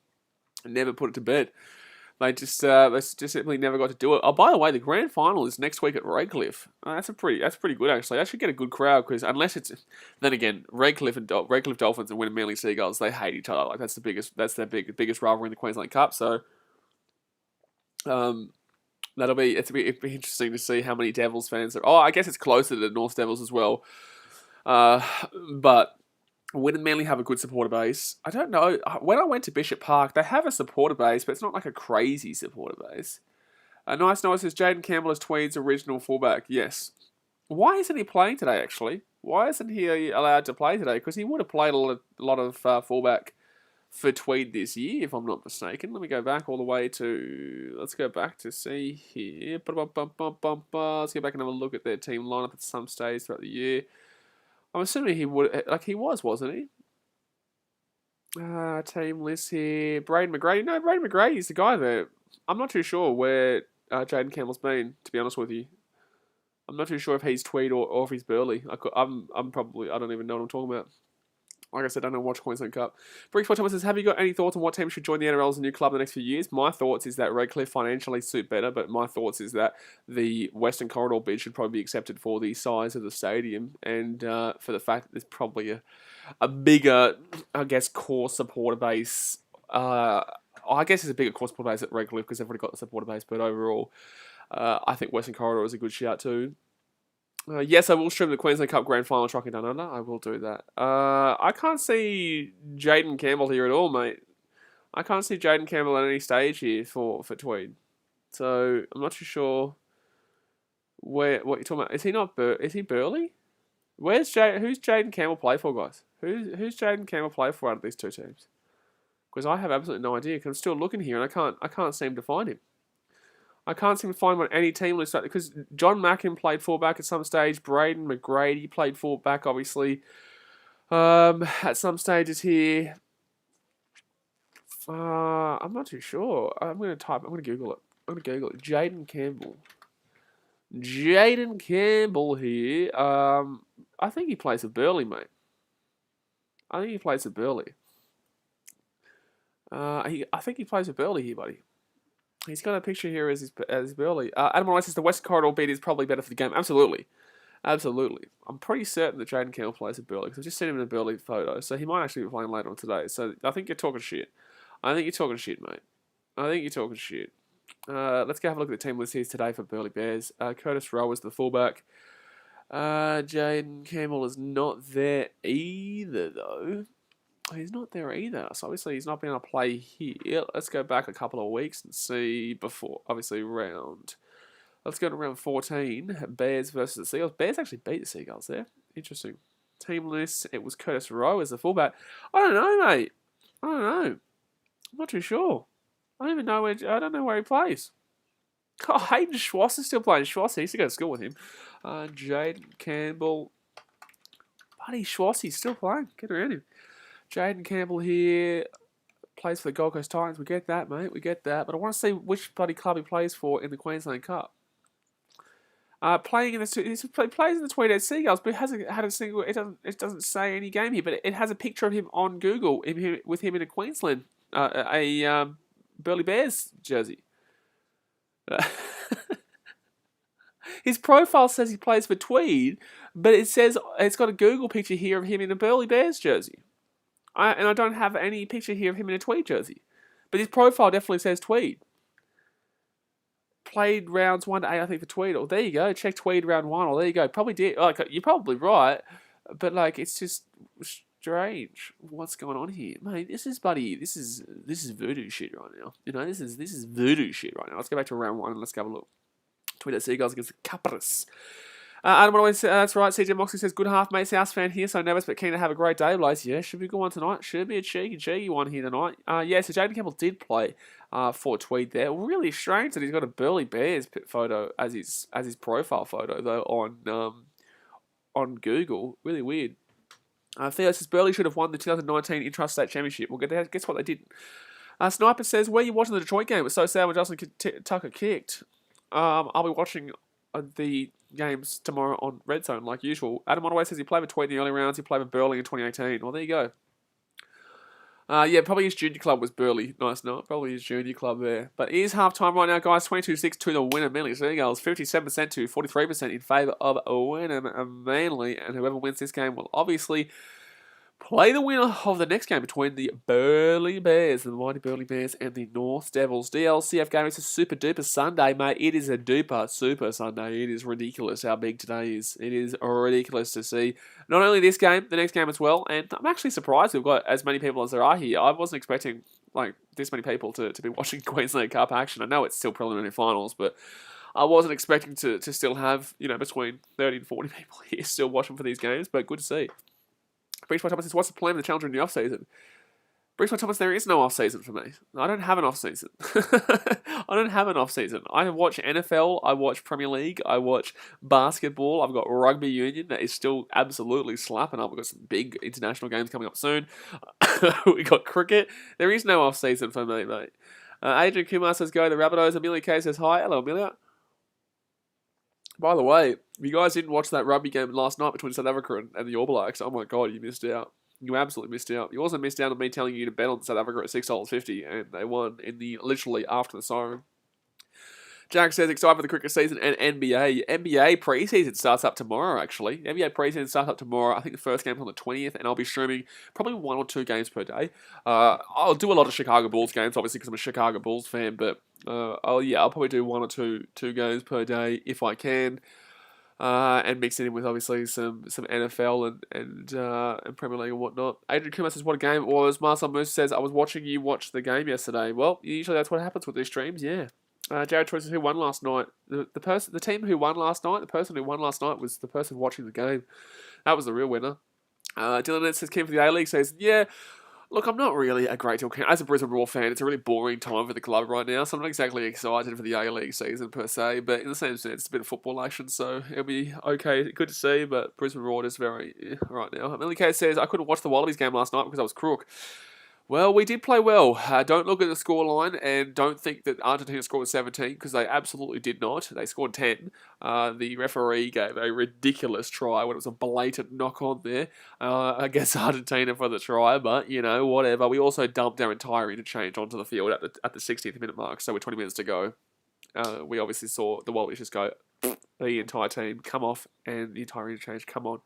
never put it to bed. They just simply never got to do it. Oh, by the way, the grand final is next week at Redcliffe. That's pretty good actually. That should get a good crowd because unless it's then again Redcliffe Dolphins and Wynnum Manly Seagulls, they hate each other. Like that's their biggest rivalry in the Queensland Cup. So it'll be interesting to see how many Devils fans are. Oh, I guess it's closer to the North Devils as well. But Wynnum Manly have a good supporter base. I don't know. When I went to Bishop Park, they have a supporter base, but it's not like a crazy supporter base. Nice Noah says, Jaden Campbell is Tweed's original fullback. Yes. Why isn't he playing today, actually? Why isn't he allowed to play today? Because he would have played a lot of fullback for Tweed this year, if I'm not mistaken. Let me go back all the way to... Let's go back to see here. Let's go back and have a look at their team lineup at some stage throughout the year. I'm assuming he would, like he was, wasn't he? Team list here. Braden McGrady. No, Braden McGrady's the guy there. I'm not too sure where Jaden Campbell's been, to be honest with you. I'm not too sure if he's Tweed or if he's Burleigh. I'm probably, I don't even know what I'm talking about. Like I said, I don't watch Queensland Cup. Bricksport Thomas says, have you got any thoughts on what team should join the NRL as a new club in the next few years? My thoughts is that Redcliffe financially suit better, but my thoughts is that the Western Corridor bid should probably be accepted for the size of the stadium and for the fact that there's probably a bigger, I guess, core supporter base. I guess there's a bigger core supporter base at Redcliffe because they've already got the supporter base, but overall, I think Western Corridor is a good shout too. Yes, I will stream the Queensland Cup Grand Final Trucking Down Under. I will do that. I can't see Jaden Campbell here at all, mate. I can't see Jaden Campbell at any stage here for Tweed. So I'm not too sure what you're talking about. Is he not? Is he Burleigh? Who's Jaden Campbell play for, guys? Who's Jaden Campbell play for out of these two teams? Because I have absolutely no idea. Because I'm still looking here and I can't seem to find him. I can't seem to find him on any team list because John Mackin played fullback at some stage. Braden McGrady played fullback, obviously. At some stages here. I'm not too sure. I'm going to Google it. Jaden Campbell. Jaden Campbell here. I think he plays for Burleigh, mate. I think he plays for Burleigh. I think he plays for Burleigh here, buddy. He's got a picture here as Burleigh. Adam Rice says the West Corridor beat is probably better for the game. Absolutely. I'm pretty certain that Jaden Campbell plays at Burleigh because I've just seen him in a Burleigh photo. So he might actually be playing later on today. So I think you're talking shit. Mate. I think you're talking shit. Let's go have a look at the team list here today for Burleigh Bears. Curtis Rowe is the fullback. Jaden Campbell is not there either, though. He's not there either, so obviously he's not been able to play here. Let's go back a couple of weeks and see before, obviously, let's go to round 14, Bears versus the Seagulls. Bears actually beat the Seagulls there. Interesting. Team list, it was Curtis Rowe as the fullback. I don't know, mate. I don't know. I'm not too sure. I don't even know where he plays. Oh, Hayden Schwass is still playing. Schwass, he used to go to school with him. Jaden Campbell. Buddy, Schwass, he's still playing. Get around him. Jaden Campbell here plays for the Gold Coast Titans. We get that, mate. We get that. But I want to see which bloody club he plays for in the Queensland Cup. He plays in the Tweed Heads Seagulls, but it hasn't had a single. It doesn't say any game here, but it has a picture of him on Google with him in a Queensland, Burleigh Bears jersey. His profile says he plays for Tweed, but it's got a Google picture here of him in a Burleigh Bears jersey. And I don't have any picture here of him in a Tweed jersey, but his profile definitely says Tweed. Played rounds 1 to 8, I think, for Tweed. Oh, there you go. Check Tweed round 1. Or there you go. Probably did. Like, you're probably right, but like, it's just strange. What's going on here, mate? This is voodoo shit right now. You know, this is voodoo shit right now. Let's go back to round 1 and let's have a look. Tweed Heads Seagulls against the Capras. Adam always that's right. CJ Moxley says, good half, mate. South fan here, so nervous but keen to have a great day, Blaze. Yeah, should be a good one tonight. Should be a cheeky one here tonight. Yeah, so Jaden Campbell did play for Tweed there. Really strange that he's got a Burleigh Bears photo as his profile photo though on Google. Really weird. Theo says Burleigh should have won the 2019 Intrastate Championship. Well, guess what they didn't. Sniper says, where are you watching the Detroit game? It was so sad when Justin Tucker kicked. I'll be watching the games tomorrow on Red Zone, like usual. Adam Ottaway says he played for Tweed in the early rounds. He played for Burleigh in 2018. Well, there you go. Yeah, probably his junior club was Burleigh. Nice note. Probably his junior club there. But it is half-time right now, guys. 22-6 to the Wynnum Manly Seagulls. 57% to 43% in favour of Wynnum Manly. And whoever wins this game will obviously play the winner of the next game between the Burleigh Bears, the mighty Burleigh Bears, and the North Devils. DLCF game is a super duper Sunday, mate. It is a duper super Sunday. It is ridiculous how big today is. It is ridiculous to see not only this game, the next game as well. And I'm actually surprised we've got as many people as there are here. I wasn't expecting like this many people to be watching Queensland Cup action. I know it's still preliminary finals, but I wasn't expecting to still have, between 30 and 40 people here still watching for these games, but good to see. Breachmore Thomas says, what's the plan with the Challenger in the off-season? Breachmore Thomas, there is no off-season for me. I don't have an off-season. I don't have an off-season. I watch NFL, I watch Premier League, I watch basketball, I've got rugby union that is still absolutely slapping up. We've got some big international games coming up soon. We got cricket. There is no off-season for me, mate. Adrian Kumar says, go the Rabbitohs. Amelia K says, hi. Hello, Amelia. By the way, if you guys didn't watch that rugby game last night between South Africa and the All Blacks, oh my God, you missed out. You absolutely missed out. You also missed out on me telling you to bet on South Africa at $6.50, and they won in literally after the siren. Jack says, excited for the cricket season and NBA. NBA preseason starts up tomorrow, actually. NBA preseason starts up tomorrow. I think the first game's on the 20th, and I'll be streaming probably 1 or 2 games per day. I'll do a lot of Chicago Bulls games, obviously, because I'm a Chicago Bulls fan, but I'll probably do 1 or 2 games per day if I can. And mix it in with obviously some NFL and Premier League and whatnot. Adrian Kumar says, what a game it was. Marcel Moose says, I was watching you watch the game yesterday. Well, usually that's what happens with these streams, yeah. Jared Troy says, who won last night? The team who won last night, the person who won last night was the person watching the game. That was the real winner. Dylan says, Kim for the A-League says, yeah, look, I'm not really a great deal. As a Brisbane Roar fan, it's a really boring time for the club right now, so I'm not exactly excited for the A-League season per se, but in the same sense, it's a bit of football action, so it'll be okay, good to see, but Brisbane Roar is very right now. Millie K says, I couldn't watch the Wallabies game last night because I was crook. Well, we did play well. Don't look at the scoreline and don't think that Argentina scored 17 because they absolutely did not. They scored 10. The referee gave a ridiculous try when it was a blatant knock-on there against Argentina for the try, but, whatever. We also dumped our entire interchange onto the field at the 60th minute mark, so with 20 minutes to go. We obviously saw the Wallabies just go, the entire team come off and the entire interchange come on.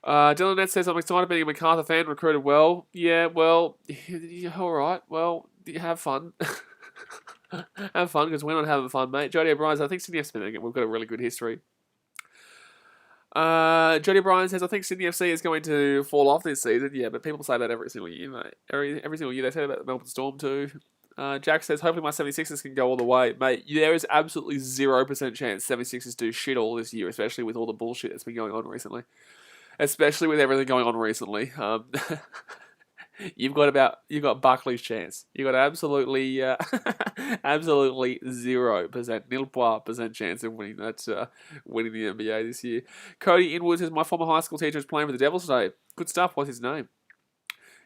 Dylan Nett says, I'm excited being a MacArthur fan, recruited well. Yeah, well, alright. Well, you have fun. Have fun, because we're not having fun, mate. Jody O'Brien, I think Sydney FC, we've got a really good history. Jody O'Brien says, I think Sydney FC is going to fall off this season. Yeah, but people say that every single year, mate. Every single year they say about the Melbourne Storm too. Jack says, hopefully my 76ers can go all the way. Mate, there is absolutely 0% chance 76ers do shit all this year, especially with all the bullshit that's been going on recently. Especially with everything going on recently. You've got Buckley's chance. You've got absolutely 0%, nil% chance of winning winning the NBA this year. Cody Inwood says, my former high school teacher is playing for the Devils today. Good stuff. What's his name?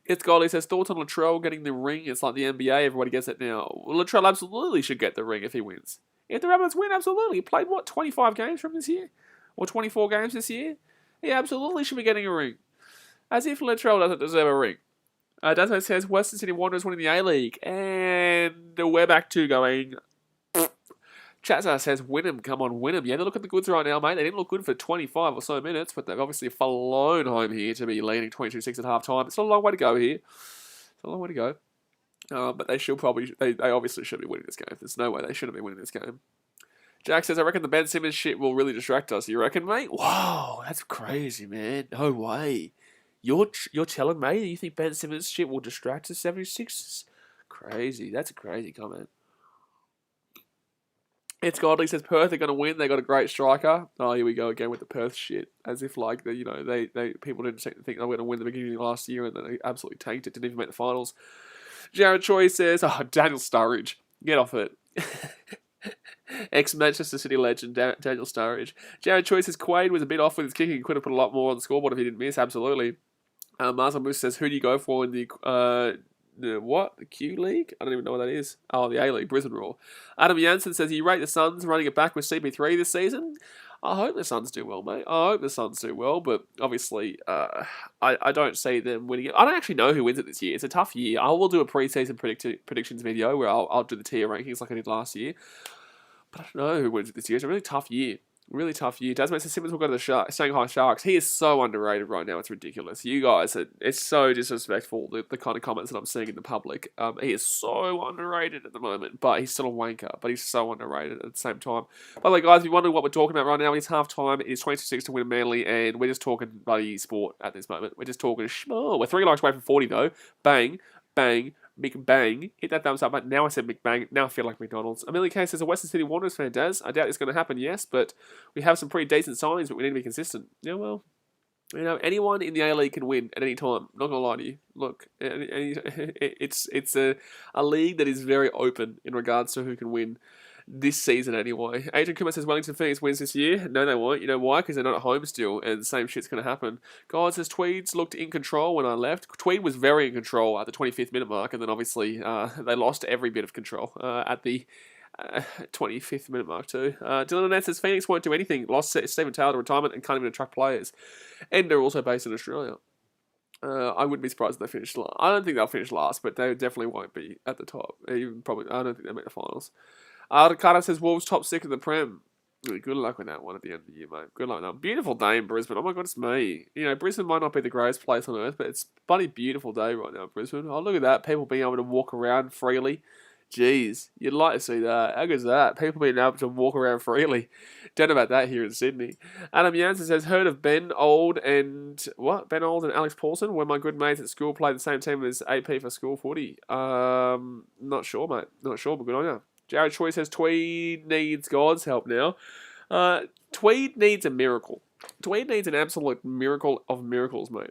It's Golly says, thoughts on Latrell getting the ring? It's like the NBA, everybody gets it now. Well, Latrell absolutely should get the ring if he wins. If the Rabbits win, absolutely. He played, 25 games from this year? Or 24 games this year? He absolutely should be getting a ring. As if Latrell doesn't deserve a ring. Desmond says, Western Sydney Wanderers winning the A-League. And we're back to going... Chatzar says, Wynnum, come on, Wynnum. Yeah, they look at the goods right now, mate. They didn't look good for 25 or so minutes, but they've obviously flown home here to be leading 22-6 at half-time. It's a long way to go here. It's a long way to go. But they obviously should be winning this game. There's no way they shouldn't be winning this game. Jack says, I reckon the Ben Simmons shit will really distract us. You reckon, mate? Wow, that's crazy, man. No way. You're telling me you think Ben Simmons shit will distract the 76ers? Crazy. That's a crazy comment. It's Godly says Perth are going to win. They got a great striker. Oh, here we go again with the Perth shit. As if like they people didn't think they were going to win the beginning of last year and then they absolutely tanked it. Didn't even make the finals. Jared Choi says, Daniel Sturridge, get off it. Ex-Manchester City legend Daniel Sturridge. Jared Choi says Quaid was a bit off with his kicking. He could have put a lot more on the scoreboard if he didn't miss. Absolutely. Marcel Moose says, who do you go for in the Q League? I don't even know what that is. Oh, the A League, Brisbane Roar. Adam Jansen says, you rate the Suns running it back with CP3 this season? I hope the Suns do well, mate. I hope the Suns do well, but obviously, I don't see them winning it. I don't actually know who wins it this year. It's a tough year. I will do a pre-season predictions video where I'll do the tier rankings like I did last year. But I don't know who wins it this year. It's a really tough year. Really tough year. Tasman says Simmons will go to the Shanghai Sharks. He is so underrated right now. It's ridiculous. You guys, it's so disrespectful, the kind of comments that I'm seeing in the public. He is so underrated at the moment, but he's still a wanker. But he's so underrated at the same time. By the way, guys, if you're wondering what we're talking about right now, it's half-time. It is 22-6 to win Manly, and we're just talking bloody sport at this moment. We're just talking schmo. We're 3 likes away from 40, though. Bang, bang. McBang. Hit that thumbs up button. Now I said McBang. Now I feel like McDonald's. Amelia K says, a Western Sydney Wanderers fan, Daz. I doubt it's going to happen, yes, but we have some pretty decent signings, but we need to be consistent. Yeah, well, anyone in the A-League can win at any time. Not going to lie to you. Look, it's a league that is very open in regards to who can win this season anyway. Adrian Kumar says Wellington Phoenix wins this year. No, they won't. You know why? Because they're not at home still, and the same shit's going to happen. God says Tweeds looked in control when I left. Tweed was very in control at the 25th minute mark, and then obviously they lost every bit of control at the 25th minute mark too. Dylan Annette says Phoenix won't do anything. Lost Stephen Taylor to retirement and can't even attract players. And they're also based in Australia. I wouldn't be surprised if they finish last. I don't think they'll finish last, but they definitely won't be at the top. Even probably, I don't think they'll make the finals. Ricardo says Wolves top 6 in the Prem. Good luck with that one at the end of the year, mate. Good luck with that. Beautiful day in Brisbane. Oh my God, it's me. Brisbane might not be the greatest place on earth, but it's a bloody beautiful day right now in Brisbane. Oh, look at that. People being able to walk around freely. Jeez, you'd like to see that. How good is that? People being able to walk around freely. Don't know about that here in Sydney. Adam Jansen says, heard of Ben Old and Alex Paulson, when my good mates at school played the same team as AP for school footy. Not sure, mate. Not sure, but good on you. Jared Choi says Tweed needs God's help now. Tweed needs a miracle. Tweed needs an absolute miracle of miracles, mate.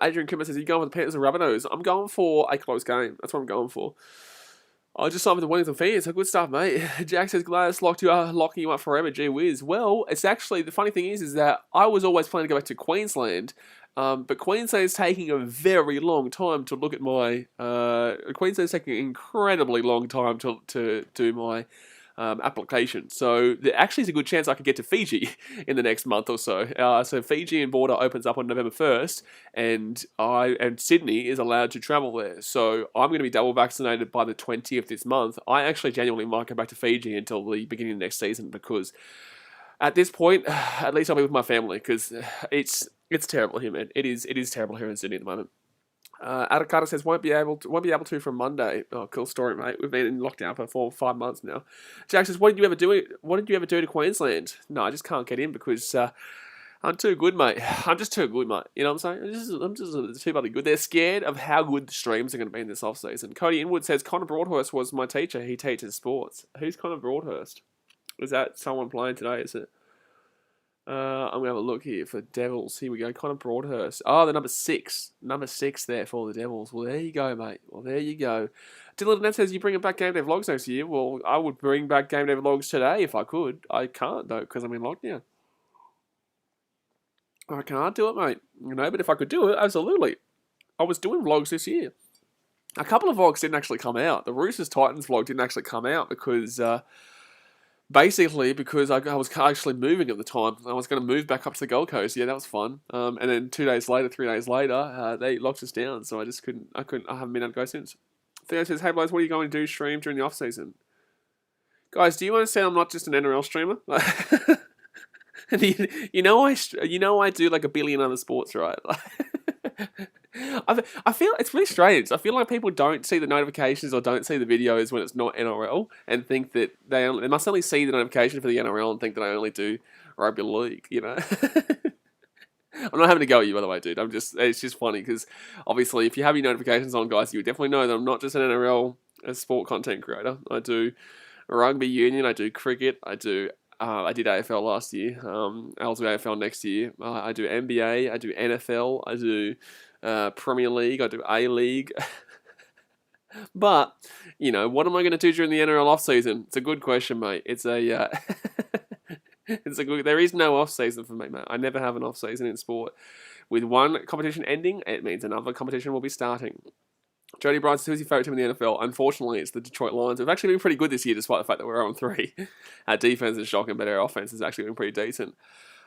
Adrian Kimmer says, are you going for the Panthers and Rabbitohs? I'm going for a close game. That's what I'm going for. I just signed with the Wellington fans. So good stuff, mate. Jack says, glad it's locking you up forever. Gee whiz. Well, it's actually, the funny thing is that I was always planning to go back to Queensland. But Queensland's taking a very long time to look at my... Queensland's taking an incredibly long time to do my application. So there actually is a good chance I could get to Fiji in the next month or so. So Fijian border opens up on November 1st, and Sydney is allowed to travel there. So I'm going to be double vaccinated by the 20th this month. I actually genuinely might go back to Fiji until the beginning of next season, because at this point, at least I'll be with my family, because it's terrible here, man. It is terrible here in Sydney at the moment. Adakata says won't be able to from Monday. Oh, cool story, mate. We've been in lockdown for 4 or 5 months now. Jack says, what did you ever do? What did you ever do to Queensland? No, I just can't get in because I'm too good, mate. I'm just too good, mate. You know what I'm saying? I'm just too bloody good. They're scared of how good the streams are going to be in this off season. Cody Inwood says Connor Broadhurst was my teacher. He teaches sports. Who's Connor Broadhurst? Is that someone playing today? Is it? I'm going to have a look here for Devils. Here we go. Connor Broadhurst. Oh, the number 6. Number 6 there for the Devils. Well, there you go, mate. Well, there you go. Dylan Net says, you bring back Game Day Vlogs next year. Well, I would bring back Game Day Vlogs today if I could. I can't, though, because I'm in lockdown. I can't do it, mate. You know, but if I could do it, absolutely. I was doing vlogs this year. A couple of vlogs didn't actually come out. The Roosters Titans vlog didn't actually come out because... basically, because I was actually moving at the time. I was going to move back up to the Gold Coast. Yeah, that was fun. And then 3 days later, they locked us down. So I haven't been able to go since. Theo says, hey, boys, what are you going to do stream during the off-season? Guys, do you understand I'm not just an NRL streamer? you know I do like a billion other sports, right? I feel it's really strange. I feel like people don't see the notifications or don't see the videos when it's not NRL and think that they must only see the notification for the NRL and think that I only do rugby league. You know, I'm not having to go at you, by the way, dude. It's just funny because obviously if you have your notifications on, guys, you would definitely know that I'm not just an NRL sport content creator. I do rugby union, I do cricket, I did AFL last year. I'll do AFL next year. I do NBA, I do NFL, I do Premier League, I do A-League. But, you know, what am I going to do during the NRL off-season? It's a good question, mate. There is no off-season for me, mate. I never have an off-season in sport. With one competition ending, it means another competition will be starting. Jody Bryant says, who's your favourite team in the NFL? Unfortunately, it's the Detroit Lions. We've actually been pretty good this year, despite the fact that we're 0-3. Our defense is shocking, but our offense has actually been pretty decent.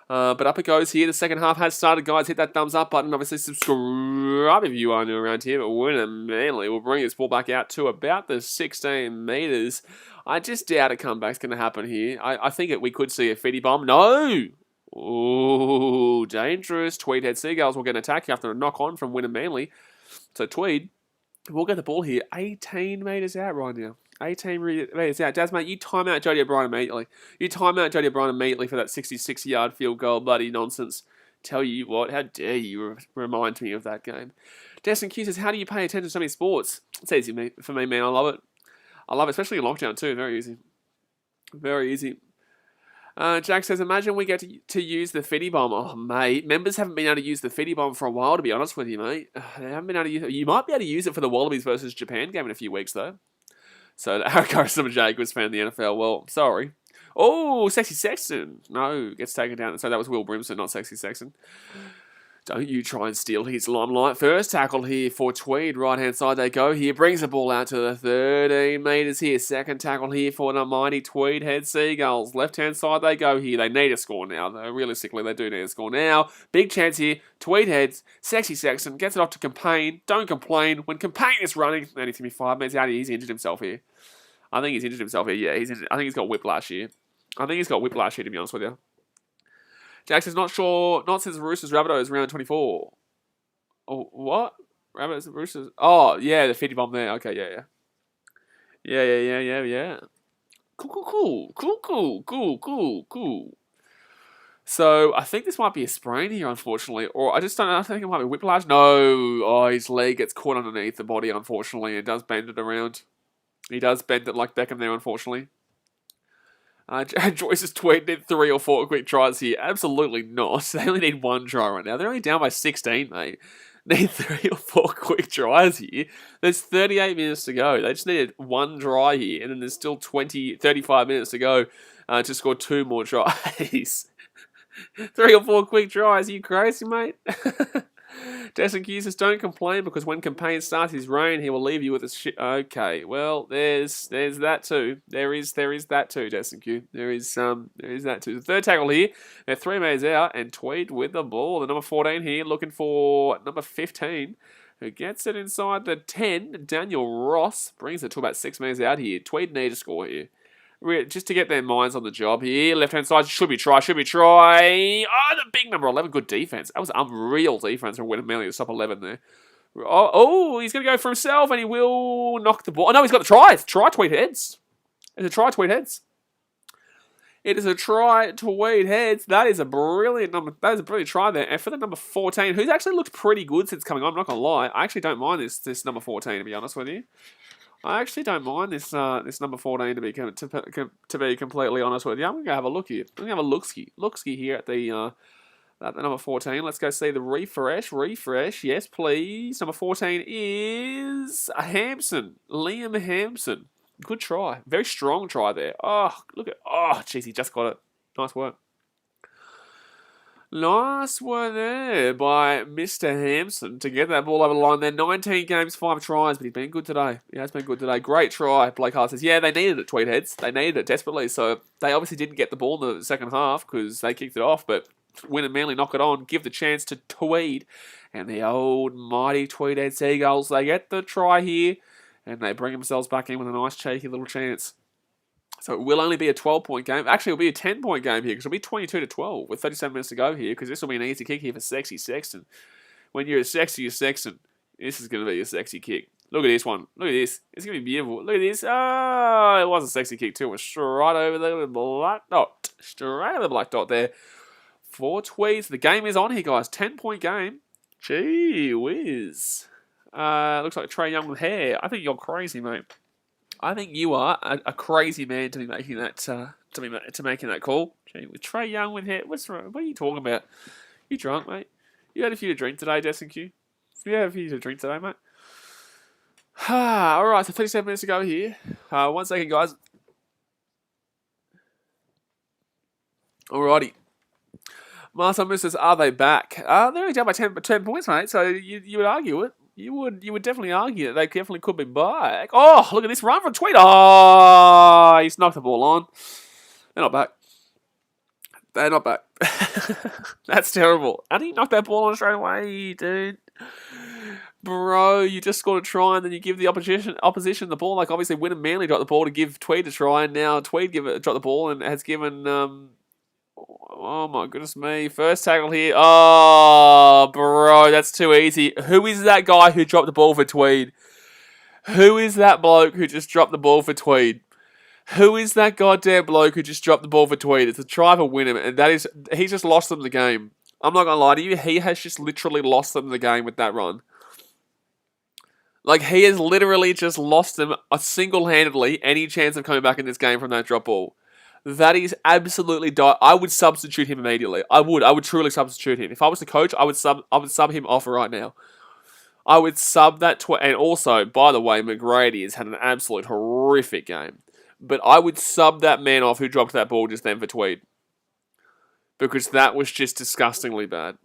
But up it goes here. The second half has started, guys. Hit that thumbs up button. Obviously, subscribe if you are new around here. But Wynnum Manly will bring this ball back out to about the 16 metres. I just doubt a comeback's going to happen here. I think we could see a feedy bomb. No! Ooh, dangerous. Tweed Heads Seagulls will get an attack after a knock on from Wynnum Manly. So Tweed will get the ball here. 18 metres out right now. 18 metres out. Daz, mate, you time out Jody O'Brien immediately. You time out Jody O'Brien immediately for that 66-yard field goal. Bloody nonsense. Tell you what, how dare you remind me of that game. Destin Q says, how do you pay attention to so many sports? It's easy for me, man. I love it. I love it, especially in lockdown too. Very easy. Very easy. Jack says, imagine we get to use the Fiddy Bomb. Oh, mate. Members haven't been able to use the Fiddy Bomb for a while, to be honest with you, mate. They haven't been able to use it. You might be able to use it for the Wallabies versus Japan game in a few weeks, though. So, Arakara Jaguars fan of the NFL. Well, sorry. Oh, Sexy Sexton. No, gets taken down. So that was Will Brimson, not Sexy Sexton. Don't you try and steal his limelight. First tackle here for Tweed. Right-hand side they go here. Brings the ball out to the 13 metres here. Second tackle here for the mighty Tweed Heads Seagulls. Left-hand side they go here. They need a score now, though. Realistically, they do need a score now. Big chance here. Tweed Heads. Sexy Sexton gets it off to Campaign. Don't complain. When Campaign is running, and he's going to be 5 minutes out, he's injured himself here. I think he's injured himself here. Yeah, he's injured. I think he's got whiplash here. To be honest with you. Jackson's not sure, not since Roosters Rabbitohs round 24. Oh, what? Rabbitohs, Roosters. Oh, yeah, the 50 bomb there. Okay, yeah. Cool. So, I think this might be a sprain here, unfortunately. Or I just don't know. I think it might be whiplash. No. Oh, his leg gets caught underneath the body, unfortunately. It does bend it around. He does bend it like Beckham there, unfortunately. Joyce's Tweed need 3 or 4 quick tries here. Absolutely not. They only need 1 try right now. They're only down by 16, mate. Need 3 or 4 quick tries here. There's 38 minutes to go. They just needed 1 try here, and then there's still 35 minutes to go to score 2 more tries. 3 or 4 quick tries. Are you crazy, mate? Destin Q says, don't complain because when Campaign starts his reign, he will leave you with a shit. Okay, well, there's that too. There is that too, Destin Q. There is that too. The third tackle here, they're 3 metres out, and Tweed with the ball. The number 14 here, looking for number 15, who gets it inside the 10. Daniel Ross brings it to about 6 metres out here. Tweed need a score here. Just to get their minds on the job here. Left-hand side, should be try. Oh, the big number 11, good defense. That was unreal defense from Wynnum Manly to stop 11 there. Oh, he's going to go for himself, and he will knock the ball. Oh, no, he's got the try. It's try, Tweed Heads. It's a try, Tweed Heads. It is a try, Tweed Heads. That is a brilliant number. That is a brilliant try there. And for the number 14, who's actually looked pretty good since coming on, I'm not going to lie. I actually don't mind this number 14, to be honest with you. I actually don't mind this number 14 to be completely honest with you. I'm going to have a look here. I'm going to have a look-ski here at the number 14. Let's go see the refresh. Yes, please. Number 14 is Hampson. Liam Hampson. Good try. Very strong try there. Oh, look at... Oh, jeez, he just got it. Nice work. Nice one there by Mr. Hampson to get that ball over the line there. 19 games, 5 tries, but he's been good today. He has been good today. Great try. Blake Hart says, yeah, they needed it, Tweed Heads. They needed it desperately. So they obviously didn't get the ball in the second half because they kicked it off, but Wynnum Manly knock it on, give the chance to Tweed. And the old mighty Tweed Heads Seagulls, they get the try here. And they bring themselves back in with a nice cheeky little chance. So it will only be a 12-point game. Actually, it'll be a 10-point game here because it'll be 22-12 with 37 minutes to go here because this will be an easy kick here for Sexy Sexton. When you're a sexy Sexton, this is going to be a sexy kick. Look at this one. Look at this. It's going to be beautiful. Look at this. Oh, it was a sexy kick too. It was straight over there with the black dot. Straight over the black dot there. 4 Tweeds. The game is on here, guys. 10-point game. Gee whiz. Looks like Trey Young with hair. I think you're crazy, mate. I think you are a crazy man to be making that to making that call. Gee, with Trey Young with hair, what's wrong? What are you talking about? You drunk, mate? You had a few to drink today, Des and Q. You had a few to drink today, mate. All right, so 37 minutes to go here. 1 second, guys. Alrighty. Marcel Moose says, are they back? They're only down by 10 points, mate. So you would argue it. You would definitely argue that they definitely could be back. Oh, look at this run from Tweed. Oh, he's knocked the ball on. They're not back. They're not back. That's terrible. How do you knock that ball on straight away, dude? Bro, you just scored a try and then you give the opposition the ball. Like, obviously, Wynnum Manly dropped the ball to give Tweed a try, and now Tweed dropped the ball and has given... oh, my goodness me. First tackle here. Oh, bro, that's too easy. Who is that guy who dropped the ball for Tweed? Who is that bloke who just dropped the ball for Tweed? Who is that goddamn bloke who just dropped the ball for Tweed? It's a try for Wynnum, and he's just lost them the game. I'm not going to lie to you. He has just literally lost them the game with that run. Like, he has literally just lost them single-handedly any chance of coming back in this game from that drop ball. That is absolutely I would substitute him immediately. I would truly substitute him. If I was the coach, I would sub him off right now. I would sub that and also, by the way, McGrady has had an absolute horrific game. But I would sub that man off who dropped that ball just then for Tweed. Because that was just disgustingly bad.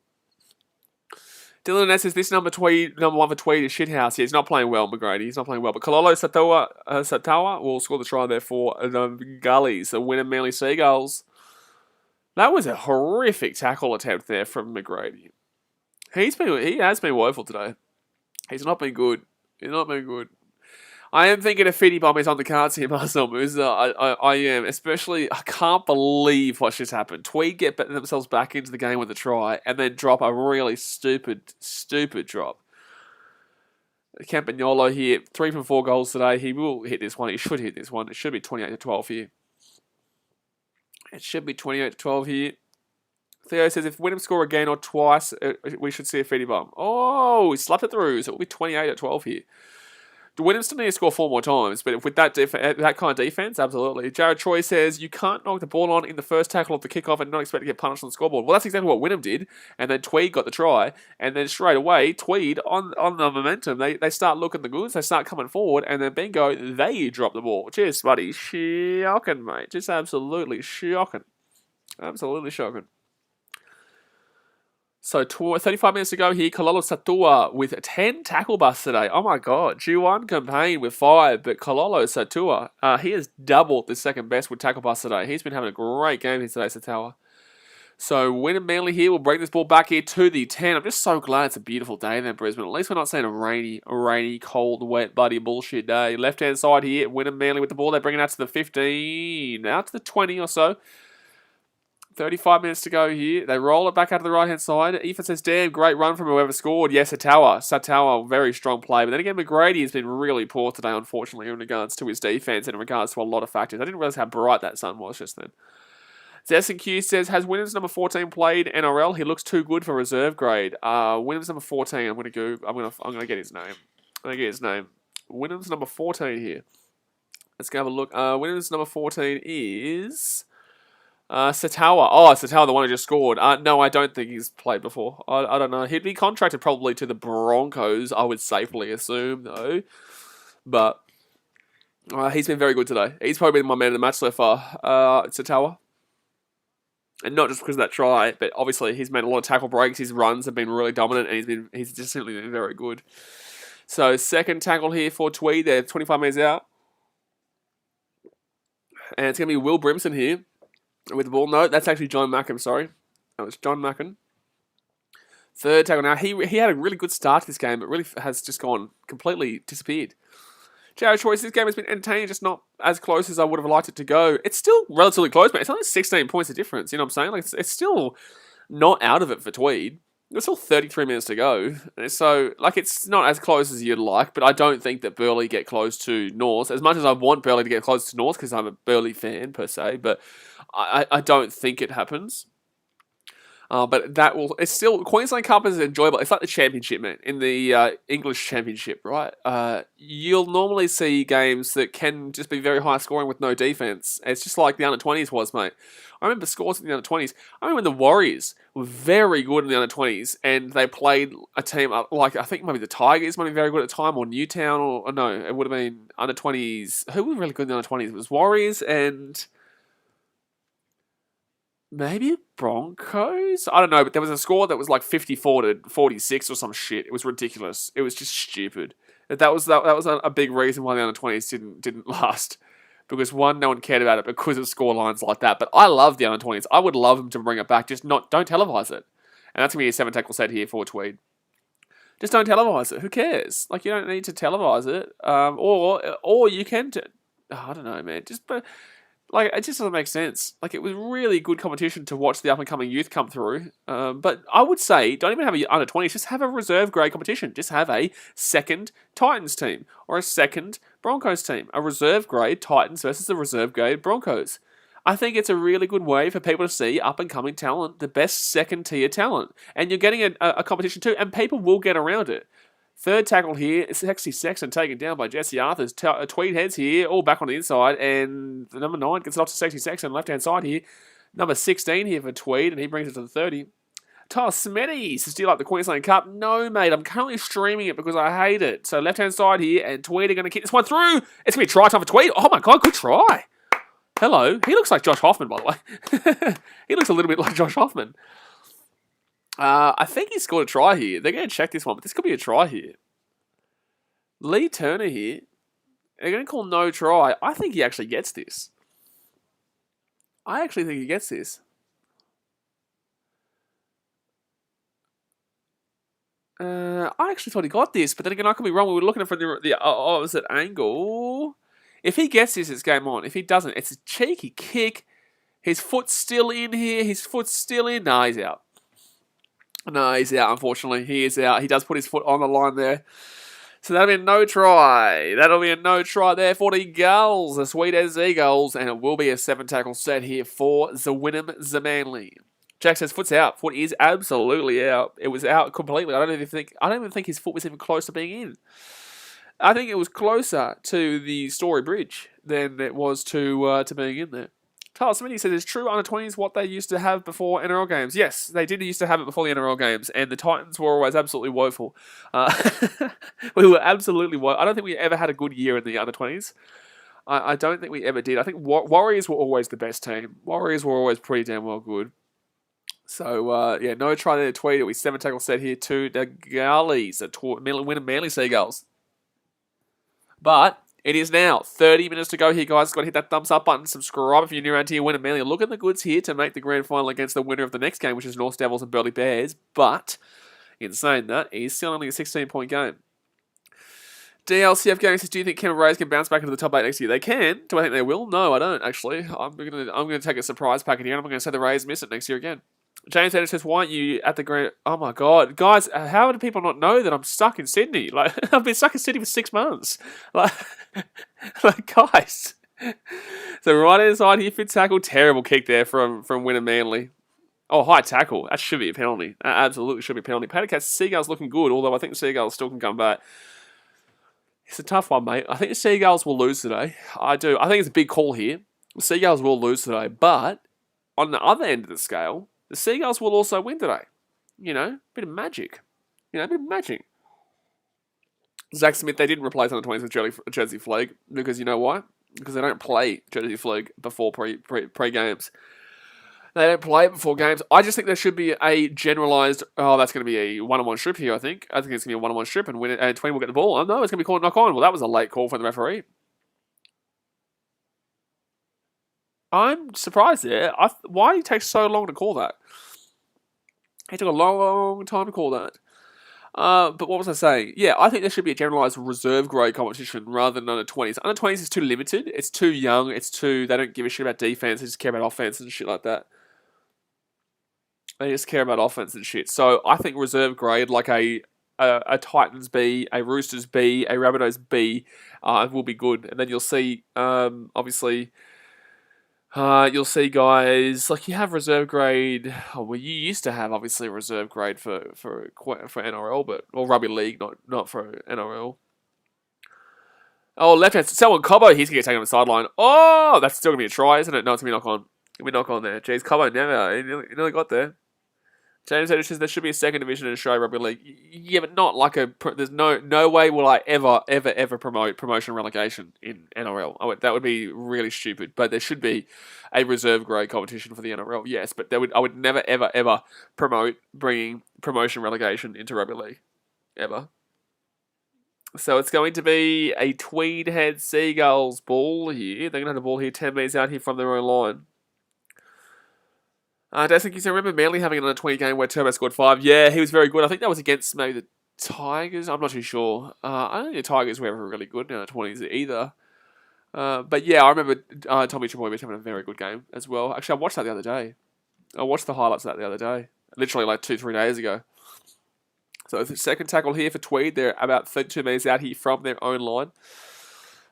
Dylan Ness says this number 1 for Tweed is shithouse. Yeah, he's not playing well, McGrady. He's not playing well. But Kalolo Satawa will score the try there for the Gullies, the Wynnum Manly Seagulls. That was a horrific tackle attempt there from McGrady. He has been woeful today. He's not been good. He's not been good. I am thinking a Fitty bomb is on the cards here, Marcel Moose. I am. Especially, I can't believe what just happened. Tweed get themselves back into the game with a try and then drop a really stupid drop. Campagnolo here, 3 from 4 goals today. He will hit this one. He should hit this one. It should be 28-12 here. It should be 28-12 here. Theo says if Wynnum score again or twice, we should see a Fitty bomb. Oh, he slapped it through. So it will be 28-12 here. Wynnum still need to score 4 more times, but with that kind of defense, absolutely. Jared Troy says, you can't knock the ball on in the first tackle of the kickoff and not expect to get punished on the scoreboard. Well, that's exactly what Wynnum did, and then Tweed got the try, and then straight away, Tweed, on the momentum, they start looking the goods, they start coming forward, and then bingo, they drop the ball. Cheers, buddy. Shocking, mate. Just absolutely shocking. Absolutely shocking. So 35 minutes to go here. Kalolo Satua with 10 tackle busts today. Oh my god. G1 campaign with 5, but Kalolo Satua, he has doubled the second best with tackle busts today. He's been having a great game here today, Satua. So Wynnum Manly here will bring this ball back here to the 10. I'm just so glad it's a beautiful day there in Brisbane. At least we're not seeing a rainy, cold, wet, bloody bullshit day. Left-hand side here, Wynnum Manly with the ball. They bring it out to the 15, out to the 20 or so. 35 minutes to go here. They roll it back out to the right-hand side. Ethan says, damn, great run from whoever scored. Yes, Satawa, very strong play. But then again, McGrady has been really poor today, unfortunately, in regards to his defense and in regards to a lot of factors. I didn't realize how bright that sun was just then. Zess&Q says, has Wynnum's number 14 played NRL? He looks too good for reserve grade. Wynnum's number 14, I'm gonna get his name. Wynnum's number 14 here. Let's go have a look. Wynnum's number 14 is Satawa. Oh, Satawa, the one who just scored. No, I don't think he's played before. I don't know. He'd be contracted probably to the Broncos, I would safely assume, though. But he's been very good today. He's probably been my man of the match so far, Satawa. And not just because of that try, but obviously he's made a lot of tackle breaks. His runs have been really dominant, and he's just simply been very good. So second tackle here for Tweed. They're 25 metres out. And it's going to be Will Brimson here with the ball. No, that's actually John Mackin, sorry. That was John Mackin. Third tackle. Now, he had a really good start to this game, but really has just gone completely disappeared. Jared Choice, this game has been entertaining, just not as close as I would have liked it to go. It's still relatively close, but it's only 16 points of difference, you know what I'm saying? Like, it's still not out of it for Tweed. There's still 33 minutes to go. So, like, it's not as close as you'd like, but I don't think that Burleigh get close to North. As much as I want Burleigh to get close to North, because I'm a Burleigh fan, per se, but I don't think it happens. But it's still, Queensland Cup is enjoyable. It's like the championship, man, in the English championship, right? You'll normally see games that can just be very high scoring with no defense. It's just like the under-20s was, mate. I remember scores in the under-20s. I remember when the Warriors were very good in the under-20s, and they played a team like, I think maybe the Tigers might be very good at the time, or Newtown, or no, it would have been under-20s. Who were really good in the under-20s? It was Warriors and maybe Broncos? I don't know, but there was a score that was like 54-46 or some shit. It was ridiculous. It was just stupid. That was a big reason why the under-20s didn't last. Because one, no one cared about it because of score lines like that. But I love the under-20s. I would love them to bring it back. Just don't televise it. And that's going to be a 7 tackle set here for Tweed. Just don't televise it. Who cares? Like, you don't need to televise it. Or you can... I don't know, man. Like, it just doesn't make sense. Like, it was really good competition to watch the up-and-coming youth come through. But I would say, don't even have a under-20s, just have a reserve grade competition. Just have a second Titans team or a second Broncos team. A reserve grade Titans versus a reserve grade Broncos. I think it's a really good way for people to see up-and-coming talent, the best second-tier talent. And you're getting a competition too, and people will get around it. Third tackle here, Sexy Sexton taken down by Jesse Arthurs. Tweed Heads here, all back on the inside, and the number 9 gets it off to Sexy Sexton, left-hand side here. Number 16 here for Tweed, and he brings it to the 30. Tyler Smetties to steal up the Queensland Cup. No, mate, I'm currently streaming it because I hate it. So left-hand side here, and Tweed are going to kick this one through. It's going to be try time for Tweed. Oh, my God, good try. Hello. He looks like Josh Hoffman, by the way. He looks a little bit like Josh Hoffman. I think he scored a try here. They're going to check this one, but this could be a try here. Lee Turner here. They're going to call no try. I think he actually gets this. I actually think he gets this. I actually thought he got this, but then again, I could be wrong. We were looking for the opposite angle. If he gets this, it's game on. If he doesn't, it's a cheeky kick. His foot's still in here. His foot's still in. No, he's out. No, he's out, unfortunately. He is out. He does put his foot on the line there. So that'll be a no try. That'll be a no try there for the Gulls, the Tweed Heads Seagulls, and it will be a 7 tackle set here for Wynnum Manly. Jack says foot's out. Foot is absolutely out. It was out completely. I don't even think his foot was even close to being in. I think it was closer to the Story Bridge than it was to being in there. Tyler Smitty says, it's true under-20s what they used to have before NRL games. Yes, they did used to have it before the NRL games, and the Titans were always absolutely woeful. We were absolutely woeful. I don't think we ever had a good year in the under-20s. I don't think we ever did. I think Warriors were always the best team. Warriors were always pretty damn well good. So, yeah, no try there to Tweed. It was 7 tackle set here to the Gullies, the Wynnum Manly Seagulls. But it is now 30 minutes to go here, guys. Got to hit that thumbs up button. Subscribe if you're new around here. Wynnum Manly. Look at the goods here to make the grand final against the winner of the next game, which is North Devils and Burleigh Bears. But in saying that, it's still only a 16-point game. DLCF Gaming says, do you think Cameron Rays can bounce back into the top 8 next year? They can. Do I think they will? No, I don't, actually. I'm gonna take a surprise packet here, and I'm going to say the Rays miss it next year again. James Anderson says, why aren't you at the Grand... Oh, my God. Guys, how do people not know that I'm stuck in Sydney? Like, I've been stuck in Sydney for 6 months. Like, guys. So, right-hand side here, fit tackle. Terrible kick there from Wynnum Manly. Oh, high tackle. That should be a penalty. That absolutely should be a penalty. Paddock has Seagulls looking good, although I think the Seagulls still can come back. It's a tough one, mate. I think the Seagulls will lose today. I do. I think it's a big call here. The Seagulls will lose today. But on the other end of the scale, the Seagulls will also win today. You know, bit of magic. A bit of magic. Zach Smith, they didn't replace under 20s with Jersey Flag because you know why? Because they don't play Jersey Flag before pre-games. They don't play it before games. I just think there should be a generalised... Oh, that's going to be a one-on-one strip here, I think. I think it's going to be a one-on-one strip and Tweed will get the ball. Oh, no, it's going to be called knock-on. Well, that was a late call from the referee. I'm surprised there. Why did he take so long to call that? He took a long time to call that. But what was I saying? Yeah, I think there should be a generalised reserve grade competition rather than under 20s. Under 20s is too limited. It's too young. They don't give a shit about defence. They just care about offence and shit like that. They just care about offense and shit. So I think reserve grade, like a Titans B, a Roosters B, a Rabbitohs B, will be good. And then you'll see, obviously, you'll see guys like you have reserve grade. Oh, well, you used to have obviously reserve grade for NRL, or Rugby League, not for NRL. Oh, left hand, Selwyn Cobbo, he's gonna get taken on the sideline. Oh, that's still gonna be a try, isn't it? No, it's gonna be knock on. Gonna be knock on there. Jeez, Cobbo never, he nearly got there. James Edwards says there should be a second division in Australia Rugby League. Yeah, but not like there's no way will I ever promote promotion and relegation in NRL. That would be really stupid. But there should be a reserve grade competition for the NRL. Yes, but I would never ever promote bringing promotion and relegation into Rugby League ever. So it's going to be a Tweed Heads Seagulls ball here. They're going to have the ball here 10 metres out here from their own line. Desmond, you remember Manly having another 20 game where Turbo scored 5? Yeah, he was very good. I think that was against maybe the Tigers. I'm not too sure. I don't think the Tigers were ever really good in the 20s either. But yeah, I remember Tommy Trebojevic having a very good game as well. Actually, I watched that the other day. I watched the highlights of that the other day. Literally like 2-3 days ago. So the second tackle here for Tweed. They're about 32 metres out here from their own line.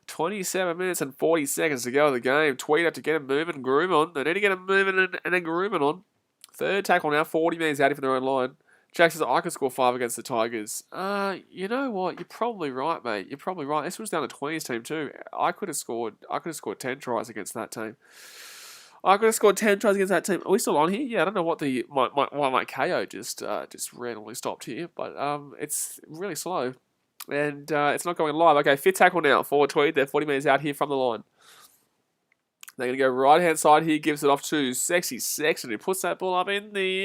27 minutes and 40 seconds to go in the game. Tweed have to get him moving and groove on. They need to get him moving and then grooving on. Third tackle now, 40 minutes out from their own line. Jack says, I could score 5 against the Tigers. You know what? You're probably right, mate. You're probably right. This was down to 20s team too. I could have scored 10 tries against that team. I could have scored 10 tries against that team. Are we still on here? Yeah, I don't know what why my KO just randomly stopped here, but it's really slow. And it's not going live. Okay, fifth tackle now for Tweed. They're 40 metres out here from the line. They're going to go right-hand side here. Gives it off to Sexy Sexton, who puts that ball up in the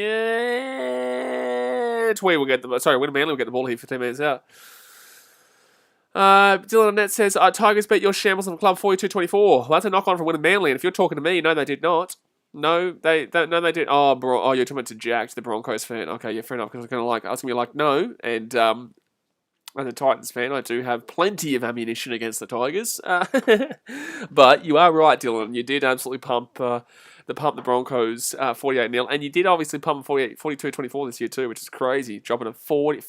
air. Tweed will get the... Sorry, Wynnum Manly will get the ball here 15 metres out. Dylan Annette says, Tigers beat your shambles on the club 42-24. Well, that's a knock-on from Wynnum Manly. And if you're talking to me, no, they did not. No, they did. Oh, you're talking to Jack, the Broncos fan. Okay, yeah, fair enough. Because I was going to be like, no. And... as a Titans fan, I do have plenty of ammunition against the Tigers. But you are right, Dylan. You did absolutely pump the Broncos 48-0. And you did obviously pump 42-24 this year too, which is crazy. Dropping a 40,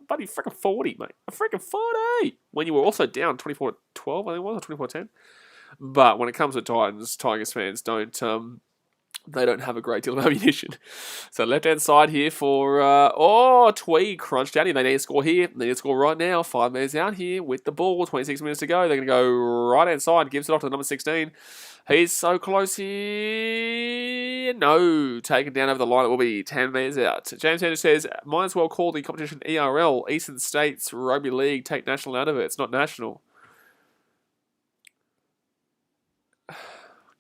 buddy, freaking 40, mate. A freaking 40! When you were also down 24-12, I think it was, or 24-10. But when it comes to Tigers fans they don't have a great deal of ammunition. So left-hand side here for... Tweed crunched down here. They need to score here. They need to score right now. 5 minutes out here with the ball. 26 minutes to go. They're going to go right-hand side. Gives it off to number 16. He's so close here. No. Taken down over the line. It will be 10 minutes out. James Andrews says, might as well call the competition ERL. Eastern States Rugby League. Take national out of it. It's not national.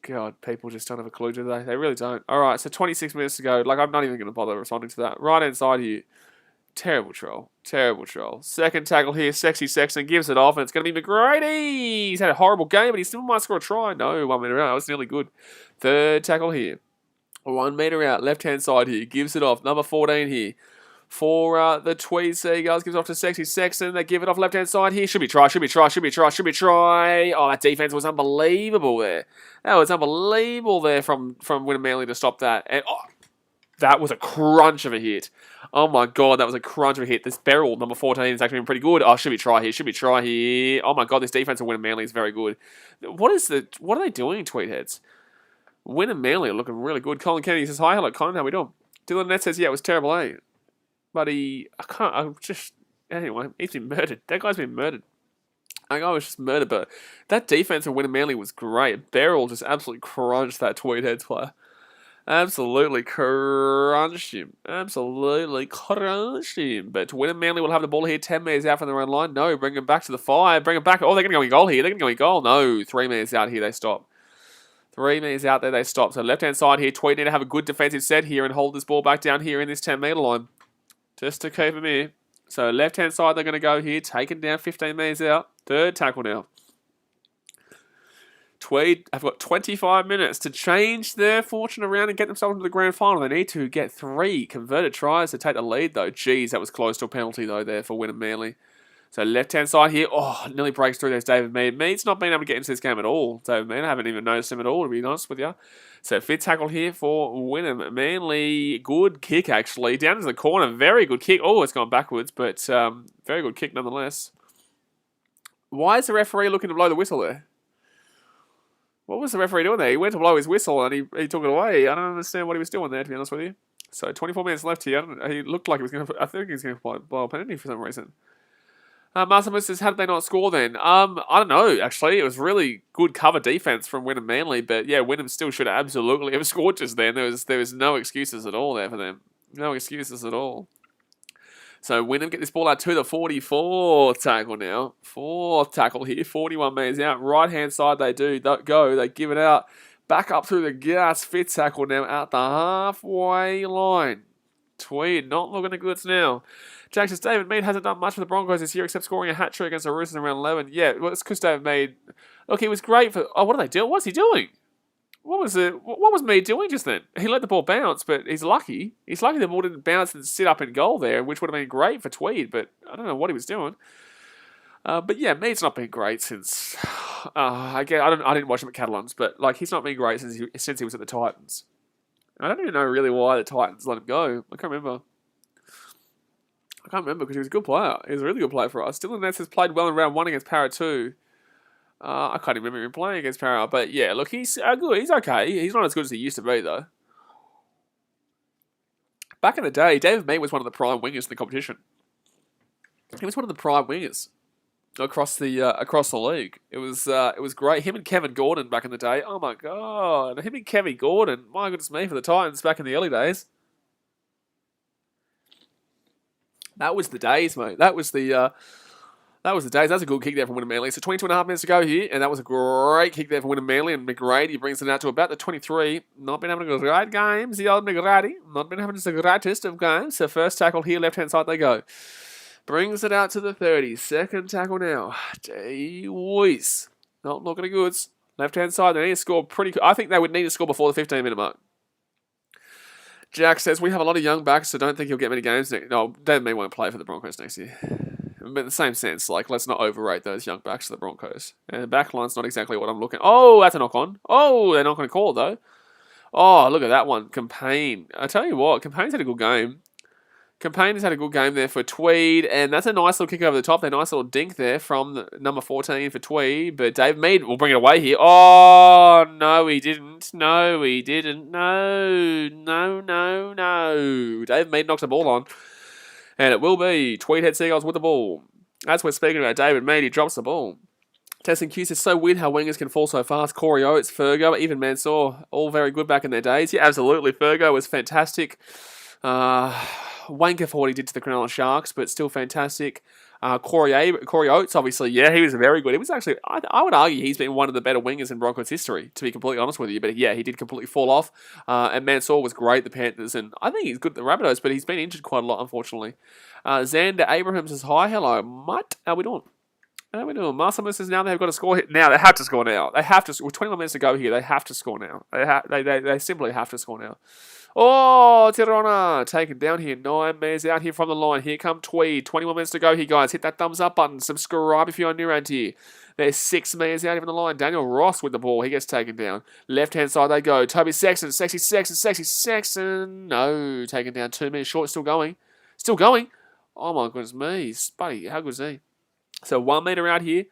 God, people just don't have a clue, do they? They really don't. All right, so 26 minutes to go. Like, I'm not even going to bother responding to that. Right-hand side here. Terrible troll. Terrible troll. Second tackle here. Sexy Sexton gives it off, and it's going to be McGrady. He's had a horrible game, but he still might score a try. No, 1 metre out. That was nearly good. Third tackle here. 1 metre out. Left-hand side here. Gives it off. Number 14 here. for the Tweed Seagulls. Gives off to Sexy Sexton. They give it off left-hand side here. Should be try. Oh, that defense was unbelievable there. That was unbelievable there from Wynnum Manly to stop that. And that was a crunch of a hit. Oh my god, that was a crunch of a hit. This Beryl, number 14, is actually been pretty good. Oh, should be try here. Oh my god, this defense of Wynnum Manly is very good. What are they doing, Tweed Heads? Wynnum Manly are looking really good. Colin Kennedy says, hi, hello, Colin, how we doing? Dylan Nett says, yeah, it was terrible, eh? But anyway, he's been murdered. That guy's been murdered. That guy was just murdered, but that defense of Wynnum Manly was great. Beryl just absolutely crunched that Tweed Heads player. Absolutely crunched him. But Wynnum Manly will have the ball here. 10 metres out from their own line. No, bring them back to the 5. Bring them back. Oh, they're going to go in goal here. No, 3 metres out here. They stop. 3 metres out there. They stop. So left-hand side here. Tweed need to have a good defensive set here and hold this ball back down here in this 10-metre line. Just to keep them here. So left-hand side, they're going to go here. Taken down 15 metres out. Third tackle now. Tweed have got 25 minutes to change their fortune around and get themselves into the grand final. They need to get 3 converted tries to take the lead, though. Jeez, that was close to a penalty, though, there for Wynnum Manly. So left-hand side here. Oh, nearly breaks through. There's David Mead. Mead's not been able to get into this game at all. David Mead, I haven't even noticed him at all, to be honest with you. So fifth tackle here for Wynnum Manly. Good kick, actually. Down into the corner. Very good kick. Oh, it's gone backwards, but very good kick nonetheless. Why is the referee looking to blow the whistle there? What was the referee doing there? He went to blow his whistle and he took it away. I don't understand what he was doing there, to be honest with you. So 24 minutes left here. He looked like he was going to... I think he was going to blow a penalty for some reason. Marston says, how did they not score then? I don't know, actually. It was really good cover defense from Wynnum Manly, but yeah, Wynnum still should absolutely have scored just then. There was no excuses at all there for them. No excuses at all. So Wynnum get this ball out to the 44th tackle now. 4th tackle here, 41 metres out. Right-hand side they go. They give it out. Back up through the gas. 5th tackle now at the halfway line. Tweed not looking at goods now. Jack says, David Mead hasn't done much for the Broncos this year except scoring a hat-trick against the Roosters in round 11. Yeah, well, it's because David Mead... Look, he was great for... Oh, what do they do? What's he doing? What was Mead doing just then? He let the ball bounce, but he's lucky. He's lucky the ball didn't bounce and sit up in goal there, which would have been great for Tweed, but I don't know what he was doing. But yeah, Mead's not been great since... I didn't watch him at Catalans, but like he's not been great since he was at the Titans. I don't even know really why the Titans let him go. I can't remember because he was a good player. He was a really good player for us. Dylan Ness has played well in round 1 against Para 2. I can't even remember him playing against Para, but yeah, look, he's good. He's okay. He's not as good as he used to be, though. Back in the day, David Mead was one of the prime wingers in the competition. He was one of the prime wingers across the league. It was great. Him and Kevin Gordon back in the day. Oh my god, him and Kevin Gordon. My goodness me, for the Titans back in the early days. That was the days, mate. That was the days. That's a good kick there from Wynnum Manly. So 22.5 minutes to go here, and that was a great kick there from Wynnum Manly. And McGrady brings it out to about the 23. Not been having a great games, the old McGrady. Not been having just the greatest of games. So first tackle here, left-hand side they go. Brings it out to the 30. Second tackle now. Jeez. Not looking at goods. Left-hand side, they need to score I think they would need to score before the 15-minute mark. Jack says, we have a lot of young backs, so don't think he'll get many games next. No, David Mead won't play for the Broncos next year. But in the same sense, like, let's not overrate those young backs for the Broncos. And the back line's not exactly what I'm looking... Oh, that's a knock-on. Oh, they're not going to call it, though. Oh, look at that one. Campaign. I tell you what, Campaign's had a good game. Campaign has had a good game there for Tweed, and that's a nice little kick over the top. A nice little dink there from number 14 for Tweed, but Dave Mead will bring it away here. Oh, no, he didn't. No, he didn't. No. Dave Mead knocks the ball on, and it will be Tweed Heads Seagulls with the ball. As we're speaking about David Mead, he drops the ball. Testing Q says, so weird how wingers can fall so fast. Corey Oates, Fergo, even Mansour, all very good back in their days. Yeah, absolutely. Fergo was fantastic. Wanker for what he did to the Cronulla Sharks, but still fantastic. Corey Oates, obviously, yeah, he was very good. He was actually, I would argue he's been one of the better wingers in Broncos history, to be completely honest with you. But yeah, he did completely fall off. And Mansour was great, the Panthers, and I think he's good at the Rabbitohs, but he's been injured quite a lot, unfortunately. Xander Abraham says, hi, hello, mate. How we doing? Marston says now they've got to score. Now they have to score now. They have to. With 21 minutes to go here, they have to score now. They simply have to score now. Oh, Tirona taken down here. 9 meters out here from the line. Here come Tweed. 21 minutes to go here, guys. Hit that thumbs up button. Subscribe if you're new around here. There's 6 meters out here from the line. Daniel Ross with the ball. He gets taken down. Left-hand side they go. Toby Sexton. Sexy Sexton. No, taken down 2 meters short. Still going. Oh, my goodness me. Buddy, how good is he? So 1 meter out here.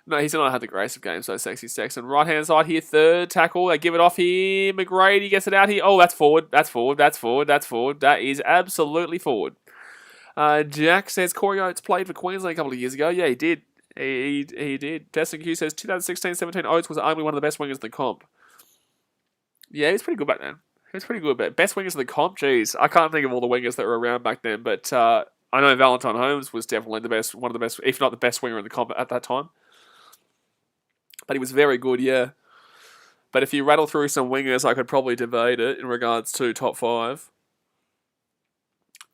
No, he's not had the grace of game, so Sexy Sexton. Right-hand side here, third tackle. They give it off here. McGrady gets it out here. Oh, that's forward. That is absolutely forward. Jack says Corey Oates played for Queensland a couple of years ago. Yeah, he did. He did. Destin Q says 2016-17 Oates was arguably one of the best wingers in the comp. Yeah, he was pretty good back then. Best wingers in the comp? Jeez, I can't think of all the wingers that were around back then, but I know Valentine Holmes was definitely one of the best, if not the best winger in the comp at that time. But he was very good, yeah. But if you rattle through some wingers, I could probably debate it in regards to top 5.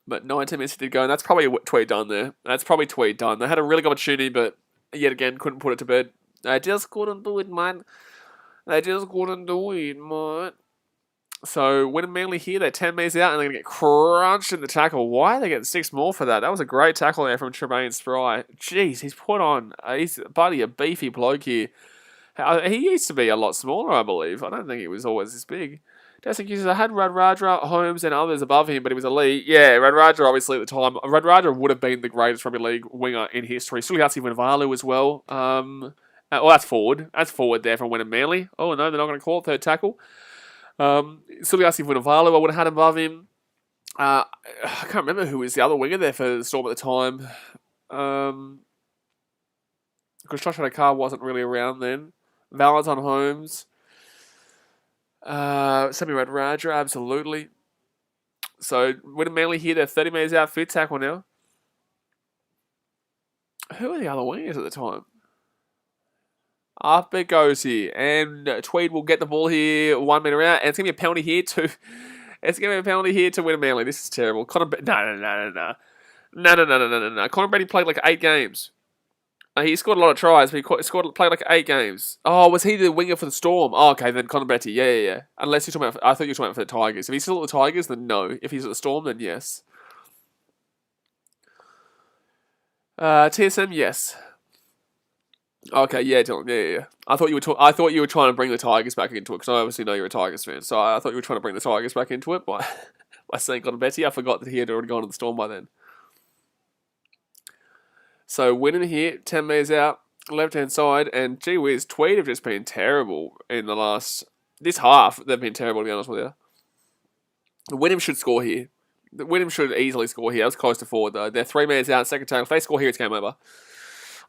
But 19 minutes did go, and that's probably Tweed done there. They had a really good opportunity, but yet again, couldn't put it to bed. They just couldn't do it, man. So, Wynnum Manly here, they're 10 metres out, and they're going to get crunched in the tackle. Why are they getting 6 more for that? That was a great tackle there from Tremaine Spry. Jeez, he's put on, he's a beefy bloke here. He used to be a lot smaller, I believe. I don't think he was always this big. Destin uses I had Radradra, Holmes, and others above him, but he was elite. Yeah, Radradra, obviously, at the time. Radradra would have been the greatest rugby league winger in history. Suliasi Vunivalu as well. That's forward. That's forward there from Wynnum Manly. Oh, no, they're not going to call it third tackle. Suliasi Vunivalu, I would have had above him. I can't remember who was the other winger there for the Storm at the time. Because Josh Adokar wasn't really around then. Valentine Holmes. Sammy Radradra, absolutely. So, Wynnum Manly here, they're 30 metres out, fifth tackle now. Who are the other wingers at the time? Up it goes here. And Tweed will get the ball here, 1 metre out. And it's going to be a penalty here to... Wynnum Manly. This is terrible. No. Connor Brady played like 8 games. He scored a lot of tries, but he played like 8 games. Oh, was he the winger for the Storm? Oh, okay, then Connor Betty. Yeah. Unless you're talking about... I thought you were talking about for the Tigers. If he's still at the Tigers, then no. If he's at the Storm, then yes. TSM, yes. Okay, yeah, Dylan. Yeah. I thought you were trying to bring the Tigers back into it, because I obviously know you're a Tigers fan. So I thought you were trying to bring the Tigers back into it by saying Connor Betty. I forgot that he had already gone to the Storm by then. So, Wynnum here, 10 metres out, left-hand side, and gee whiz, Tweed have just been terrible in this half. They've been terrible, to be honest with you. Wynnum should score here. Wynnum should easily score here. That was close to forward, though. They're 3 metres out, second tackle. If they score here, it's game over.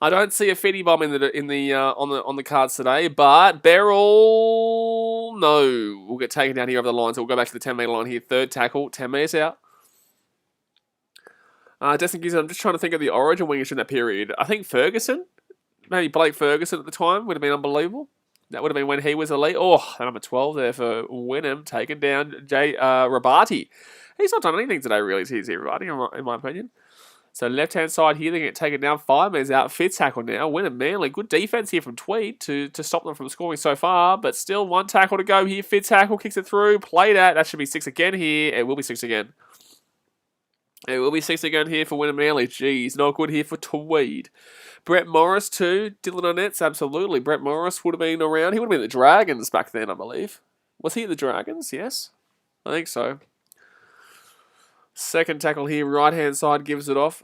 I don't see a Fitty bomb on the cards today, but Beryl, no. We'll get taken down here over the line, so we'll go back to the 10 metre line here. Third tackle, 10 metres out. Destin Gibbs, I'm just trying to think of the origin wingers in that period. I think Ferguson, maybe Blake Ferguson at the time, would have been unbelievable. That would have been when he was elite. Oh, number 12 there for Wynnum, taken down Rabati. He's not done anything today, really, is he, Rabati, in my opinion. So left-hand side here, they get taken down 5 metres out, fifth tackle now. Wynnum Manly, good defence here from Tweed to stop them from scoring so far, but still 1 tackle to go here. Fifth tackle, kicks it through, played at. That should be 6 again here. It will be 6 again. It will be 6 again here for Wynnum Manly. Jeez, not good here for Tweed. Brett Morris too. Dylan Arnett's absolutely. Brett Morris would have been around. He would have been at the Dragons back then, I believe. Was he at the Dragons? Yes. I think so. Second tackle here, right-hand side, gives it off.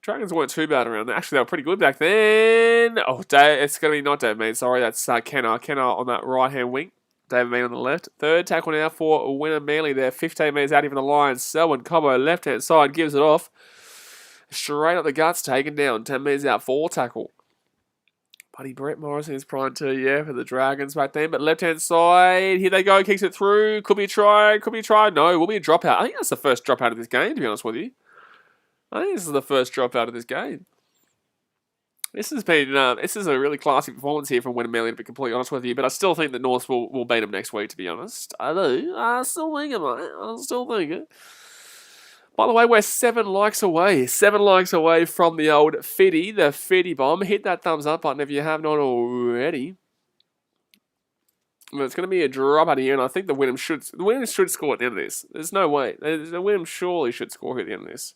Dragons weren't too bad around there. Actually, they were pretty good back then. Oh, it's going to be not Dave Mead. Sorry, that's Kenner. Kenner on that right-hand wing. David Mead on the left. Third tackle now for Wynnum Manly there. 15 metres out even the line. Selwyn Cobbo, left-hand side, gives it off. Straight up the guts, taken down. 10 metres out, 4 tackle. Buddy Brett Morrison is prime too, yeah, for the Dragons back then. But left-hand side, here they go, kicks it through. Could be a try. No, will be a dropout. I think that's the first dropout of this game, to be honest with you. I think this is the first dropout of this game. This is a really classy performance here from Wynnum Manly, to be completely honest with you. But I still think that North will beat them next week, to be honest. I do. I still think it, mate. I still think it. By the way, we're 7 likes away. 7 likes away from the old Fitty, the Fitty bomb. Hit that thumbs up button if you have not already. But it's going to be a drop out of here, and I think the Wynnum should score at the end of this. There's no way. The Wynnum surely should score at the end of this.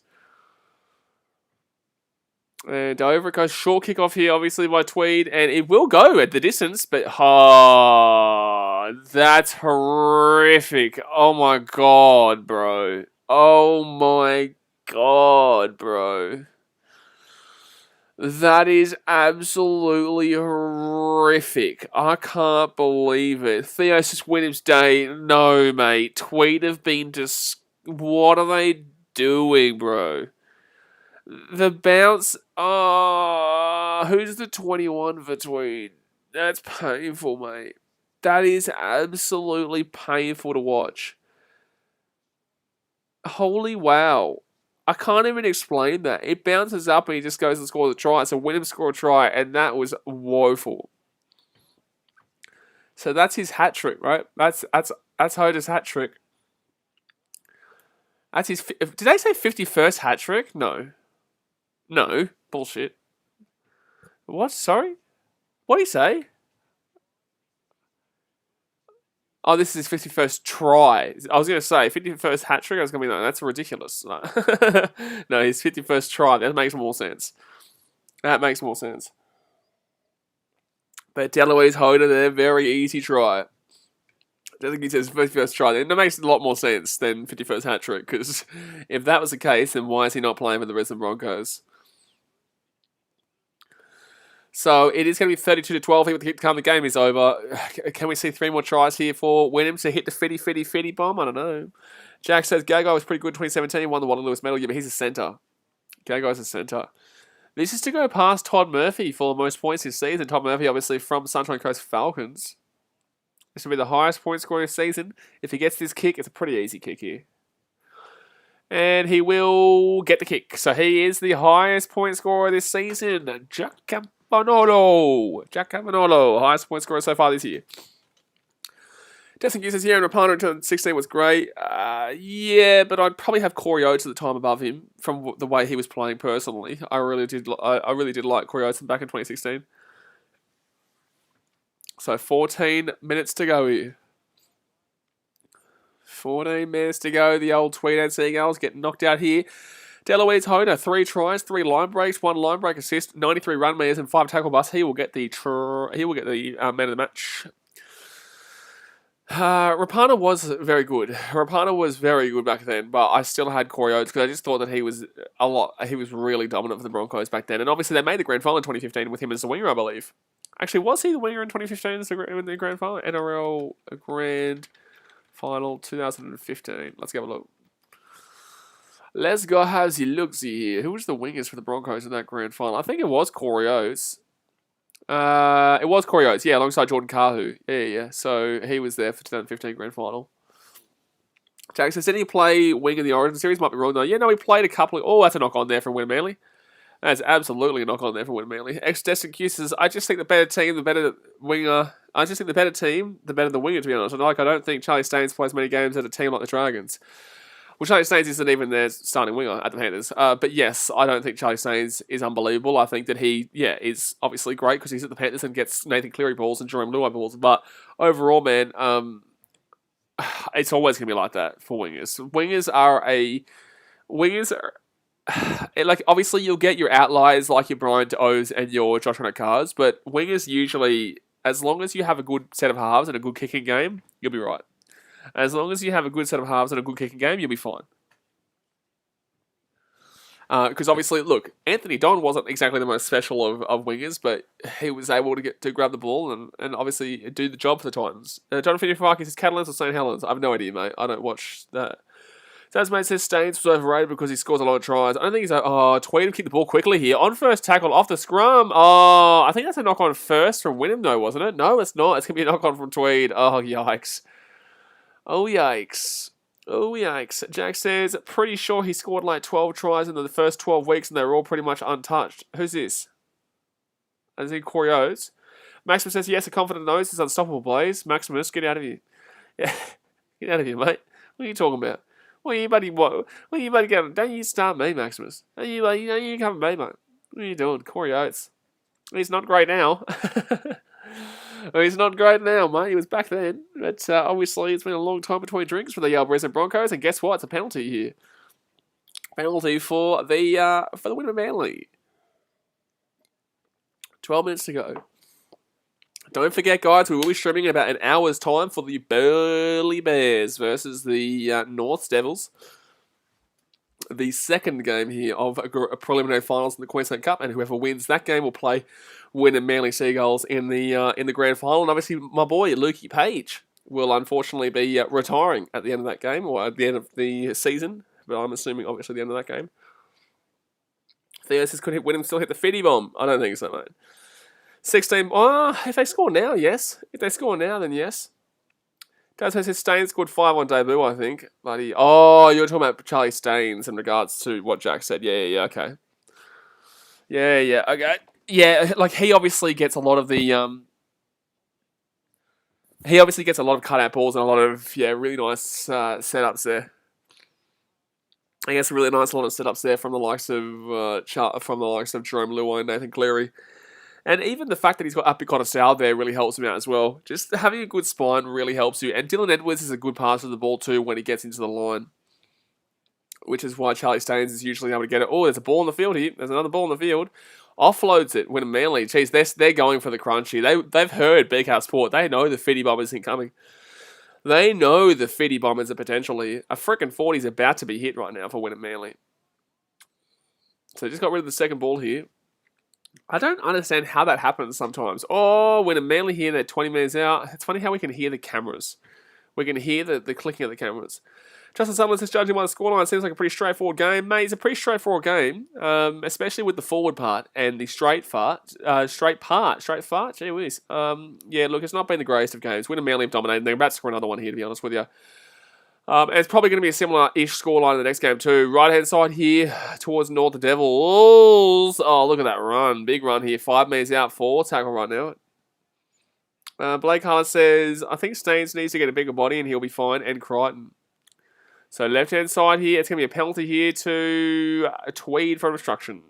And over it goes. Short kick off here, obviously, by Tweed. And it will go at the distance, but that's horrific. Oh my god, bro. Oh my god, bro. That is absolutely horrific. I can't believe it. Theosis Wynnum's day. No, mate. Tweed have been just... What are they doing, bro? The bounce... who's the 21 for Tweed? That's painful, mate. That is absolutely painful to watch. Holy wow. I can't even explain that. It bounces up and he just goes and scores a try. So Wynnum score a try, and that was woeful. So that's his hat trick, right? That's Hoda's hat trick. That's his... Did they say 51st hat trick? No. No. Bullshit. What? Sorry? What did he say? Oh, this is his 51st try. I was going to say, 51st hat trick, I was going to be like, that's ridiculous. No, his 51st try. That makes more sense. That makes more sense. But Deloise Hoda, they're very easy try. I think he says 51st try. That makes a lot more sense than 51st hat trick, because if that was the case, then why is he not playing for the Brisbane Broncos? So it is going to be 32-12 here with the kick to come. The game is over. Can we see 3 more tries here for Wynnum to hit the fitty bomb? I don't know. Jack says Gagai was pretty good in 2017. He won the Wallace Lewis medal. Yeah, but he's a centre. Gagai's a centre. This is to go past Todd Murphy for the most points this season. Todd Murphy, obviously, from Sunshine Coast Falcons. This will be the highest point scorer this season. If he gets this kick, it's a pretty easy kick here. And he will get the kick. So he is the highest point scorer this season. Jack Cavanolo, highest point scorer so far this year. Destin Hughes here, and Rapana in 2016 was great. Yeah, but I'd probably have Corey Oates at the time above him from the way he was playing personally. I really did like Corey Oates back in 2016. So 14 minutes to go here. 14 minutes to go. The old Tweed Heads Seagulls getting knocked out here. Deloise Hoda, 3 tries, 3 line breaks, 1 line break assist, 93 run meters, and 5 tackle busts. He will get the man of the match. Rapana was very good. Rapana was very good back then, but I still had Corey Oates because I just thought that he was really dominant for the Broncos back then. And obviously they made the grand final in 2015 with him as the winger, I believe. Actually, was he the winger in 2015 in the grand final? NRL grand final 2015. Let's go have a look. Let's go have a look-see here. Who was the wingers for the Broncos in that grand final? I think it was Corey Oates. It was Corey Oates, yeah, alongside Jordan Kahu. Yeah. So he was there for 2015 grand final. Jack says, did he play wing in the Origin series? Might be wrong though. Yeah, no, he played a couple of... Oh, that's a knock on there from Wynnum Manly. That's absolutely a knock on there for Wynnum Manly. Destin Q says, I just think the better team, the better winger... I just think the better team, the better the winger, to be honest. I don't think Charlie Staines plays many games at a team like the Dragons. Well, Charlie Staines isn't even their starting winger at the Panthers. But yes, I don't think Charlie Staines is unbelievable. I think that he, is obviously great because he's at the Panthers and gets Nathan Cleary balls and Jerome Luai balls. But overall, man, it's always going to be like that for wingers. Wingers are like, obviously you'll get your outliers like your Brian O's and your Josh Cars, but wingers usually, as long as you have a good set of halves and a good kicking game, you'll be right. As long as you have a good set of halves and a good kicking game, you'll be fine. Because obviously, look, Anthony Don wasn't exactly the most special of wingers, but he was able to grab the ball and obviously do the job for the Titans. Jonathan Fafaki says Catalans or St. Helens. I have no idea, mate. I don't watch that. Tasmate says Staines was overrated because he scores a lot of tries. I don't think he's... Tweed kicked the ball quickly here. On first tackle, off the scrum. Oh, I think that's a knock-on first from Wynnum, though, wasn't it? No, it's not. It's going to be a knock-on from Tweed. Oh, yikes. Oh, yikes. Oh, yikes. Jack says, pretty sure he scored like 12 tries in the first 12 weeks and they were all pretty much untouched. Who's this? Is he Corey Oates? Maximus says, yes, a confident nose is unstoppable, Blaze. Maximus, get out of here. Yeah, get out of here, mate. What are you talking about? What are you, buddy? What are you, buddy? Don't you start me, Maximus. Don't you, buddy? Don't you come at me, mate. What are you doing? Corey Oates. He's not great now. Well, he's not great now, mate. He was back then. But obviously, it's been a long time between drinks for the Brisbane Broncos. And guess what? It's a penalty here. Penalty for the Wynnum Manly. 12 minutes to go. Don't forget, guys, we will be streaming in about an hour's time for the Burleigh Bears versus the North Devils. The second game here of a preliminary finals in the Queensland Cup, and whoever wins that game will play Wynnum Manly Seagulls in the grand final. And obviously, my boy Lukey Page will unfortunately be retiring at the end of that game, or at the end of the season. But I'm assuming, obviously, the end of that game. Theosis could Wynnum still hit the 50 bomb? I don't think so, mate. 16. If they score now, yes. If they score now, then yes. Does says Staines scored 5 on debut, I think. Bloody. Oh, you're talking about Charlie Staines in regards to what Jack said. Yeah, okay. Yeah, okay. Yeah, like he obviously gets a lot of the he obviously gets a lot of cutout balls and a lot of really nice setups there. I guess a really nice lot of setups there from the likes of Jerome Luai and Nathan Cleary. And even the fact that he's got Apicot Sal there really helps him out as well. Just having a good spine really helps you. And Dylan Edwards is a good passer of the ball too when he gets into the line. Which is why Charlie Staines is usually able to get it. Oh, there's a ball in the field here. There's another ball in the field. Offloads it. Wynnum Manly. Jeez, they're going for the crunch here. They've heard BKR Sport. They know the 50 bombers ain't coming. They know the 50 bombers are potentially. A freaking 40 is about to be hit right now for Wynnum Manly. So they just got rid of the second ball here. I don't understand how that happens sometimes. Oh, Wynnum Manly here, they're 20 metres out. It's funny how we can hear the cameras. We can hear the clicking of the cameras. Justin Sutherland says, judging by the scoreline, it seems like a pretty straightforward game. Mate, it's a pretty straightforward game, especially with the forward part and the straight part. Gee whiz. Yeah, look, it's not been the greatest of games. Wynnum Manly have dominated. They're about to score another one here, to be honest with you. And it's probably going to be a similar-ish scoreline in the next game too. Right-hand side here towards North the Devils. Oh, look at that run. Big run here. 5 metres out, 4 tackle right now. Blake Hart says, I think Staines needs to get a bigger body and he'll be fine. And Crichton. So left-hand side here, it's going to be a penalty here to Tweed for obstruction.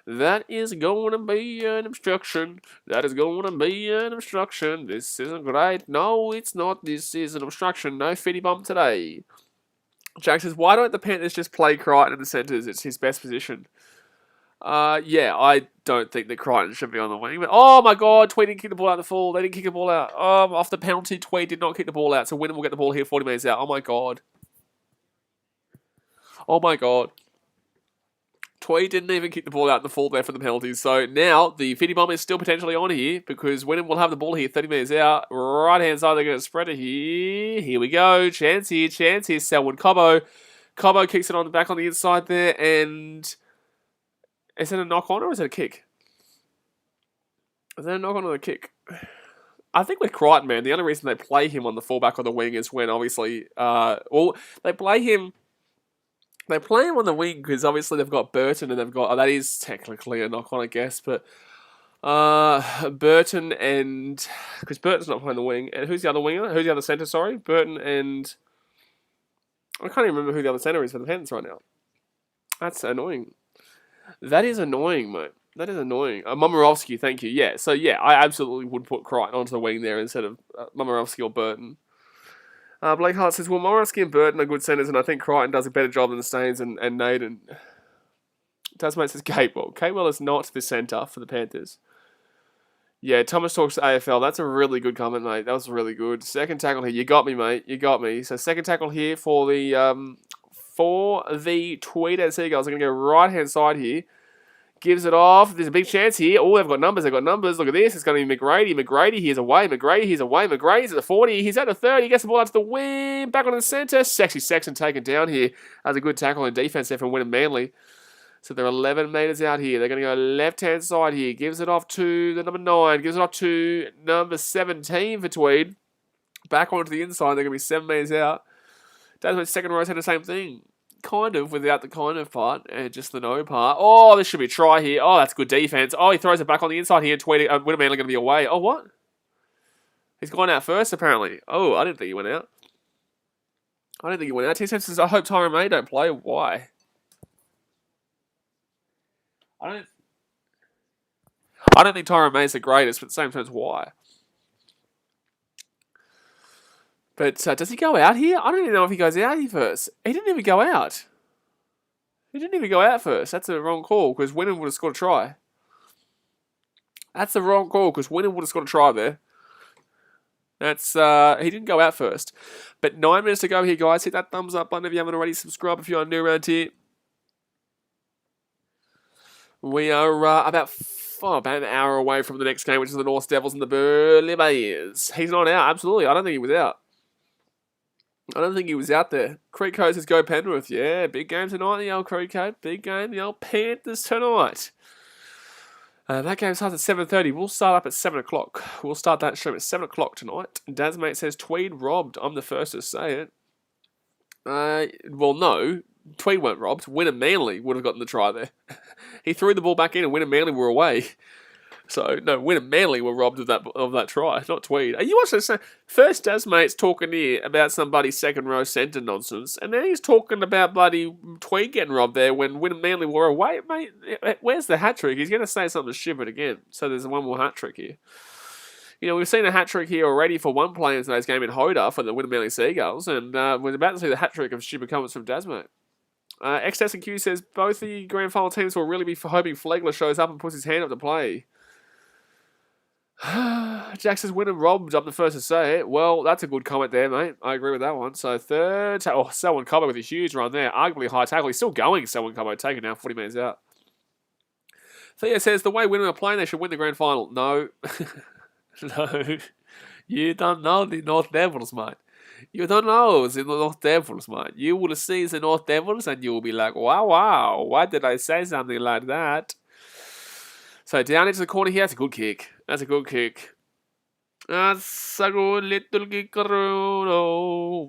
That is going to be an obstruction. That is going to be an obstruction. This isn't great. No, it's not. This is an obstruction. No 50 bump today. Jack says, why don't the Panthers just play Crichton in the centres? It's his best position. Yeah, I don't think that Crichton should be on the wing. But, oh my God, Tweed didn't kick the ball out the full. They didn't kick the ball out. Off the penalty, Tweed did not kick the ball out. So Wynnum will get the ball here 40 metres out. Oh my God. Oh my God. Tweed didn't even kick the ball out in the full there for the penalties. So now the 50 bomb is still potentially on here because Wynnum will have the ball here 30 metres out. Right hand side, they're going to spread it here. Here we go. Chance here. Selwood Cobbo. Cobbo kicks it on the back on the inside there. And is it a knock on or is it a kick? Is that a knock on or a kick? I think with Crichton, man, the only reason they play him on the fullback or the wing is when obviously, they play him on the wing because obviously they've got Burton and they've got, that is technically a knock-on, I guess, but Burton and, because Burton's not playing the wing, and who's the other winger? Who's the other centre, sorry? Burton and, I can't even remember who the other centre is for the Panthers right now. That's annoying. That is annoying, mate. That is annoying. Momirovski, thank you. Yeah, so yeah, I absolutely would put Crichton onto the wing there instead of Momirovski or Burton. Blake Hart says, well, Momirovski and Burton are good centres, and I think Crichton does a better job than Staines and Naden. Tasmate says, Gatewell is not the centre for the Panthers. Yeah, Thomas talks AFL. That's a really good comment, mate. That was really good. Second tackle here. You got me, mate. You got me. So second tackle here for the Tweed Heads Seagulls. They're going to go right-hand side here. Gives it off. There's a big chance here. Oh, they've got numbers. Look at this. It's going to be McGrady. McGrady, he's away. McGrady's at the 40. He's at the 30. He gets the ball out to the wing. Back on the centre. Sexy Sexton taken down here. That's a good tackle in defence there from Wynnum Manly. So they're 11 metres out here. They're going to go left-hand side here. Gives it off to the number 9. Gives it off to number 17 for Tweed. Back onto the inside. They're going to be 7 metres out. Tasman's second row said the same thing. Kind of, without the kind of part, and just the no part. Oh, this should be a try here. Oh, that's good defense. Oh, he throws it back on the inside here. Wynnum Manly going to be away. Oh, what? He's gone out first, apparently. Oh, I didn't think he went out. T-Sam says, I hope Tyrone May don't play. Why? I don't think Tyrone May's the greatest, but at the same time, why? But does he go out here? I don't even know if he goes out here first. He didn't even go out. He didn't even go out first. That's a wrong call because Wynnum would have scored a try. That's the wrong call because Wynnum would have scored a try there. That's he didn't go out first. But 9 minutes to go here, guys. Hit that thumbs up button if you haven't already. Subscribe if you're new around here. We are about an hour away from the next game, which is the North Devils and the Burleigh Bears. He's not out, absolutely. I don't think he was out. I don't think he was out there. Creek Coast says go Penrith. Yeah, big game tonight, the old Creek Coast. Big game, the old Panthers tonight. That game starts at 7:30. We'll start up at 7 o'clock. We'll start that stream at 7 o'clock tonight. Dad's mate says Tweed robbed. I'm the first to say it. Well, no. Tweed weren't robbed. Wynnum Manly would have gotten the try there. He threw the ball back in and Wynnum Manly were away. So, no, Wynnum Manly were robbed of that try, not Tweed. Are you watching this? First, Dad's mate's talking here about some bloody second row centre nonsense, and then he's talking about bloody Tweed getting robbed there when Wynnum Manly were away. Mate, where's the hat-trick? He's going to say something stupid again. So there's one more hat-trick here. You know, we've seen a hat-trick here already for one player in today's game in Hoda for the Wynnum Manly Seagulls, and we're about to see the hat-trick of stupid comments from Dad's mate. XS and Q says both the grand final teams will really be hoping Flegler shows up and puts his hand up to play. Jack says Wynnum robbed. I'm the first to say it. Well, that's a good comment there, mate. I agree with that one. So third, Selwyn Cobbo with a huge run there. Arguably high tackle. He's still going, Selwyn Cobbo, taking now 40 minutes out. Thea says the way Wynnum are playing, they should win the grand final. No. No. You don't know the North Devils, mate. You don't know the North Devils, mate. You will see the North Devils and you will be like, wow, why did I say something like that? So down into the corner here, that's a good kick. That's a good kick. That's a good little kick. Dylan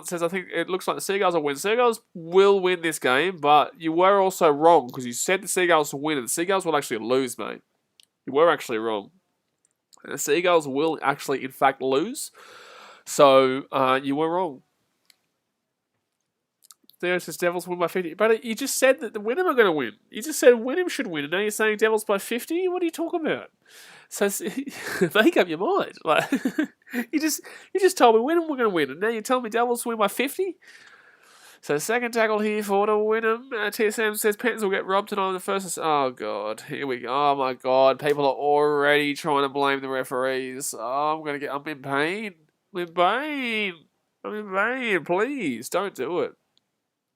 says, I think it looks like the Seagulls will win. Seagulls will win this game, but you were also wrong because you said the Seagulls will win and the Seagulls will actually lose, mate. You were actually wrong. And the Seagulls will actually, in fact, lose. So, you were wrong. Theo says Devils win by 50. But you just said that the Wynnum are going to win. You just said Wynnum should win, and now you're saying Devils by 50? What are you talking about? So, make up your mind. Like, you just told me Wynnum were going to win, and now you're telling me Devils win by 50? So, second tackle here for the Wynnum. TSM says Panthers will get robbed tonight on the first. Oh, God. Here we go. Oh, my God. People are already trying to blame the referees. Oh, I'm in pain. I'm in pain. Please, don't do it.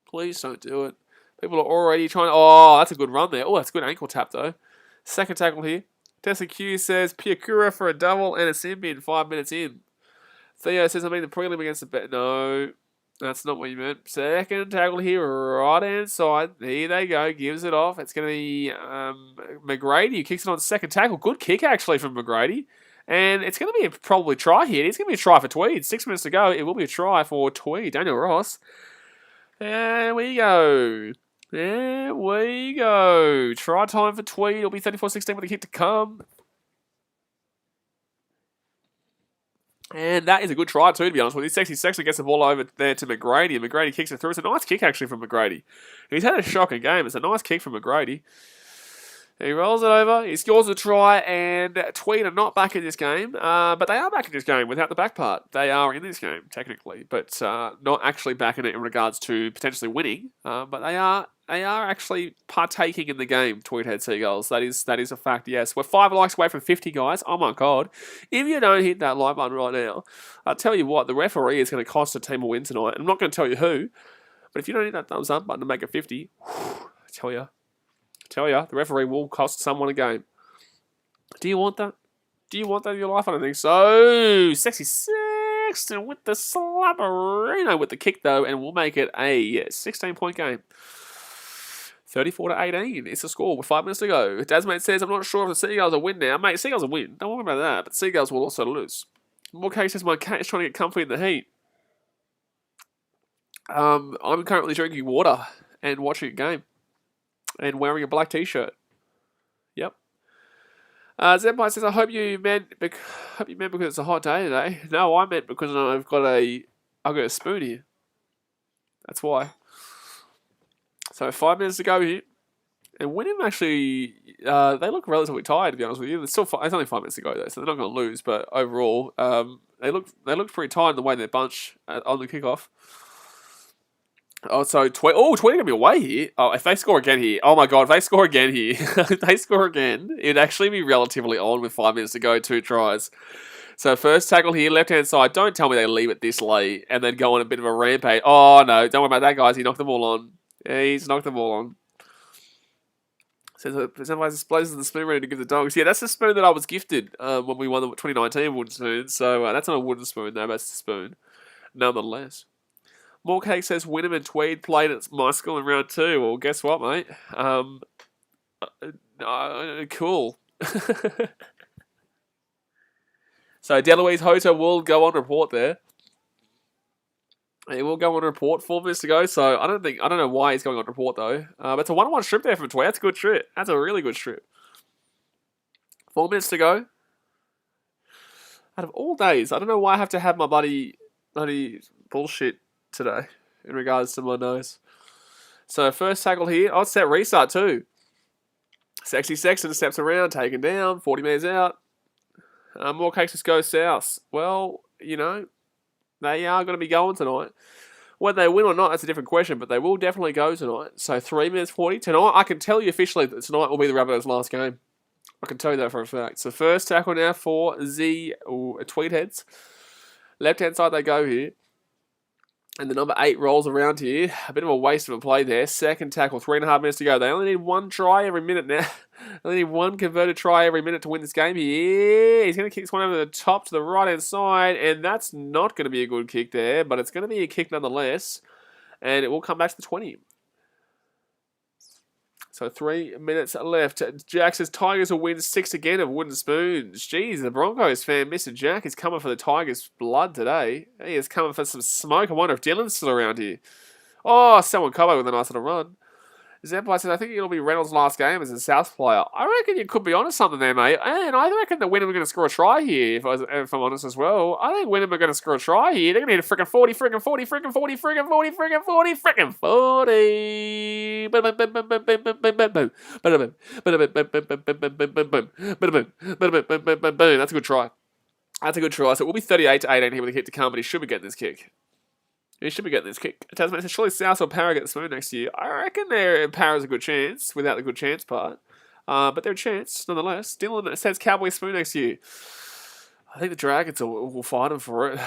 Please don't do it. People are already trying. Oh, that's a good run there. Oh, that's a good ankle tap, though. Second tackle here. Tessa Q says, Piakura for a double and a sin bin 5 minutes in. Theo says, I mean the prelim against the bet. No, that's not what you meant. Second tackle here, right hand side. Here they go. Gives it off. It's going to be McGrady who kicks it on second tackle. Good kick, actually, from McGrady. And it's going to be a probably try here. It's going to be a try for Tweed. 6 minutes to go. It will be a try for Tweed. Daniel Ross. There we go. There we go. Try time for Tweed. It'll be 34-16 with a kick to come. And that is a good try too, to be honest with you. Sexy Sexton gets the ball over there to McGrady, and McGrady kicks it through. It's a nice kick, actually, from McGrady. He's had a shocking game. It's a nice kick from McGrady. He rolls it over, he scores a try, and Tweed are not back in this game, but they are back in this game without the back part. They are in this game, technically, but not actually back in it in regards to potentially winning, but they are actually partaking in the game, Tweed Heads Seagulls. That is a fact, yes. We're 5 likes away from 50, guys. Oh my God. If you don't hit that like button right now, I'll tell you what, the referee is going to cost a team a win tonight. I'm not going to tell you who, but if you don't hit that thumbs up button to make it 50, I tell you, the referee will cost someone a game. Do you want that? Do you want that in your life? I don't think so. Sexy Sexton with the slapperino with the kick, though, and we'll make it a 16-point game. 34-18 is the score with 5 minutes to go. Dasmate says, I'm not sure if the Seagulls will win now. Mate, Seagulls will win. Don't worry about that. But Seagulls will also lose. More case says, my cat is trying to get comfy in the heat. I'm currently drinking water and watching a game. And wearing a black t-shirt. Yep. Zenpai says, I hope you meant because it's a hot day today. No, I meant because I've got a spoon here. That's why. So 5 minutes to go here. And Wynnum actually, they look relatively tired, to be honest with you. It's only 5 minutes to go, though, so they're not going to lose. But overall, they look pretty tired in the way they bunch on the kickoff. Oh, so Tweed are going to be away here. Oh, if they score again here. Oh, my God. If they score again here. If they score again, it'd actually be relatively on with 5 minutes to go, 2 tries. So first tackle here, left-hand side. Don't tell me they leave it this late and then go on a bit of a rampage. Oh, no. Don't worry about that, guys. He knocked them all on. Yeah, he's knocked them all on. So somebody's displays the spoon ready to give the dogs. Yeah, that's the spoon that I was gifted when we won the 2019 wooden spoon. So that's not a wooden spoon, though. That's the spoon. Nonetheless. Morecake says Wynnum and Tweed played at my school in round 2. Well, guess what, mate? Cool. So Deloise Hoto will go on report there. He will go on report. 4 minutes to go. So I don't know why he's going on report though. But it's a 1-on-1 strip there from Tweed. That's a good strip. That's a really good strip. 4 minutes to go. Out of all days, I don't know why I have to have my bloody bullshit today in regards to my nose. So first tackle here. Oh, it's that restart too. Sexy Sexton steps around, taken down, 40 metres out. More cases go south. Well, you know, they are going to be going tonight. Whether they win or not, that's a different question, but they will definitely go tonight. So 3 minutes 40 tonight. I can tell you officially that tonight will be the Rabbitohs' last game. I can tell you that for a fact. So first tackle now for Tweed Heads. Left-hand side they go here. And the number 8 rolls around here. A bit of a waste of a play there. Second tackle, 3.5 minutes to go. They only need 1 try every minute now. They need 1 converted try every minute to win this game here. He's going to kick this one over the top to the right-hand side. And that's not going to be a good kick there. But it's going to be a kick nonetheless. And it will come back to the 20. So 3 minutes left. Jack says Tigers will win 6 again of wooden spoons. Jeez, the Broncos fan, Mr. Jack, is coming for the Tigers' blood today. He is coming for some smoke. I wonder if Dylan's still around here. Oh, someone covered with a nice little run. Zempire says, I think it'll be Reynolds' last game as a South player. I reckon you could be onto something there, mate. And I reckon the Wynnum are going to score a try here, if I'm honest as well. I think Wynnum are going to score a try here. They're going to hit a freaking 40, freaking 40, freaking 40, freaking 40, freaking 40, freaking 40. That's a good try. That's a good try. So it will be 38-18 here with a kick to come, but he should be getting this kick. He should be getting this kick. Tasmania says, surely South or Para get the spoon next year. I reckon Para's a good chance, without the good chance part. But they're a chance, nonetheless. Dylan says Cowboy spoon next year. I think the Dragons will fight him for it.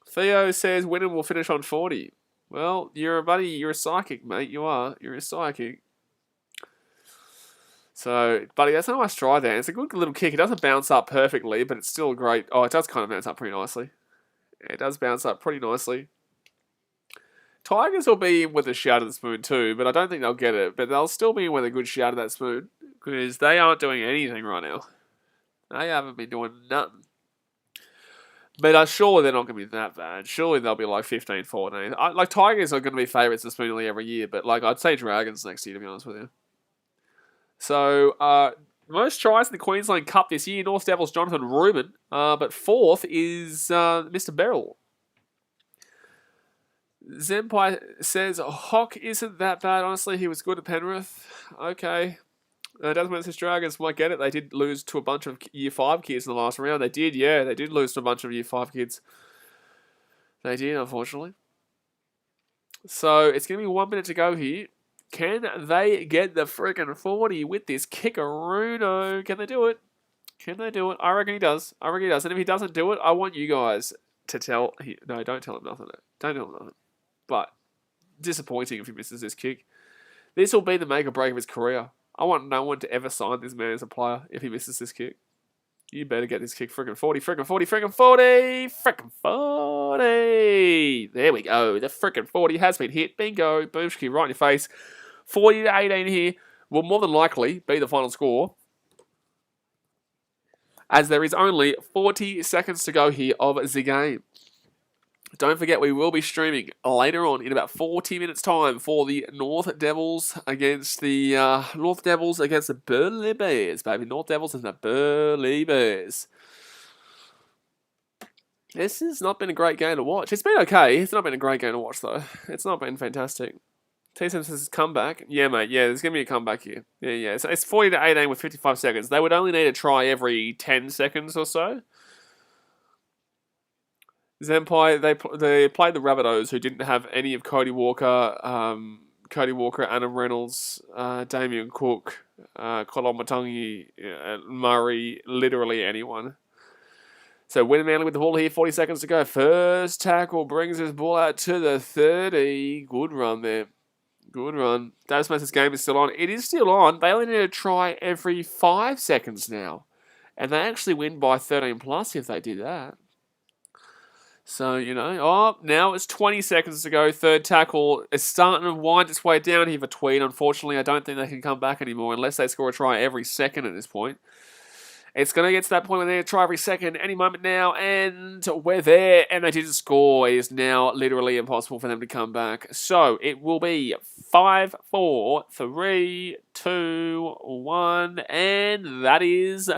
Theo says Wynnum will finish on 40. Well, you're a psychic, mate. You are. You're a psychic. So, buddy, that's a nice try there. It's a good little kick. It doesn't bounce up perfectly, but it's still great. Oh, it does kind of bounce up pretty nicely. It does bounce up pretty nicely. Tigers will be in with a shout of the spoon too, but I don't think they'll get it. But they'll still be in with a good shout of that spoon, because they aren't doing anything right now. They haven't been doing nothing. But surely they're not going to be that bad. Surely they'll be like 15-14. Like, Tigers are going to be favourites to spoon every year, but like I'd say Dragons next year, to be honest with you. So, most tries in the Queensland Cup this year, North Devils Jonathan Rubin, but 4th is Mr. Beryl. Zempai says Hock isn't that bad. Honestly, he was good at Penrith. Okay. Tasmania says Dragons might get it. They did lose to a bunch of Year 5 kids in the last round. They did, yeah. They did lose to a bunch of Year 5 kids. They did, unfortunately. So, it's going to be 1 minute to go here. Can they get the freaking 40 with this kickaruno? Can they do it? Can they do it? I reckon he does. And if he doesn't do it, I want you guys to tell... No, don't tell him nothing. Don't tell him nothing. But disappointing if he misses this kick. This will be the make or break of his career. I want no one to ever sign this man as a player if he misses this kick. You better get this kick freaking 40, freaking 40, freaking 40, freaking 40. There we go. The freaking 40 has been hit. Bingo. Boomski right in your face. 40-18 here will more than likely be the final score, as there is only 40 seconds to go here of the game. Don't forget, we will be streaming later on in about 40 minutes' time for the North Devils against the Burleigh Bears, baby. North Devils and the Burleigh Bears. This has not been a great game to watch. It's been okay. It's not been a great game to watch, though. It's not been fantastic. T-Sim says comeback. Yeah, mate. Yeah, there's going to be a comeback here. Yeah. It's 40 to 18 with 55 seconds. They would only need to try every 10 seconds or so. Zempai, they played the Rabbitohs, who didn't have any of Cody Walker, Adam Reynolds, Damien Cook, Colin Matangi, Murray, literally anyone. So Wynnum Manly with the ball here, 40 seconds to go. First tackle brings his ball out to the 30. Good run there. Good run. Dave Smith's game is still on. It is still on. They only need to try every 5 seconds now. And they actually win by 13 plus if they did that. So, now it's 20 seconds to go. Third tackle is starting to wind its way down here for Tweed. Unfortunately, I don't think they can come back anymore unless they score a try every second at this point. It's going to get to that point where they try every second, any moment now, and we're there, and they didn't score. It is now literally impossible for them to come back. So it will be 5, 4, 3, 2, 1, and that is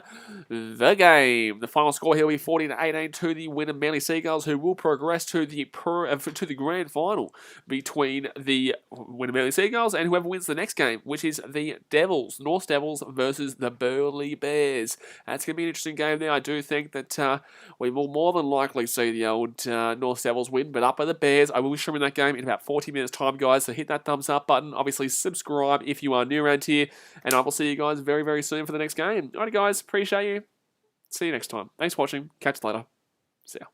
the game. The final score here will be 40 to 18 to the Wynnum Manly Seagulls, who will progress to the grand final between the Wynnum Manly Seagulls and whoever wins the next game, which is the North Devils versus the Burleigh Bears. That's going to be an interesting game there. I do think that we will more than likely see the old North Devils win, but up by the Bears. I will be streaming that game in about 40 minutes time, guys, so hit that thumbs up button. Obviously, subscribe if you are new around here, and I will see you guys very, very soon for the next game. Alright, guys, appreciate you. See you next time. Thanks for watching. Catch you later. See ya.